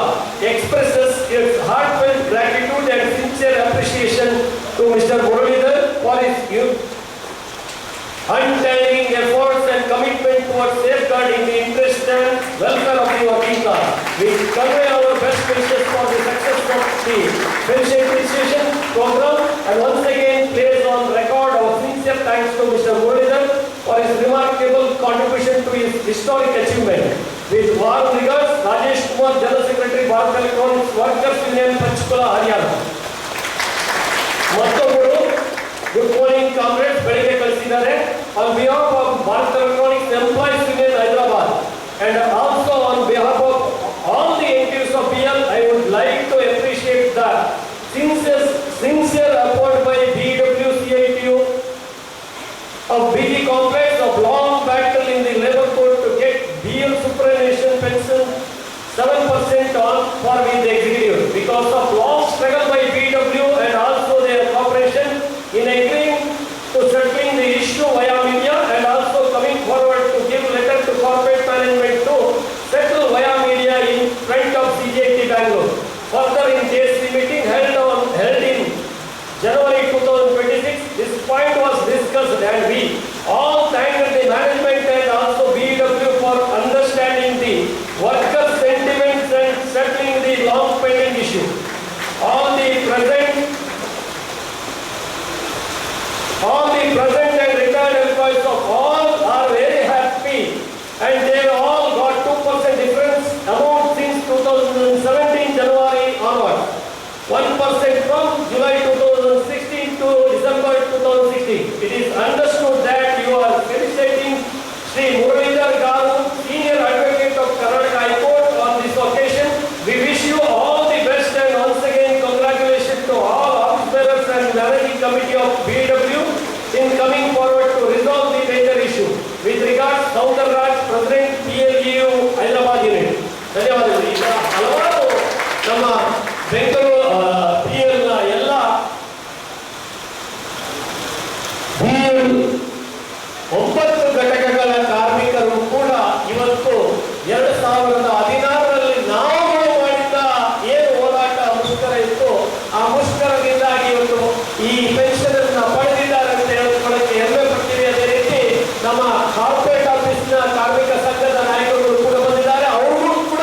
expresses its heartfelt gratitude and sincere appreciation to Mr. Muralidhar for his untiring efforts and commitment towards safeguarding the interest and welfare of the working class. We convey our best wishes for the success of the pension appreciation program and once again place on record our sincere thanks to Mr. Muralidhar for his remarkable contribution to his historic achievement. With warm regards, Rajesh Kumar, General Secretary, Bharat Electronics Workers Union, Panchkula, Haryana. ಮತ್ತೊಬ್ಬರು ಗುಡ್ ಮಾರ್ನಿಂಗ್ ಕಾಮ್ರೇಡ್ಸ್ ಬೆಳಿಗ್ಗೆ ಕಳಿಸಿದ್ದಾರೆ. On behalf of Bharat electronics employees union Hyderabad and also on behalf of all the entities of BL, I would like to appreciate the sincere effort by BWCITU of BG Complex of long battle in the labor court to get BL superannuation pension 7% on par with the executive. Because of long struggle by BW and also their cooperation in agreeing to settling the issue via media and also coming forward to give letter to corporate management to settle via media in front of CJT Bangalore. Further, in JSC meeting held in January 2026, this point was discussed and we all thanked the management and also BW for understanding the workers' sentiments and settling the long pending issue. All the present and retired employees of all are very happy and they all got 2% difference amount since 2017 January onwards. 1% from July 2016 to December 2016. It is understood that you are felicitating Sri Muralidhar Garu, Senior Advocate of Karnataka High Court on this occasion. We wish you all the best and once again congratulations to all office bearers and managing committee of BW in coming forward to resolve the major issue. With regards, Saundar Raj, President PLU Hyderabad Unit. ಧನ್ಯವಾದಗಳು. ಈಗ ಹಲವಾರು ನಮ್ಮ ಬೆಂಗಳೂರು PL ಎಲ್ಲ BL 9 ಘಟಕಗಳ ಕಾರ್ಮಿಕರು ಕೂಡ ಇವತ್ತು 2016ರಲ್ಲಿ ನಾವುಗಳು ಮಾಡಿದ್ದ ಏನು ಹೋರಾಟ ಮುಷ್ಕರ ಇತ್ತು ಆ ಮುಷ್ಕರದಿಂದಾಗಿ ಇವತ್ತು ಈ ಪೆನ್ಷನ್ ಅನ್ನು ಪಡೆದಿದ್ದಾರೆ ಅಂತ ಹೇಳ್ಕೊಳ್ಳಕ್ಕೆ ಹೆಮ್ಮೆ ಪಡ್ತೀವಿ. ಅದೇ ರೀತಿ ನಮ್ಮ ಕಾರ್ಪೊರೇಟ್ ಆಫೀಸ್ನ ಕಾರ್ಮಿಕ ಸಂಘದ ನಾಯಕರು ಕೂಡ ಬಂದಿದ್ದಾರೆ. ಅವರು ಕೂಡ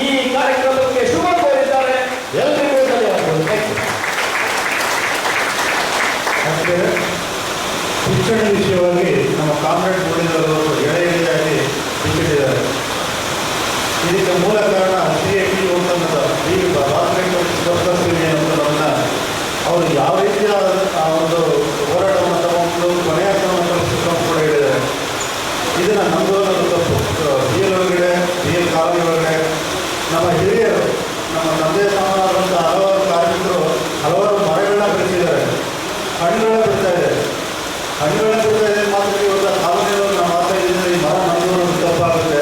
ಈ ಕಾರ್ಯಕ್ರಮಕ್ಕೆ ಶುಭ ಕೋರಿದ್ದಾರೆ. ಎಲ್ಲರಿಗೂ ಧನ್ಯವಾದಗಳು. ಪಿಂಚಣಿ ವಿಷಯವಾಗಿ ನಮ್ಮ ಕಾಮ್ರೇಡ್ ಮುರಳೀಧರ್ ಅವರು ಎಳೆಯಾಗಿ ಬಿಚ್ಚಿಟ್ಟಿದ್ದಾರೆ. ಇದಕ್ಕೆ ಮೂಲ ಕಾರಣ CITU ಅಂತಂದ ಈ ಭಾರತ್ ಎಲೆಕ್ಟ್ರಾನಿಕ್ಸ್ ವರ್ಕರ್ಸ್ ಯೂನಿಯನ್ ಅಂತದನ್ನು ಅವರು ಯಾವ ರೀತಿಯ ಆ ಒಂದು ಹೋರಾಟವನ್ನು ತಗೊಂಡು ಕೊನೆಯ ಕ್ರಮ ಕೂಡ ಹೇಳಿದ್ದಾರೆ. ಇದನ್ನು ನಮ್ಮದು ಅನ್ನೋದು ತಪ್ಪು. BL ಒಳಗಡೆ BL ಕಾಲೋನಿ ಒಳಗಡೆ ನಮ್ಮ ಹಿರಿಯರು ನಮ್ಮ ತಂದೆ ಸಮಾನವಾದಂಥ ಹಲವಾರು ಕಾರ್ಮಿಕರು ಹಲವಾರು ಮರಗಳನ್ನ ಬೆಳೆಸಿದ್ದಾರೆ, ಹಣ್ಣುಗಳನ್ನ ಬಿಡ್ತಾ ಇದೆ. ಹಣ್ಣುಗಳನ್ನ ಬಿಡ್ತಾ ಇದೆ ಮಾತ್ರ ಇವತ್ತು ಕಾಲೋನಿಯವರು ನಾವು ಮಾಡ್ತಾ ಇದ್ದೀವಿ. ಈ ಮರ ನಮ್ಮದು ತಪ್ಪಾಗುತ್ತೆ.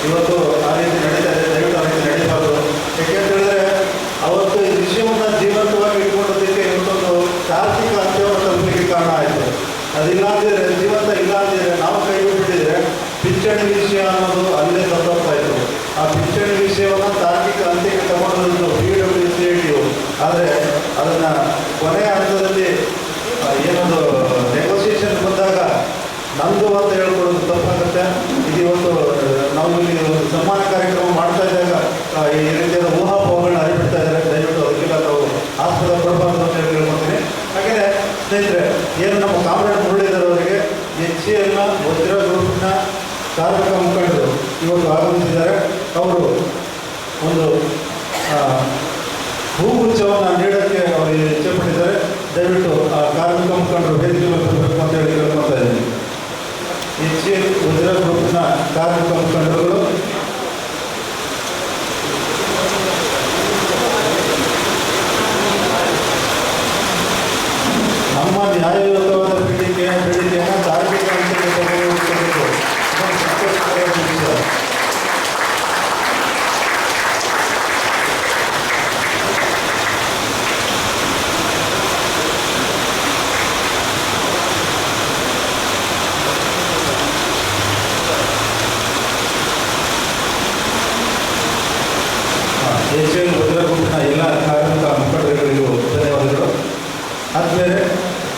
ಇವತ್ತು ಆ ರೀತಿ ನಡೀತಾ ಇದೆ. ದಯವಿಟ್ಟು ಆ ರೀತಿ ನಡೀಬಾರ್ದು. ಯಾಕೆಂತ ಹೇಳಿದ್ರೆ ಅವತ್ತು ಈ ವಿಷಯವನ್ನು ಜೀವಂತವಾಗಿ ಇಟ್ಕೊಳ್ಳೋದಕ್ಕೆ ಇವತ್ತೊಂದು ತಾರ್ಕಿಕ ಅಂತ್ಯವನ್ನು ತಲುಪಲಿಕ್ಕೆ ಕಾರಣ ಆಯಿತು. ಅದಿಲ್ಲಾಂದಿದ್ರೆ ಜೀವಂತ ಇಲ್ಲಾಂದಿದ್ರೆ ನಾವು ಕೈ ಬಿಟ್ಟಿದ್ರೆ ಪಿಂಚಣಿ ವಿಷಯ ಅನ್ನೋದು ಅಲ್ಲೇ ತಪ್ಪಾಯಿತು. ಆ ಪಿಂಚಣಿ ವಿಷಯವನ್ನು ತಾರ್ಕಿಕ ಅಂತ್ಯಕ್ಕೆ ತಗೊಂಡು BWCITU. ಆದರೆ ಅದನ್ನು ಕೊನೆಯ ಹಂತದಲ್ಲಿ ಏನೊಂದು ಇವತ್ತು ಆಗಮಿಸಿದ್ದಾರೆ. ಅವರು ಒಂದು ಹೂಗುಚ್ಛವನ್ನು ನೀಡೋಕ್ಕೆ ಅವರು ಇಚ್ಛೆಪಟ್ಟಿದ್ದಾರೆ. ದಯವಿಟ್ಟು ಆ ಕಾರ್ಮಿಕ ಮುಖಂಡರು ವೇದಿಕೆ ಮೇಲೆ ಬರಬೇಕು ಅಂತ ಹೇಳಿ ಕೇಳ್ಕೊಳ್ತಾ ಇದ್ದೀನಿ. HCL ವಜ್ರ ಗ್ರೂಪಿನ ಕಾರ್ಮಿಕ ಮುಖಂಡರುಗಳು ನಮ್ಮ ನ್ಯಾಯಯುತವಾದ ಬೇಡಿಕೆಯನ್ನು ಕಾರ್ಮಿಕ HCL ವಜ್ರ ಗ್ರೂಪಿನ ಎಲ್ಲ ಕಾರ್ಮಿಕ ಮುಖಂಡರುಗಳಿಗೂ ಧನ್ಯವಾದಗಳು. ಆದಮೇಲೆ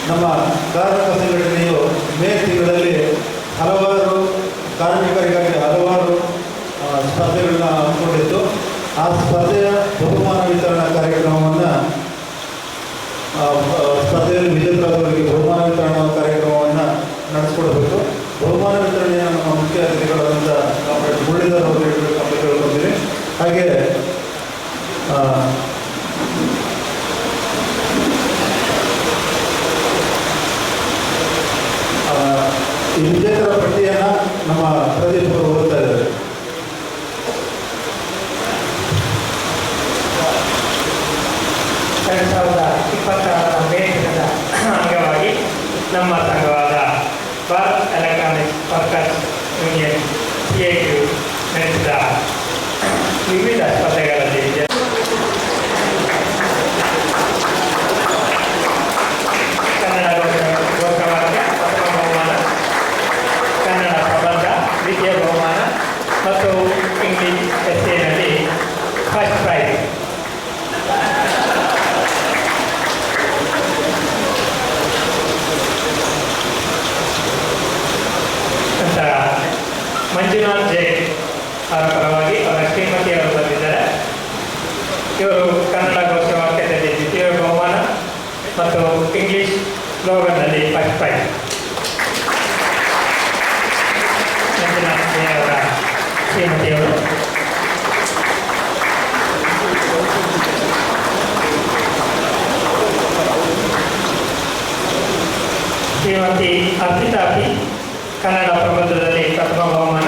ನಮ್ಮ ಕಾರ್ಮಿಕ ಸಂಘಟನೆಯು ಮೇ ತಿಂಗಳಲ್ಲಿ ಹಲವಾರು ಕಾರ್ಮಿಕರಿಗಾಗಿ ಹಲವಾರು ಸ್ಪರ್ಧೆಗಳನ್ನ ಹಮ್ಮಿಕೊಂಡಿತ್ತು. ಆ ಸ್ಪರ್ಧೆಯ ಬಹುಮಾನ ವಿತರಣಾ ಕಾರ್ಯಕ್ರಮವನ್ನು ಸ್ಪರ್ಧೆಯಲ್ಲಿ ವಿಜೇತರಾದವರಿಗೆ ಬಹುಮಾನ ವಿತರಣಾ ಕಾರ್ಯಕ್ರಮವನ್ನು ನಡೆಸಿಕೊಡಬೇಕು. ಬಹುಮಾನ ವಿತರಣೆಯನ್ನು ನಮ್ಮ ಮುಖ್ಯ ಅತಿಥಿಗಳಾದಂಥ ಕಾಮ್ರೇಡ್ ಮುರಳೀಧರ್ ಅವರು ಅಂತ ಕೇಳ್ಕೊಳ್ತೀನಿ. ಹಾಗೆ ಈ ವಿಜೇತರ ಪಟ್ಟಿಯನ್ನು ನಮ್ಮ ಪ್ರದೀಪ್ ಅವರು ಓದ್ತಾ ಇದ್ದಾರೆ. 2026 ಮೇ ದಿನದ ಅಂಗವಾಗಿ ನಮ್ಮ ಸಂಘವಾದ Bharat electronics workers union CITU ನಡೆಸಿದ ವಿವಿಧ ಸ್ಪರ್ಧೆಗಳಲ್ಲಿ ಕನ್ನಡ ಘೋಷವಾಕ್ಯ ಪ್ರಥಮ ಬಹುಮಾನ, ಕನ್ನಡ ಪ್ರಬಂಧ ದ್ವಿತೀಯ ಬಹುಮಾನ ಮತ್ತು ಇಂಗ್ಲಿಷ್ ಎಸ್ಸೇನಲ್ಲಿ ಫಸ್ಟ್ ಪ್ರೈಸ್. ನಂತರ ಮಂಜುನಾಥ್ ಜೈನ್ ಅವರ ಪರವಾಗಿ ಅವರ ಶ್ರೀಮತಿ ಅವರು ಬಂದಿದ್ದಾರೆ. ಇವರು ಕನ್ನಡ ಘೋಷವಾಕ್ಯದಲ್ಲಿ ದ್ವಿತೀಯ ಬಹುಮಾನ ಮತ್ತು ಇಂಗ್ಲಿಷ್ ಸ್ಲೋಗನ್ನಲ್ಲಿ ಫಸ್ಟ್ ಪ್ರೈಸ್. ಮಂಜುನಾಥ್ ಜೈನ್ ಅವರ ಶ್ರೀಮತಿಯವರು. ಶ್ರೀಮತಿ ಅರ್ಪಿತಾ ಪಿ ಕನ್ನಡ ಪ್ರಬಂಧದಲ್ಲಿ ಪ್ರಥಮ ಬಹುಮಾನ.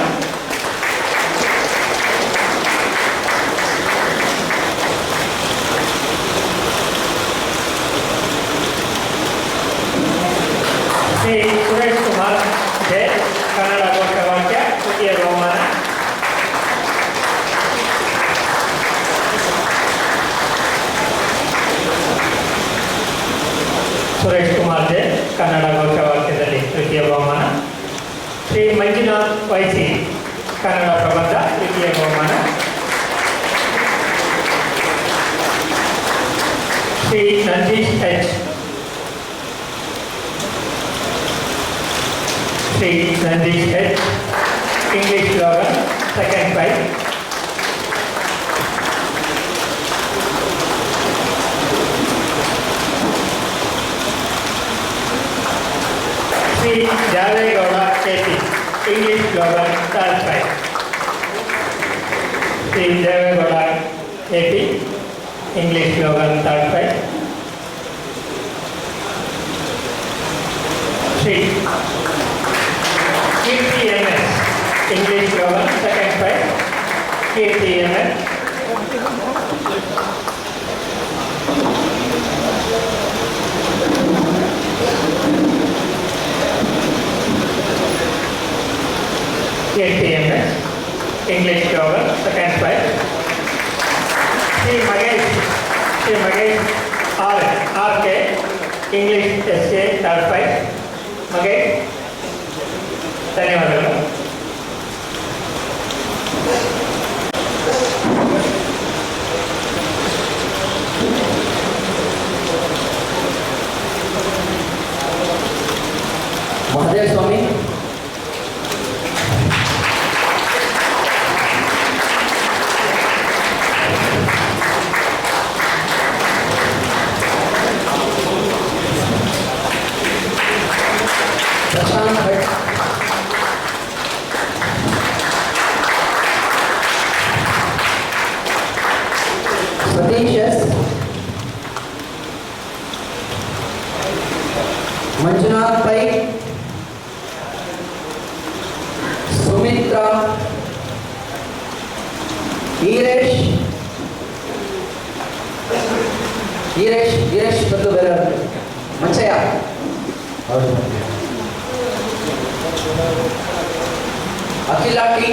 ಶ್ರೀ ಸುರೇಶ್ ಕುಮಾರ್ ಜೆ ಕನ್ನಡ ಘೋಷವಾಕ್ಯ ತೃತೀಯ ಬಹುಮಾನ. ಸುರೇಶ್ ಕುಮಾರ್ ಜೆ ಕನ್ನಡ ಘೋಷವಾಕ್ಯದಲ್ಲಿ ತೃತೀಯ ಬಹುಮಾನ. ಶ್ರೀ ಮಂಜುನಾಥ್ ವೈಸಿ ಕನ್ನಡ ಪ್ರಬಂಧ ತೃತೀಯ ಬಹುಮಾನ. Shri Nandish H English slogan second prize. Shri Javegowda KP English slogan third prize. Shri Devegowda KP English slogan third prize. Shri Keerthi MS English slogan second prize. ಕೀರ್ತಿ MS. KTMS English slogan second prize. Sri Magesh RK English essay third prize. Magesh, ಧನ್ಯವಾದಗಳು. ಮಹದೇವ ಸ್ವಾಮಿ. ಪ್ರಶಾಂತ್ ಭಟ್. ಮಂಜುನಾಥ್ ಪೈ, ಸುಮಿತ್ರಾ, ಈರೇಶ್ ಬಂದು ಬೇರೆ ಮಂಚಯ್ಯ, ಅಖಿಲಾಟಿ,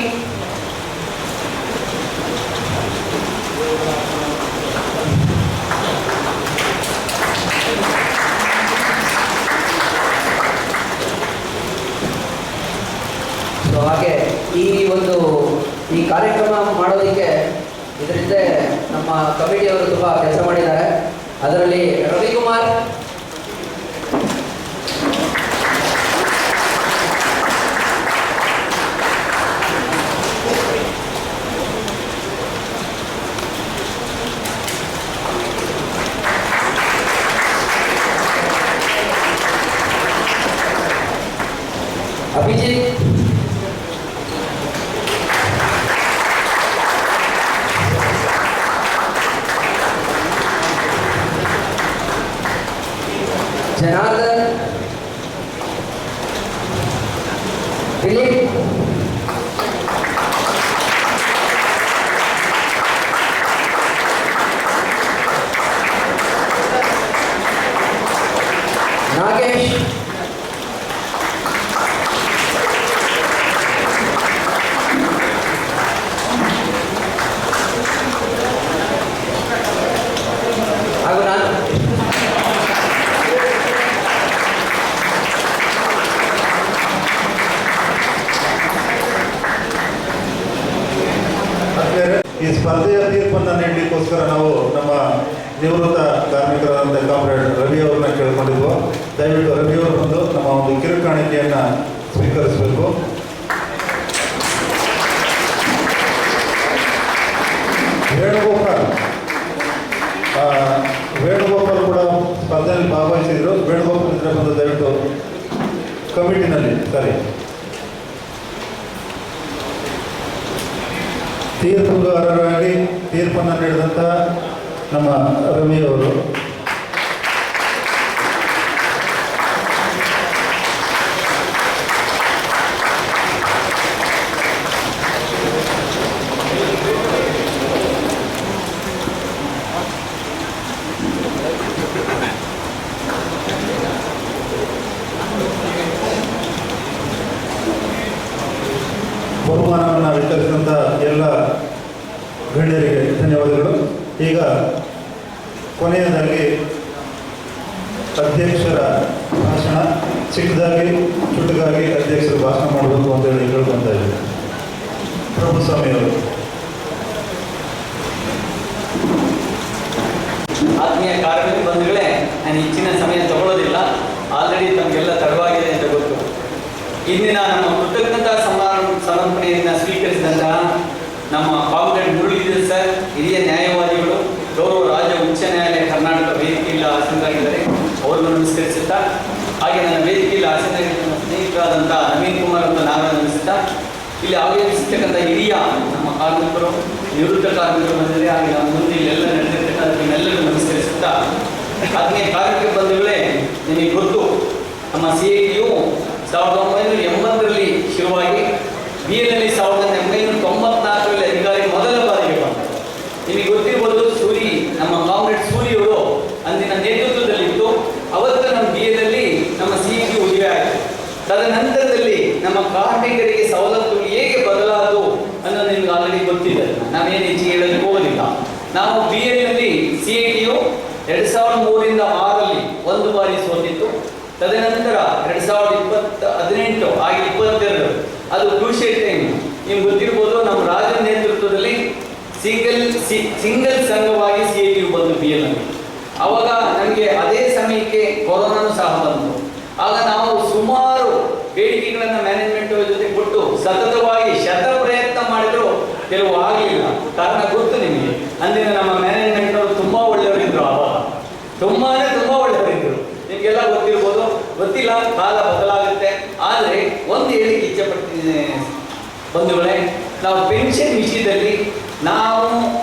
ಹಾಗೆ ಈ ಕಾರ್ಯಕ್ರಮ ಮಾಡೋದಕ್ಕೆ ಇದರಿಂದ ನಮ್ಮ ಕಮಿಟಿಯವರು ತುಂಬ ಕೆಲಸ ಮಾಡಿದ್ದಾರೆ. ಅದರಲ್ಲಿ ರವಿಕುಮಾರ್, ಅಭಿಜಿತ್, ಜನಾರ್ದನ್, ದಿಲೀಪ್, ನಾಗೇಶ್, ಹಾಗೂ ನಾನು. ಈ ಸ್ಪರ್ಧೆಯ ತೀರ್ಪನ್ನು ನೀಡಲಿಕ್ಕೋಸ್ಕರ ನಾವು ನಮ್ಮ ನಿವೃತ್ತ ಕಾರ್ಮಿಕರಾದಂಥ ಕಾಮ್ರೇಡ್ ರವಿ ಅವ್ರನ್ನ ಕೇಳ್ಕೊಂಡಿದ್ವು. ದಯವಿಟ್ಟು ರವಿ ಅವರು ಬಂದು ನಮ್ಮ ಒಂದು ಕಿರುಕಾಣಿಕೆಯನ್ನು ಸ್ವೀಕರಿಸಬೇಕು. ವೇಣುಗೋಪಾಲ್ ಕೂಡ ಸ್ಪರ್ಧೆಯಲ್ಲಿ ಭಾಗವಹಿಸಿದ್ರು. ವೇಣುಗೋಪಾಲ್ ಇದ್ರೆ ಬಂದು ದಯವಿಟ್ಟು ಕಮಿಟಿನಲ್ಲಿ ಸರಿ. ತೀರ್ಪುಗಾರರಾಗಿ ತೀರ್ಪನ್ನು ನೀಡಿದಂಥ ನಮ್ಮ ರವಿಯವರು ಬಹುಮಾನವನ್ನು ವಿತರಿಸಿದಂಥ ಎಲ್ಲ ಗಣ್ಯರಿಗೆ ಧನ್ಯವಾದಗಳು. ಈಗ ಕೊನೆಯದಾಗಿ ಅಧ್ಯಕ್ಷರ ಭಾಷಣ, ಚಿಕ್ಕದಾಗಿ ಚುಟುಕಾಗಿ ಅಧ್ಯಕ್ಷರು ಭಾಷಣ ಮಾಡಬೇಕು ಅಂತೇಳಿ ಹೇಳ್ಕೊತ ಇದ್ದಾರೆ. ಪ್ರಭುಸ್ವಾಮಿ ಅವರು. ಆತ್ಮೀಯ ಕಾರ್ಮಿಕ ಬಂಧುಗಳೇ, ನಾನು ಹೆಚ್ಚಿನ ಸಮಯ ತಗೊಳ್ಳೋದಿಲ್ಲ. ಆಲ್ರೆಡಿ ತಮಗೆಲ್ಲ ತಡವಾಗಿದೆ ಅಂತ ಗೊತ್ತು. ಇಂದಿನ ನಮ್ಮ ಕೃತಜ್ಞತಾ ಸಮರ್ಪಣೆಯನ್ನು ಸ್ವೀಕರಿಸಿದಂತಹ ನಮ್ಮ ಕಾಮ್ರೇಡ್ ಮುರಳೀಧರ್ ಸರ್, ಹಿರಿಯ ನ್ಯಾಯವಾದಿಗಳು, ಗೌರವ ರಾಜ್ಯ ಉಚ್ಚ ನ್ಯಾಯಾಲಯ ಕರ್ನಾಟಕ ವೇದಿಕೆಯಲ್ಲಿ ಆಸೀನರಾಗಿದ್ದಾರೆ, ಅವರನ್ನು ನಮಸ್ಕರಿಸುತ್ತಾ, ಹಾಗೆ ನನ್ನ ವೇದಿಕೆಯಲ್ಲಿ ಆಸೀನರಾಗಿದ್ದ ಸ್ನೇಹಿತರಾದಂಥ ನವೀನ್ ಕುಮಾರ್ ಅಂತ ನಾವೇ ನಮಿಸುತ್ತಾ, ಇಲ್ಲಿ ಆಗಮಿಸಿರ್ತಕ್ಕಂಥ ಹಿರಿಯ ನಮ್ಮ ಕಾರ್ಮಿಕರು, ನಿವೃತ್ತ ಕಾರ್ಮಿಕರು ಬಂದಿದೆ, ಹಾಗೆ ನಮ್ಮ ಮುಂದೆ ಇಲ್ಲೆಲ್ಲ ನಡೆದಿರ್ತಕ್ಕಂಥ ನಿಮ್ಮೆಲ್ಲರೂ ನಮಸ್ಕರಿಸುತ್ತಾ, ಆತ್ಮೀಯ ಕಾರ್ಮಿಕ ಬಂಧುಗಳೇ, ನಿಮಗೆ ಗೊತ್ತು ನಮ್ಮ CITಯು 1980ರಲ್ಲಿ ಶುರುವಾಗಿ BLನಲ್ಲಿ 1994ರಲ್ಲಿ ಅಧಿಕಾರಿ ಮೊದಲ ಬಾರಿಗೆ ಬಂದರು. ನಿಮಗೆ ಗೊತ್ತಿರ್ಬೋದು, ನಮ್ಮ ಕಾಮ್ರೇಡ್ ಸೂರಿಯವರು ಅಂದಿನ ನೇತೃತ್ವದಲ್ಲಿತ್ತು. ಅವತ್ತು ನಮ್ಮ BLನಲ್ಲಿ ನಮ್ಮ CIT ಉದಯ ಆಯಿತು. ತದನಂತರದಲ್ಲಿ ನಮ್ಮ ಕಾರ್ಮಿಕರಿಗೆ ಸವಲತ್ತು ಹೇಗೆ ಬದಲಾದವು ಅನ್ನೋದು ನಿಮ್ಗೆ ಆಲ್ರೆಡಿ ಗೊತ್ತಿದೆ. ನಾವೇನು ಹೆಚ್ಚಿಗೆ ಹೇಳಲಿಕ್ಕೆ ಹೋಗೋದಿಲ್ಲ. ನಾವು BLನಲ್ಲಿ CITಯು 2003ರಿಂದ 6ರಲ್ಲಿ ಒಂದು ಬಾರಿ ಸೋತಿತ್ತು. ತದನಂತರ 2018 ಹಾಗೆ 22 ಅದು ಕ್ರೂಷಿಯಲ್ ಟೈಮ್. ನಿಮ್ಗೆ ಗೊತ್ತಿರ್ಬೋದು, ನಮ್ಮ ರಾಜನ ನೇತೃತ್ವದಲ್ಲಿ ಸಿಂಗಲ್ ಸಂಘವಾಗಿ CITಯು ಬಂದು BLನಲ್ಲಿ. ಅವಾಗ ನಮಗೆ ಅದೇ ಸಮಯಕ್ಕೆ ಕೊರೋನಾನು ಸಹ ಬಂತು. ಆಗ ನಾವು ಸುಮಾರು ಬೇಡಿಕೆಗಳನ್ನು ಮ್ಯಾನೇಜ್ಮೆಂಟ್ ಜೊತೆ ಕೊಟ್ಟು ಸತತವಾಗಿ ಪ್ರಯತ್ನ ಮಾಡಿದ್ರು ಕೆಲವು ಆಗಲಿಲ್ಲ. ಕಾರಣ ಗೊತ್ತು ನಿಮಗೆ, ಅಂದಿನ ನಮ್ಮ ಮ್ಯಾನೇಜ್ಮೆಂಟ್ನವರು ತುಂಬಾ ಒಳ್ಳೆಯವರಿದ್ರು. ಅವಾಗ ತುಂಬಾ ಒಳ್ಳೆಯವರಿದ್ರು. ನಿಮಗೆಲ್ಲ ಗೊತ್ತಿರ್ಬೋದು, ಗೊತ್ತಿಲ್ಲ, ಕಾಲ ಬದಲಾಗುತ್ತೆ. ಆದರೆ ಒಂದು ಹೇಳಿಕ್ಕೆ ಇಚ್ಛೆ ಪಡ್ತಿದ್ದೇನೆ ಬಂಧುಗಳೇ, ನಾವು ಪೆನ್ಷನ್ ವಿಷಯದಲ್ಲಿ ನಾವು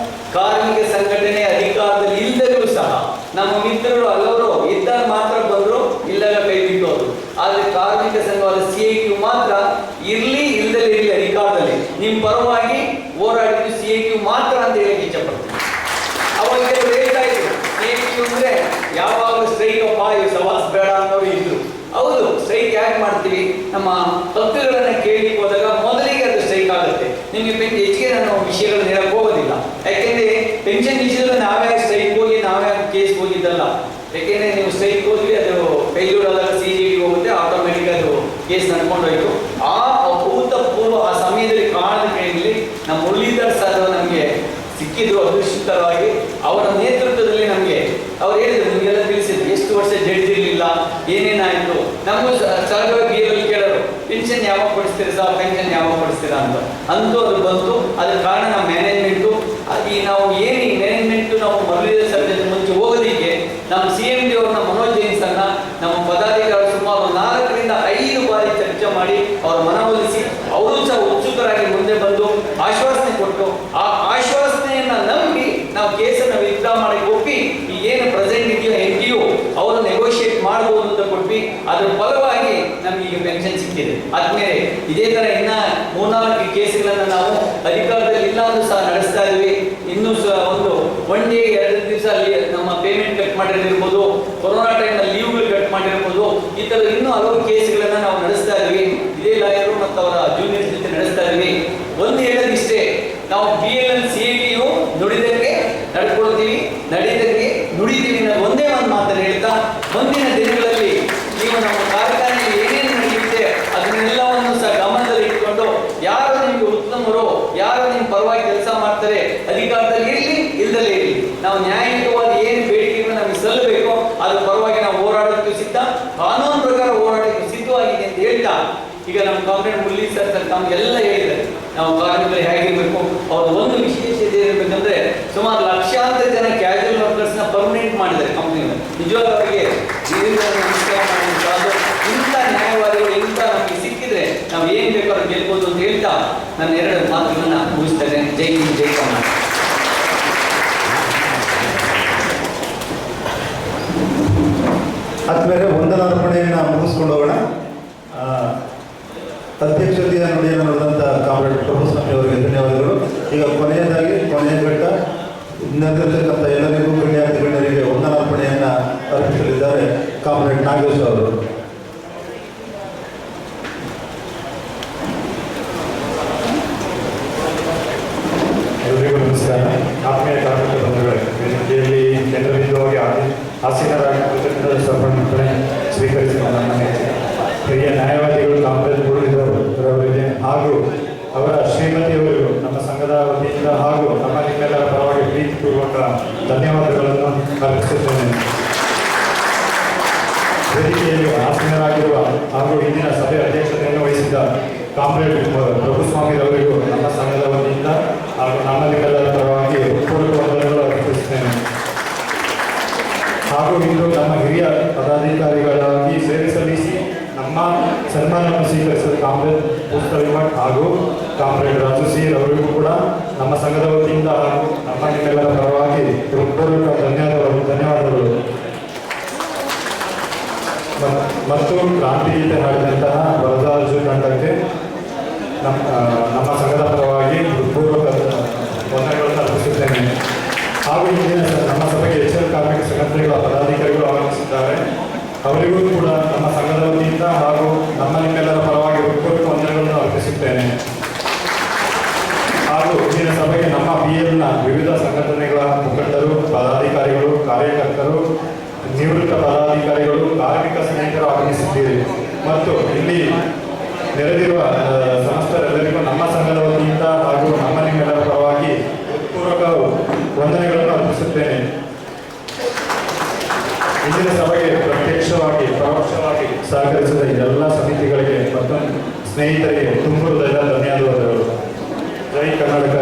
ಕಾರ್ಮಿಕ ಸಂಘಟನೆ ಅಧಿಕಾರದಲ್ಲಿ ಇಲ್ಲದರೂ ಸಹ ನಮ್ಮ ಮಿತ್ರರು ಹಲವರು ಇದ್ದಾಗ ಮಾತ್ರ ಬಂದರು, ಇಲ್ದಾಗ ಕೈ ಬಿಟ್ಟು ಹೇಗೆ ಮಾಡ್ತೀವಿ, ನಮ್ಮ ಹಕ್ಕುಗಳನ್ನ ಕೇಳಿ ಹೋದಾಗ ಮೊದಲಿಗೆ ಅದು ಸ್ಟ್ರೈಕ್ ಆಗುತ್ತೆ. ನಿಮಗೆ ಹೆಚ್ಚಿಗೆ ನಾನು ವಿಷಯಗಳನ್ನ ಹೇಳಕ್ ಹೋಗೋದಿಲ್ಲ, ಯಾಕೆಂದ್ರೆ ಪೆನ್ಷನ್ ವಿಷಯದಲ್ಲಿ ನಾವೇ ಸ್ಟ್ರೈಕ್ ಹೋಗಿ ನಾವೇ ಕೇಸ್ ಹೋಗಿದ್ದಲ್ಲ. ಯಾಕೆಂದ್ರೆ ನೀವು ಸ್ಟ್ರೈಕ್ ಹೋಗಿ ಅದು ಫೇಲ್ಯೂರ್ ಆದಾಗ CJD ಹೋಗುತ್ತೆ, ಆಟೋಮೆಟಿಕ್ ಅದು ಕೇಸ್ ನಡ್ಕೊಂಡೋಯ್ತು. ಆ ಅಭೂತಪೂರ್ವ ಆ ಸಮಯದಲ್ಲಿ ಕಾಣದ ಕೈಯಲ್ಲಿ ನಮ್ಮ ಮುರಳೀಧರ್ ಸರ್ ನಮಗೆ ಸಿಕ್ಕಿದ್ರು ಅದೃಷ್ಟಕರವಾಗಿ. ಅವರ ನೇತೃತ್ವದಲ್ಲಿ ನಮಗೆ ಅವ್ರು ಹೇಳಿದ್ರು, ನಿಮಗೆಲ್ಲ ತಿಳಿಸಿದ್ರು ಎಷ್ಟು ವರ್ಷ ಜಡ್ಜಿರ್ಲಿಲ್ಲ, ಏನೇನಾಯ್ತು. ನಮಗೂ ಸಹಜವಾಗಿ BLL ಕೇಳೋರು, ಪೆನ್ಷನ್ ಯಾವಾಗ ಕೊಡಿಸ್ತೀರಾ ಸರ್, ಪೆನ್ಷನ್ ಯಾವಾಗ ಕೊಡಿಸ್ತೀರಾ ಅಂತ. ಅಂತೂ ಅದು ಬಂತು. ಅದರ ಕಾರಣ ನಮ್ಮ ಮ್ಯಾನೇಜ್ಮೆಂಟು ಈ ನಾವು ಏನು ಈ ಮ್ಯಾನೇಜ್ಮೆಂಟು ನಾವು ಮುರಳೀಧರ್ ಸರ್ ಜೊತೆ ಮುಂಚೆ ಹೋಗೋದಕ್ಕೆ ನಮ್ಮ CMD ಅವ್ರನ್ನ ಮನೋಜ್ ಜೈನ್ ಸರ್ನ ನಮ್ಮ ಪದಾಧಿಕಾರಿಗಳು ಸುಮಾರು 4 ರಿಂದ 5 ಬಾರಿ ಚರ್ಚೆ ಮಾಡಿ ಅವ್ರ ಮನವೊಲಿಸಿ ಅವರು ಸಹ ಉತ್ಸುಕರಾಗಿ ಮುಂದೆ ಬಂದು ಆಶ್ವಾಸನೆ ಕೊಟ್ಟು ಆ ಆಶ್ವಾಸನೆಯನ್ನ ನಂಬಿ ನಾವು ಕೇಸನ್ನು ವಿತ್ಡ್ರಾ ಮಾಡಿ ಒಪ್ಪಿ ಈ ಏನು ಪ್ರೆಸೆಂಟ್ ಇದೆಯೋ NTO ಅವರು ನೆಗೋಷಿಯೇಟ್ ಮಾಡಬಹುದು ಅಂತ ಕೊಟ್ಟು ಅದರ ಫಲವಾಗಿ ನಮ್ಗೆ ಈಗ ಪೆನ್ಷನ್ ಸಿಕ್ಕಿದೆ. ಆದ್ಮೇಲೆ ಇದೇ ತರ ಇನ್ನ 3-4 ಕೇಸ್ಗಳನ್ನ ನಾವು ಅಧಿಕಾರದಲ್ಲಿ ಇಲ್ಲ ಅಂದ್ರೂ ಸಹ ನಡೆಸ್ತಾ ಇದ್ವಿ. ಇನ್ನೂ ಒಂದು 1 ಡೇ 2 ದಿವಸ ಅಲ್ಲಿ ನಮ್ಮ ಪೇಮೆಂಟ್ ಕಟ್ ಮಾಡಿರ್ಬೋದು, ಕೊರೋನಾ ಟೈಮ್ನಲ್ಲಿ ಲೀವ್ಗಳು ಕಟ್ ಮಾಡಿರ್ಬೋದು, ಈ ತರ ಇನ್ನೂ ಹಲವು ಕೇಸ್ಗಳನ್ನ ನಾವು ನಡೆಸ್ತಾ ಇದ್ವಿ. ಇದೇ ಲಾಯರು ಮತ್ತು ಅವರ ಜೂನಿಯರ್ ಜೊತೆ ನಡೆಸ್ತಾ ಇದ್ವಿ. ಒಂದು ಹೇಳೋದಿಷ್ಟೇ, ನಾವು BLL CITಯು ನುಡಿದಂಗೆ ನಡ್ಕೊಳ್ತೀವಿ, ನಡೆದಂಗೆ ನುಡಿತೀವಿ ಅನ್ನೋದು ಒಂದೇ ಒಂದು ಮಾತನ್ನು ಹೇಳ್ತಾ, ಮುಂದಿನ ದಿನಗಳಲ್ಲಿ ನೀವು ನಮ್ಮ ಕಾರ್ಖಾನೆಯಲ್ಲಿ ಏನೇನು ನಡೆಯುತ್ತೆ ಅದನ್ನೆಲ್ಲವನ್ನು ಸಹ ಗಮನದಲ್ಲಿ ಇಟ್ಕೊಂಡು ಯಾರು ನಿಮಗೆ ಉತ್ತಮರು, ಯಾರು ನಿಮ್ಮ ಪರವಾಗಿ ಕೆಲಸ ಮಾಡ್ತಾರೆ, ಅಧಿಕಾರದಲ್ಲಿ ಇರಲಿ ಇಲ್ಲದಲ್ಲೇ ಇರಲಿ, ನಾವು ನ್ಯಾಯಯುತವಾದ ಏನು ಬೇಡಿಕೆಗಳು ನಮಗೆ ಸಲ್ಲಬೇಕು ಅದ್ರ ಪರವಾಗಿ ನಾವು ಹೋರಾಡೋದಕ್ಕೆ ಸಿದ್ಧ, ಕಾನೂನು ಪ್ರಕಾರ ಹೋರಾಡೋದಕ್ಕೆ ಸಿದ್ಧವಾಗಿದೆ ಅಂತ ಹೇಳ್ತಾ, ಈಗ ನಮ್ಮ ಕಾಮ್ರೇಡ್ ಮುರಳಿ ಸರ್ ತಮಗೆಲ್ಲ ಹೇಳಿದ್ದಾರೆ ನಾವು ಕಾರ್ಮಿಕರು ಹೇಗಿರ್ಬೇಕು. ಅವ್ರ ಒಂದು ವಿಶೇಷತೆ ಇರಬೇಕಂದ್ರೆ ಸುಮಾರು ಲಕ್ಷಾಂತರ ಜನ ಕ್ಯಾಶುವಲ್ ವರ್ಕರ್ಸ್ನ ಪರ್ಮನೆಂಟ್ ಮಾಡಿದ್ದಾರೆ ಕಂಪ್ನಿಗಳು. ನಿಜವಾದ ಅವರಿಗೆ ನಮಸ್ಕಾರ ಮಾಡಿ, ಇಂಥ ನ್ಯಾಯವಾದಿಗಳು ಇಂಥ ನಮಗೆ ಸಿಕ್ಕಿದ್ರೆ ನಾವು ಏನ್ ಬೇಕಾದ್ರೂ ಗೆಲ್ಬೋದು ಅಂತ ಹೇಳ್ತಾ ನನ್ನ 2 ಮಾತುಗಳನ್ನ ಮುಗಿಸ್ತೇನೆ. ಜೈ ಹಿಂದ್, ಜೈ ಕರ್ನಾಟಕ. ಆದ್ಮೇಲೆ ವಂದನಾರ್ಪಣೆಯನ್ನು ಮುಗಿಸ್ಕೊಂಡು ಹೋಗೋಣ. ಅಧ್ಯಕ್ಷತೆಯ ನುಡಿಯನ್ನು ನೋಡಿದಂಥ ಕಾಮ್ರೇಡ್ ಪ್ರಭುಸ್ವಾಮಿ ಅವರಿಗೆ ಧನ್ಯವಾದಗಳು. ಈಗ ಕೊನೆಯ ಘಟ್ಟ ನೆರೆದಿರ್ತಕ್ಕಂಥ ಎಲ್ಲರಿಗೂ ಗಣ್ಯರಿಗೆ ವಂದನಾರ್ಪಣೆಯನ್ನು ಅರ್ಪಿಸಲಿದ್ದಾರೆ ಕಾಮ್ರೇಡ್ ನಾಗೇಶ್ ಅವರು. ಎಲ್ಲರಿಗೂ ನಮಸ್ಕಾರ. ಆತ್ಮೀಯ ಕಾರ್ಮಿಕ ಬಂಧುಗಳೇ, ವೇದಿಕೆಯಲ್ಲಿ ಕೇಂದ್ರಬಿಂದುವಾಗಿ ಆಸೀನರಾಗಿ ಕೃತಜ್ಞತಾ ಸಮರ್ಪಣೆ ಸ್ವೀಕರಿಸಿದ ನನ್ನ ಹಿರಿಯ ನ್ಯಾಯವಾದಿಗಳು ಕಾಮ್ರೇಡ್ ಮುರಳೀಧರವರಿಗೆ ಹಾಗೂ ಅವರ ಶ್ರೀಮತಿಯವರಿಗೂ ನಮ್ಮ ಸಂಘದ ವತಿಯಿಂದ ಹಾಗೂ ನಮ್ಮ ನಿಮ್ಮೆಲ್ಲರ ಪರವಾಗಿ ಪ್ರೀತಿಪೂರ್ವಕ ಧನ್ಯವಾದಗಳನ್ನು ಅರ್ಪಿಸುತ್ತೇನೆ. ವೇದಿಕೆಯಲ್ಲಿ ಆಸೀನರಾಗಿರುವ ಹಾಗೂ ಇಂದಿನ ಸಭೆ ಅಧ್ಯಕ್ಷತೆಯನ್ನು ವಹಿಸಿದ ಕಾಮ್ರೇಡ್ ಪ್ರಭುಸ್ವಾಮಿರವರಿಗೂ ನಮ್ಮ ಸಂಘದ ವತಿಯಿಂದ ಹಾಗೂ ನಮ್ಮ ನಿಮ್ಮೆಲ್ಲರ ಪರವಾಗಿ ಪೂರ್ವಕ ವಂದನೆಗಳು ಅರ್ಪಿಸುತ್ತೇನೆ. ಹಾಗೂ ಇಂದು ನಮ್ಮ ಹಿರಿಯ ಪದಾಧಿಕಾರಿಗಳಾಗಿ ಸೇವೆ ಸಲ್ಲಿಸಿ ನಮ್ಮ ಸನ್ಮಾನವನ್ನು ಸ್ವೀಕರಿಸಿದ ಕಾಮ್ರೇಡ್ ಪುಸ್ತಕ ಹಾಗೂ ಕಾಮ್ರೇಡ್ ರಾಜು ಸಿ ಅವರಿಗೂ ಕೂಡ ನಮ್ಮ ಸಂಘದ ವತಿಯಿಂದ ಹಾಗೂ ನಮ್ಮ ನಿಮ್ಮೆಲ್ಲರ ಪರವಾಗಿ ಪೂರ್ವಕ ಧನ್ಯವಾದಗಳು. ಮತ್ತು ಕ್ರಾಂತಿ ಗೀತೆ ಹಾಡಿದಂತಹ ವರದಾರ್ಜು ತಂಡಕ್ಕೆ ನಮ್ಮ ಸಂಘದ ಪರವಾಗಿ ಪೂರ್ವಕ ವಂದನೆಗಳನ್ನು ಅರ್ಪಿಸುತ್ತೇನೆ. ಹಾಗೂ ಇಂದಿನ ನಮ್ಮ ಸಭೆಗೆ HL ಕಾರ್ಮಿಕ ಸಂಘಟನೆಗಳ ಪದಾಧಿಕಾರಿಗಳು ಆಗಮಿಸಿದ್ದಾರೆ. ಅವರಿಗೂ ಕೂಡ ನಮ್ಮ ಸಂಘದ ವತಿಯಿಂದ ಹಾಗೂ ನಮ್ಮ ನಿಮ್ಮೆಲ್ಲರ ಪರವಾಗಿ ಪೂರ್ವಕ ವಂದನೆಗಳನ್ನು ಅರ್ಪಿಸುತ್ತೇನೆ. ಹಾಗೂ ಇಂದಿನ ಸಭೆಗೆ ನಮ್ಮ BLನ ವಿವಿಧ ಸಂಘಟನೆಗಳ ಮುಖಂಡರು, ಪದಾಧಿಕಾರಿಗಳು, ಕಾರ್ಯಕರ್ತರು, ನಿವೃತ್ತ ಪದಾಧಿಕಾರಿಗಳು, ಕಾರ್ಮಿಕ ಸ್ನೇಹಿತರು ಆಗಮಿಸಿದ್ದೀರಿ. ಮತ್ತು ಇಲ್ಲಿ ನೆರೆದಿರುವ ಸಂಸ್ಥರೆಲ್ಲರಿಗೂ ನಮ್ಮ ಸಂಘದ ವತಿಯಿಂದ ಹಾಗೂ ನಮ್ಮ ನಿಮ್ಮೆಲ್ಲರ ಪರವಾಗಿ ಪೂರ್ವಕ ವಂದನೆಗಳನ್ನು ಅರ್ಪಿಸುತ್ತೇನೆ. ಇಂದಿನ ಸಭೆಗೆ ಪ್ರತ್ಯಕ್ಷವಾಗಿ ಪರೋಕ್ಷವಾಗಿ ಸಹಕರಿಸಿದ ಎಲ್ಲ ಸಮಿತಿಗಳಿಗೆ ಮತ್ತು ಸ್ನೇಹಿತರಿಗೆ ತುಂಬುವುದೆಲ್ಲ ಧನ್ಯವಾದಗಳು. ಜೈ ಕರ್ನಾಟಕ.